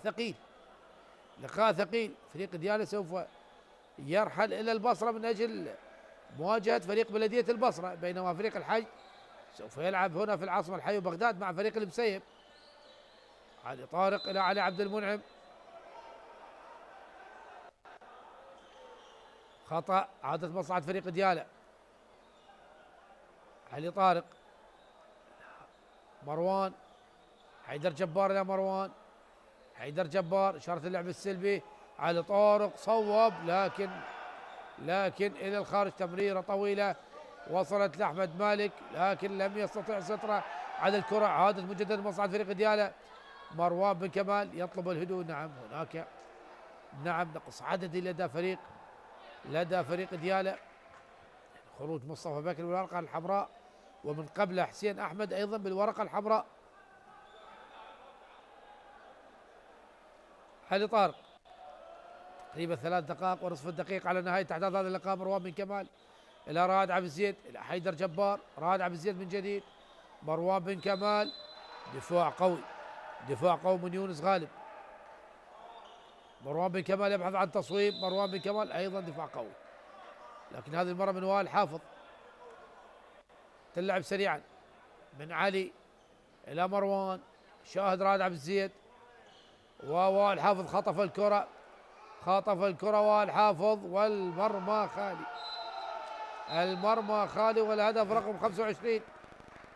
S6: ثقيل. فريق ديالى سوف يرحل إلى البصرة من أجل مواجهة فريق بلدية البصرة، بينما فريق الحشد سوف يلعب هنا في العاصمة الحي بغداد مع فريق المسيب. علي طارق إلى علي عبد المنعم، خطأ، عادة مصلحة فريق ديالى. علي طارق، مروان، حيدر جبار إلى مروان، حيدر جبار إشارة اللعب السلبي. علي طارق صوب، لكن إلى الخارج. تمريرة طويلة وصلت لأحمد مالك، لكن لم يستطع سترة على الكرة. عادت مجددا مصلحة فريق ديالى. مروان بن كمال يطلب الهدوء. نعم هناك نقص عددي لدى فريق ديالى. خروج مصطفى بكري بالورقة الحمراء، ومن قبل حسين أحمد أيضا بالورقة الحمراء. علي طارق تقريبا 3 دقائق ونصف الدقيقة على نهاية أحداث هذا اللقاء. مروان بن كمال إلى رائد عبد الزيد، إلى حيدر جبار. رائد عبد الزيد من جديد، مروان بن كمال. دفاع قوي من يونس غالب. مروان بن كمال يبحث عن تصويب. مروان بن كمال أيضا دفاع قوي، لكن هذه المرة من وائل حافظ. تلعب سريعا من علي إلى مروان. شاهد رائد عبد الزيد، ووائل حافظ خطف الكرة وائل حافظ، والمرمى خالي. والهدف رقم 25.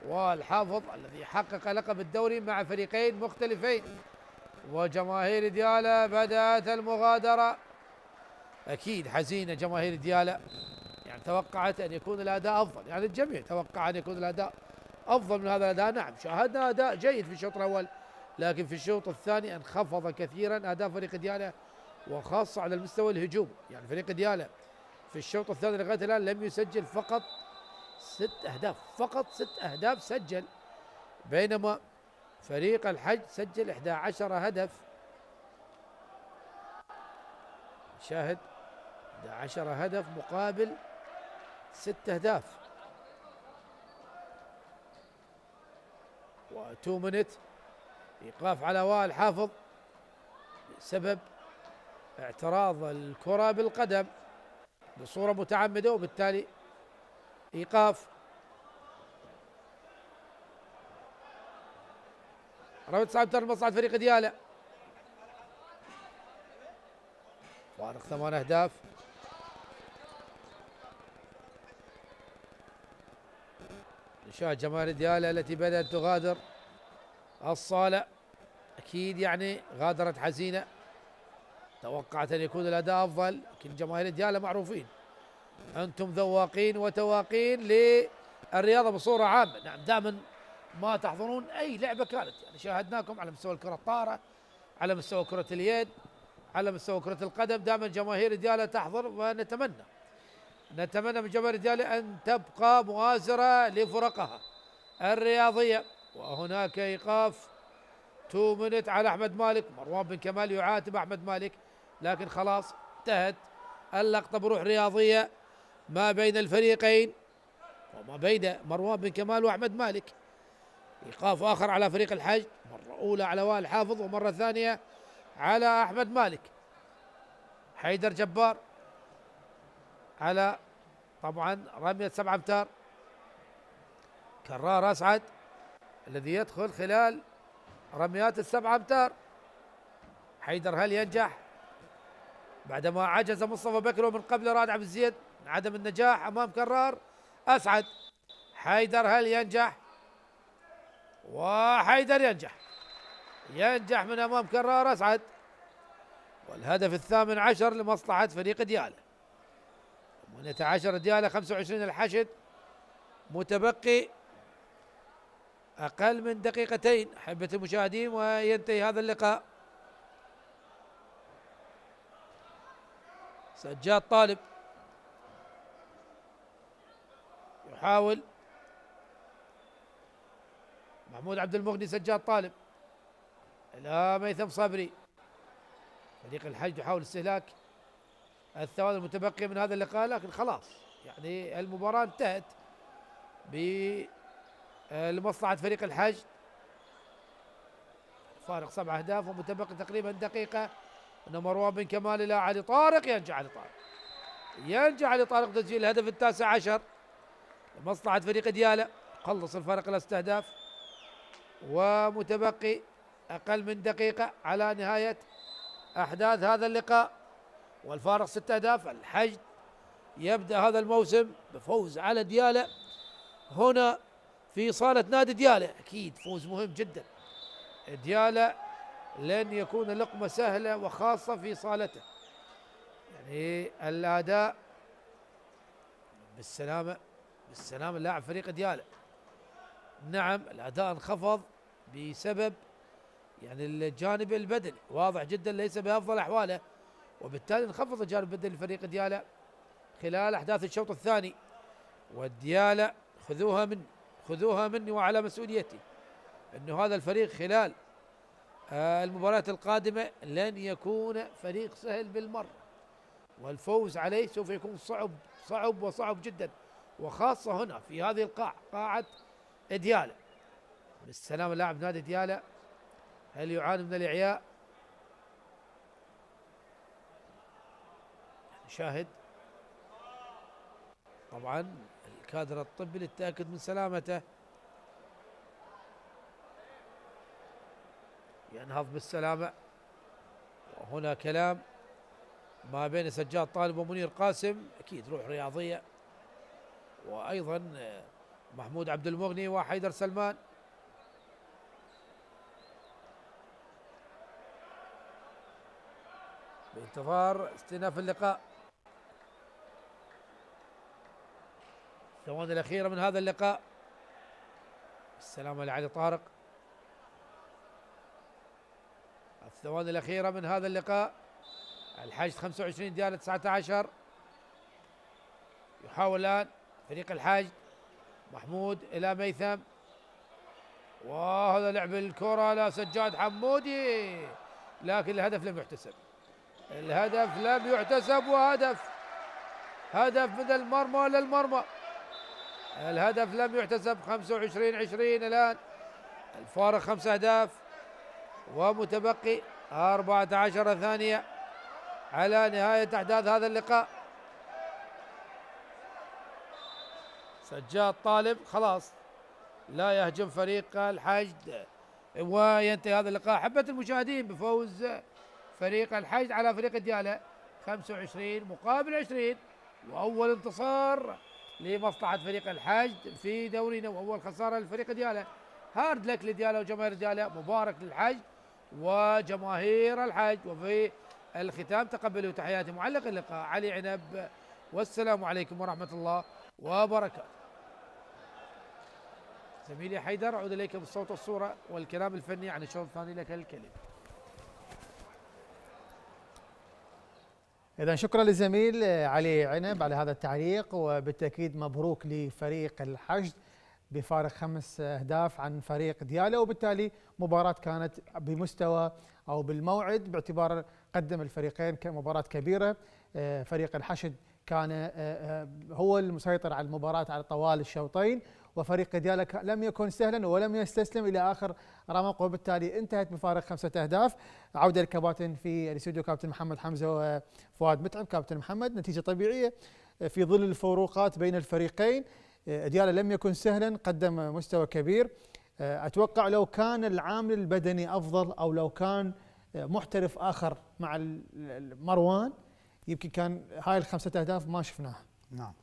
S6: وائل حافظ الذي حقق لقب الدوري مع فريقين مختلفين، وجماهير ديالا بدأت المغادرة. أكيد حزينة جماهير ديالا، يعني توقعت أن يكون الأداء أفضل، يعني الجميع توقع أن يكون الأداء أفضل من هذا الأداء. نعم شاهدنا أداء جيد في الشوط الأول، لكن في الشوط الثاني انخفض كثيرا أداء فريق ديالا، وخاصة على المستوى الهجومي. يعني فريق ديالا في الشوط الثاني لغاية الآن لم يسجل فقط 6 أهداف، فقط 6 أهداف سجل، بينما فريق الحج سجل 11 هدف. شاهد 11 هدف مقابل 6 أهداف. و2 منت إيقاف على وائل حافظ بسبب اعتراض الكرة بالقدم بصورة متعمدة، وبالتالي إيقاف. رمي 9 أمتار لمصلحة فريق ديالا، فارق 8 أهداف. نشاهد جماهير ديالا التي بدأت تغادر الصالة، أكيد يعني غادرت حزينة، توقعت أن يكون الأداء أفضل، لكن جماهير ديالا معروفين أنتم ذواقين وتواقين للرياضة بصورة عامة. نعم دائما ما تحضرون أي لعبة كانت، يعني شاهدناكم على مستوى الكرة الطائرة، على مستوى كرة اليد، على مستوى كرة القدم، دائما جماهير ديالا تحضر، ونتمنى من جماهير ديالا أن تبقى مؤازرة لفرقها الرياضية. وهناك إيقاف 2 منت على أحمد مالك. مروان بن كمال يعاتب أحمد مالك، لكن خلاص انتهت اللقطة بروح رياضية ما بين الفريقين وما بين مروان بن كمال وأحمد مالك. إيقاف آخر على فريق الحج، مرة أولى على وائل حافظ ومرة ثانية على أحمد مالك. حيدر جبار على طبعا رمية 7 أمتار، كرار أسعد الذي يدخل خلال رميات ال7 أمتار. حيدر هل ينجح بعدما عجز مصطفى بكر ومن قبل راد عبد الزيد من عدم النجاح أمام كرار أسعد؟ حيدر هل ينجح؟ وحيدر ينجح من أمام كرار أسعد، والهدف 18 لمصلحة فريق ديالا. 18 ديالا 25 الحشد، متبقي أقل من دقيقتين أحبة المشاهدين وينتهي هذا اللقاء. سجاد طالب يحاول، محمود عبد المغني، سجاد طالب إلى ميثم صبري. فريق الحج يحاول استهلاك الثواني المتبقية من هذا اللقاء، لكن خلاص يعني المباراة انتهت لمصلحة فريق الحج. فارق 7 أهداف ومتبقي تقريبا دقيقة. أن مروان بن كمال إلى علي طارق، ينجح علي طارق تسجيل الهدف 19 لمصلحة فريق ديالا، خلص الفارق إلى 6 أهداف ومتبقي أقل من دقيقة على نهاية أحداث هذا اللقاء، والفارق 6 أهداف. الحج يبدأ هذا الموسم بفوز على ديالا هنا في صالة نادي ديالا، أكيد فوز مهم جدا. ديالا لن يكون لقمة سهلة وخاصة في صالته، يعني الأداء بالسلامة لاعب فريق ديالا. نعم الأداء انخفض بسبب يعني الجانب البدني، واضح جدا ليس بأفضل أحواله، وبالتالي انخفض الجانب البدني لفريق ديالا خلال أحداث الشوط الثاني. والديالا خذوها مني وعلى مسؤوليتي أنه هذا الفريق خلال المباريات القادمة لن يكون فريق سهل بالمرة، والفوز عليه سوف يكون صعب جدا، وخاصة هنا في هذه القاعة، قاعة ديالا. بالسلامة لاعب نادي ديالا، هل يعاني من الإعياء؟ نشاهد طبعا الكادر الطبي للتأكد من سلامته، ينهض بالسلامة. وهنا كلام ما بين سجاد طالب ومنير قاسم، أكيد روح رياضية، وأيضا محمود عبد المغني وحيدر سلمان. انتظار استئناف اللقاء. الثواني الأخيرة من هذا اللقاء. السلام على علي طارق. الثواني الأخيرة من هذا اللقاء. الحشد 25 ديانة 19. يحاول الآن فريق الحشد محمود إلى ميثم، وهذا لعب الكرة لسجاد حمودي، لكن الهدف لم يحتسب. الهدف لم يحتسب، وهدف من المرمى للمرمى. الهدف لم يحتسب. 25-20 الآن، الفارق 5 أهداف ومتبقي 14 ثانية على نهاية أحداث هذا اللقاء. سجاد طالب خلاص لا يهجم فريق الحشد، وينتهي هذا اللقاء حبة المشاهدين بفوز فريق الحشد على فريق ديالى 25-20، وأول انتصار لمصلحة فريق الحشد في دورينا، وأول خسارة لفريق ديالى. هارد لك لديالى وجماهير ديالى، مبارك للحشد وجماهير الحشد. وفي الختام تقبلوا تحياتي معلق اللقاء علي عنب، والسلام عليكم ورحمة الله وبركاته. زميلي حيدر، أعود إليك بالصوت والصورة والكلام الفني عن الشوط الثاني، لك الكلمة.
S3: إذا شكرا للزميل علي عنب على هذا التعليق، وبالتأكيد مبروك لفريق الحشد بفارق 5 أهداف عن فريق ديالى، وبالتالي مباراة كانت بمستوى أو بالموعد، باعتبار قدم الفريقين كمباراة كبيرة. فريق الحشد كان هو المسيطر على المباراة على طوال الشوطين، وفريق ديالى لم يكن سهلا ولم يستسلم إلى آخر رمق، وبالتالي انتهت بفارق 5 أهداف. عودة للكباتن في الاستوديو، كابتن محمد حمزة وفؤاد متعب. كابتن محمد، نتيجة طبيعية في ظل الفروقات بين الفريقين. ديالى لم يكن سهلا، قدم مستوى كبير. أتوقع لو كان العامل البدني أفضل، أو لو كان محترف آخر مع مروان، يمكن كان هاي ال5 أهداف ما شفناها.
S4: نعم،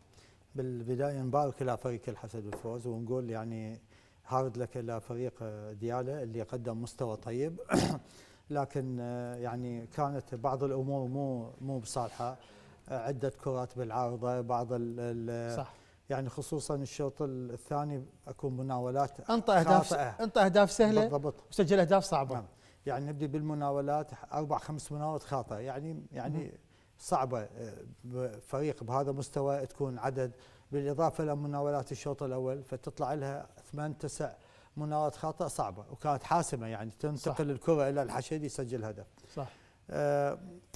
S4: بالبداية نبارك إلى فريق الحشد بالفوز، ونقول يعني هارد لك إلى فريق ديالى اللي قدم مستوى طيب لكن يعني كانت بعض الأمور مو بصالحة. عدة كرات بالعارضة، بعض
S3: صح،
S4: يعني خصوصا الشوط الثاني اكو مناولات
S3: انطى اهداف سهله
S4: بالضبط،
S3: وسجل اهداف صعبه.
S4: نعم. يعني نبدي بالمناولات 4-5 مناولات خاطئه، يعني صعبه فريق بهذا المستوى تكون عدد، بالاضافه لمناولات الشوط الاول فتطلع لها 8-9 مناولات خاطئه صعبه، وكانت حاسمه يعني تنتقل الكره الى الحشد يسجل هدف.
S3: صح.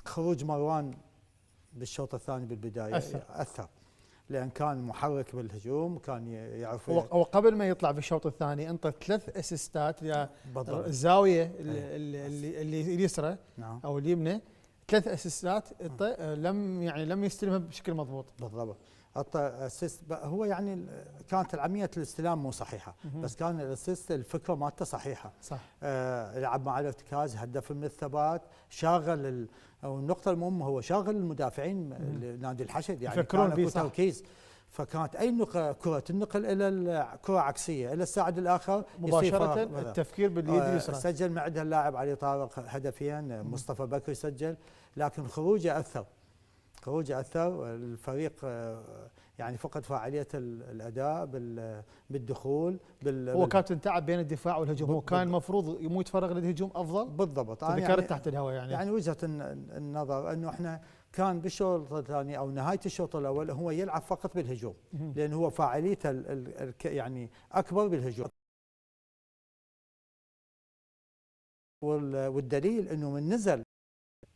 S4: خروج مروان بالشوط الثاني بالبدايه اثر لان كان محرك بالهجوم، كان يعرف.
S3: وقبل ما يطلع بالشوط الثاني انطى 3 اسيستات الزاويه اللي اليسرى، نعم، او اليمنى، 3 اسيستات لم يستلمها بشكل مضبوط.
S4: بالضبط، اعطى اسيست. هو يعني كانت عمليه الاستلام مو صحيحه، بس كان الاسيست الفكره مالته صحيحه.
S3: صح.
S4: لعب مع الارتكاز، هدف من الثبات، شاغل والنقطه المهمه هو شاغل المدافعين نادي الحشد، يعني كان اكو تركيز. فكانت اي كره تنقل الى الكره عكسيه الى الساعد الاخر
S3: مباشره التفكير باليد اليسرى.
S4: سجل معدها اللاعب علي طارق هدفين، مصطفى بكري سجل، لكن خروجه اثر الفريق يعني فقد فاعليه الاداء بالدخول
S3: هو كابتن تعب بين الدفاع والهجوم، هو كان المفروض مو يتفرغ للهجوم افضل.
S4: بالضبط،
S3: ذكرت يعني تحت الهواء يعني
S4: وجهه النظر انه احنا كان بالشوط الثاني او نهايه الشوط الاول هو يلعب فقط بالهجوم، لان هو فاعليته يعني اكبر بالهجوم. والدليل انه من نزل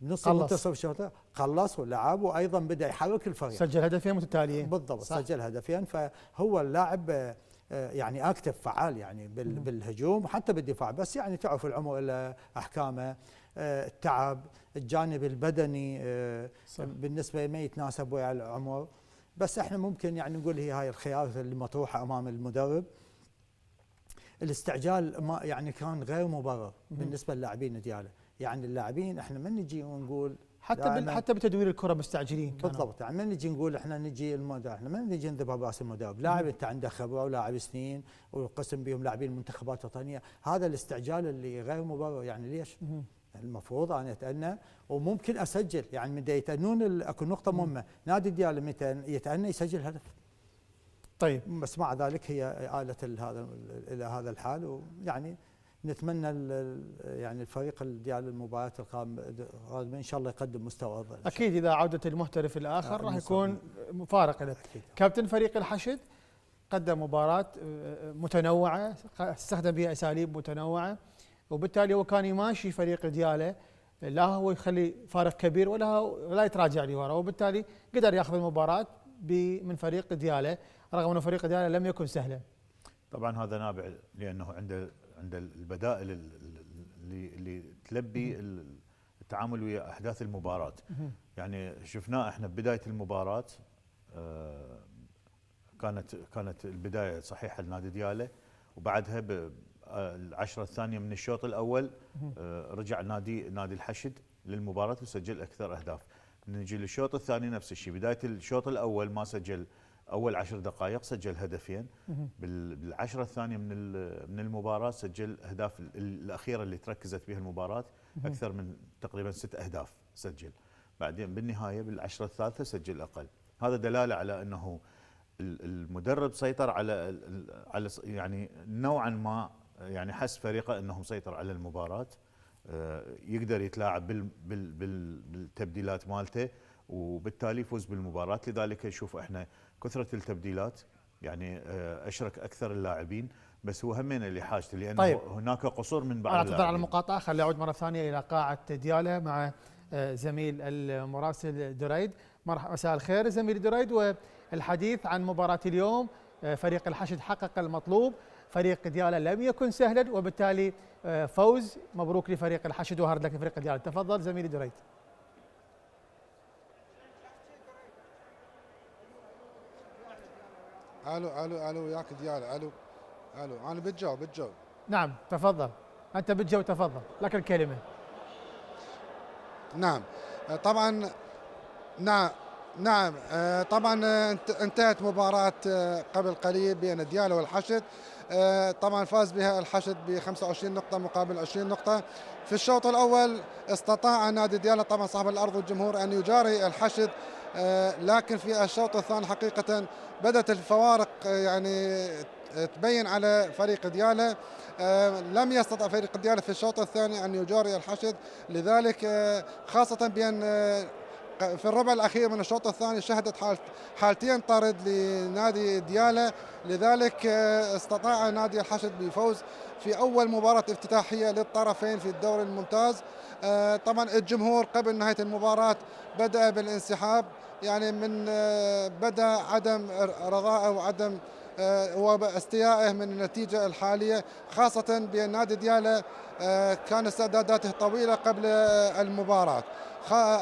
S4: نص منتصف الشوط خلص ولعب، وايضا بدا يحرك الفريق،
S3: سجل هدفين متتاليين.
S4: بالضبط، صح. سجل هدفين، فهو اللاعب يعني اكتف فعال يعني بالهجوم حتى بالدفاع، بس يعني تعرف العمر له احكامه، التعب، الجانب البدني بالنسبه ما يتناسب ويا العمر. بس احنا ممكن يعني نقول هاي الخيارات اللي مطروحه امام المدرب. الاستعجال ما يعني كان غير مبرر بالنسبه للاعبين ديالى، يعني اللاعبين احنا ما نجي ونقول
S3: حتى بتدوير الكره مستعجلين
S4: بالضبط، يعني ما نجي نقول احنا نجي المدرب، احنا ما نجي نذبح براس المدرب، لاعب انت عنده خبره ولاعب سنين والقسم بهم لاعبين منتخبات وطنيه، هذا الاستعجال اللي غير مبرر. يعني ليش؟ المفروض انا اتأنى وممكن اسجل، يعني من يتأنون اكو نقطه مهمه، نادي دياله متى يتأنى يسجل هدف.
S3: طيب
S4: بس مع ذلك هي آلت هذا الى هذا الحال، ويعني نتمنى يعني الفريق ديال المباراه القادمه ان شاء الله يقدم مستوى افضل.
S3: اكيد اذا عوده المحترف الاخر راح يكون مفارق له. كابتن فريق الحشد قدم مباراه متنوعه، استخدم بها اساليب متنوعه، وبالتالي هو كان يماشي فريق دياله، لا هو يخلي فارق كبير ولا يتراجع لورا، وبالتالي قدر ياخذ المباراه من فريق دياله، رغم انه فريق دياله لم يكن سهلا.
S5: طبعا هذا نابع لانه عند البدائل اللي تلبي التعامل ويا احداث المباراه. يعني شفناه احنا ببدايه المباراه كانت البدايه صحيحه لنادي دياله، وبعدها العشرة الثانية من الشوط الأول رجع نادي الحشد للمباراة وسجل أكثر أهداف. نجي للشوط الثاني نفس الشيء، بداية الشوط الأول ما سجل، أول 10 دقائق سجل هدفين، بالعشرة الثانية من المباراة سجل أهداف الأخيرة اللي تركزت بها المباراة أكثر من تقريبا 6 أهداف سجل. بعدين بالنهاية بالعشرة الثالثة سجل أقل. هذا دلالة على أنه المدرب سيطر على يعني نوعا ما، يعني حس فريقه انه مسيطر على المباراه، يقدر يتلاعب بالتبديلات مالته وبالتالي يفوز بالمباراه. لذلك نشوف احنا كثره التبديلات، يعني اشرك اكثر اللاعبين، بس هو همين اللي حاجته لانه طيب هناك قصور من بعض اللاعبين.
S3: اعتذر على المقاطعه، خلي اعود مره ثانيه الى قاعه دياله مع زميل المراسل دريد. مساء الخير زميل دريد، والحديث عن مباراه اليوم. فريق الحشد حقق المطلوب، فريق دياله لم يكن سهلا، وبالتالي فوز مبروك لفريق الحشد وهارد لك لفريق دياله. تفضل زميلي دريد.
S7: الو وياك دياله. الو انا بتجاوب.
S3: نعم تفضل، انت بتجاوب، تفضل لك الكلمه.
S7: نعم طبعا. نعم طبعا انتهت مباراة قبل قليل بين دياله والحشد. طبعا فاز بها الحشد ب 25 نقطة مقابل 20 نقطة. في الشوط الأول استطاع نادي دياله طبعا صاحب الأرض والجمهور أن يجاري الحشد، لكن في الشوط الثاني حقيقة بدأت الفوارق يعني تبين على فريق دياله. لم يستطع فريق دياله في الشوط الثاني أن يجاري الحشد، لذلك خاصة بأن في الربع الأخير من الشوط الثاني شهدت حالتين طرد لنادي دياله، لذلك استطاع نادي الحشد بفوز في أول مباراة افتتاحية للطرفين في الدوري الممتاز. طبعا الجمهور قبل نهاية المباراة بدأ بالانسحاب، يعني من بدأ عدم رضائه وعدم واستيائه من النتيجة الحالية، خاصة بأن نادي دياله كان استعداداته طويلة قبل المباراة.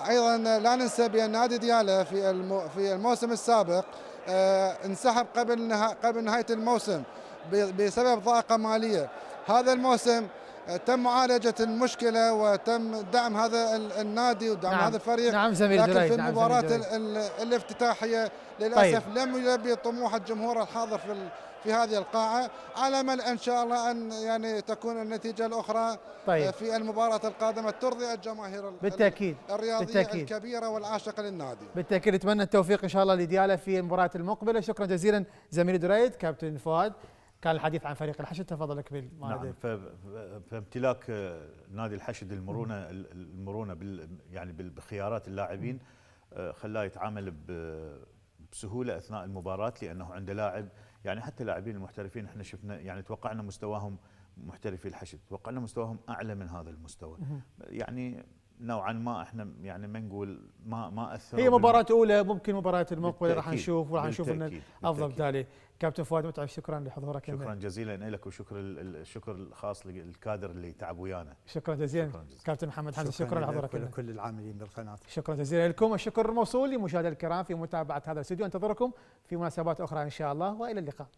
S7: ايضا لا ننسى بان نادي دياله في الموسم السابق انسحب قبل نهايه الموسم بسبب ضائقه ماليه. هذا الموسم تم معالجه المشكله وتم دعم هذا النادي ودعم هذا الفريق.
S3: نعم زميل
S7: لكن
S3: دريد.
S7: في المباراه الافتتاحيه للاسف
S3: طيب.
S7: لم يلبي طموح الجمهور الحاضر في هذه القاعة، على أمل إن شاء الله أن يعني تكون النتيجة الأخرى
S3: طيب.
S7: في المباراة القادمة ترضي الجماهير
S3: بالتأكيد
S7: الرياضية الكبيرة والعاشقة للنادي.
S3: بالتأكيد نتمنى التوفيق إن شاء الله لدياله في المباراة المقبلة. شكرا جزيلا زميلي دريد. كابتن فؤاد، كان الحديث عن فريق الحشد، تفضل لك
S5: نعم. فامتلاك نادي الحشد المرونة يعني بخيارات اللاعبين خلاه يتعامل بسهولة أثناء المباراة، لأنه عنده لاعب، يعني حتى لاعبين المحترفين احنا شفنا، يعني توقعنا مستواهم محترفي الحشد، توقعنا مستواهم اعلى من هذا المستوى. يعني نوعا ما احنا يعني ما نقول ما اثر.
S3: هي مباراة اولى، ممكن مباراة المقبلة راح نشوف ان افضل. بالتالي كابتن فؤاد متعب، شكرا لحضورك.
S5: شكرا جزيلا لك، وشكر الشكر الخاص للكادر اللي تعب ويانا.
S3: شكرا جزيلا كابتن محمد حمزه، شكرا لحضورك.
S4: كل العاملين بالقناة
S3: شكرا جزيلا لكم. الشكر موصول لمشاهدينا الكرام في متابعة هذا الاستوديو. انتظركم في مناسبات اخرى ان شاء الله، والى اللقاء.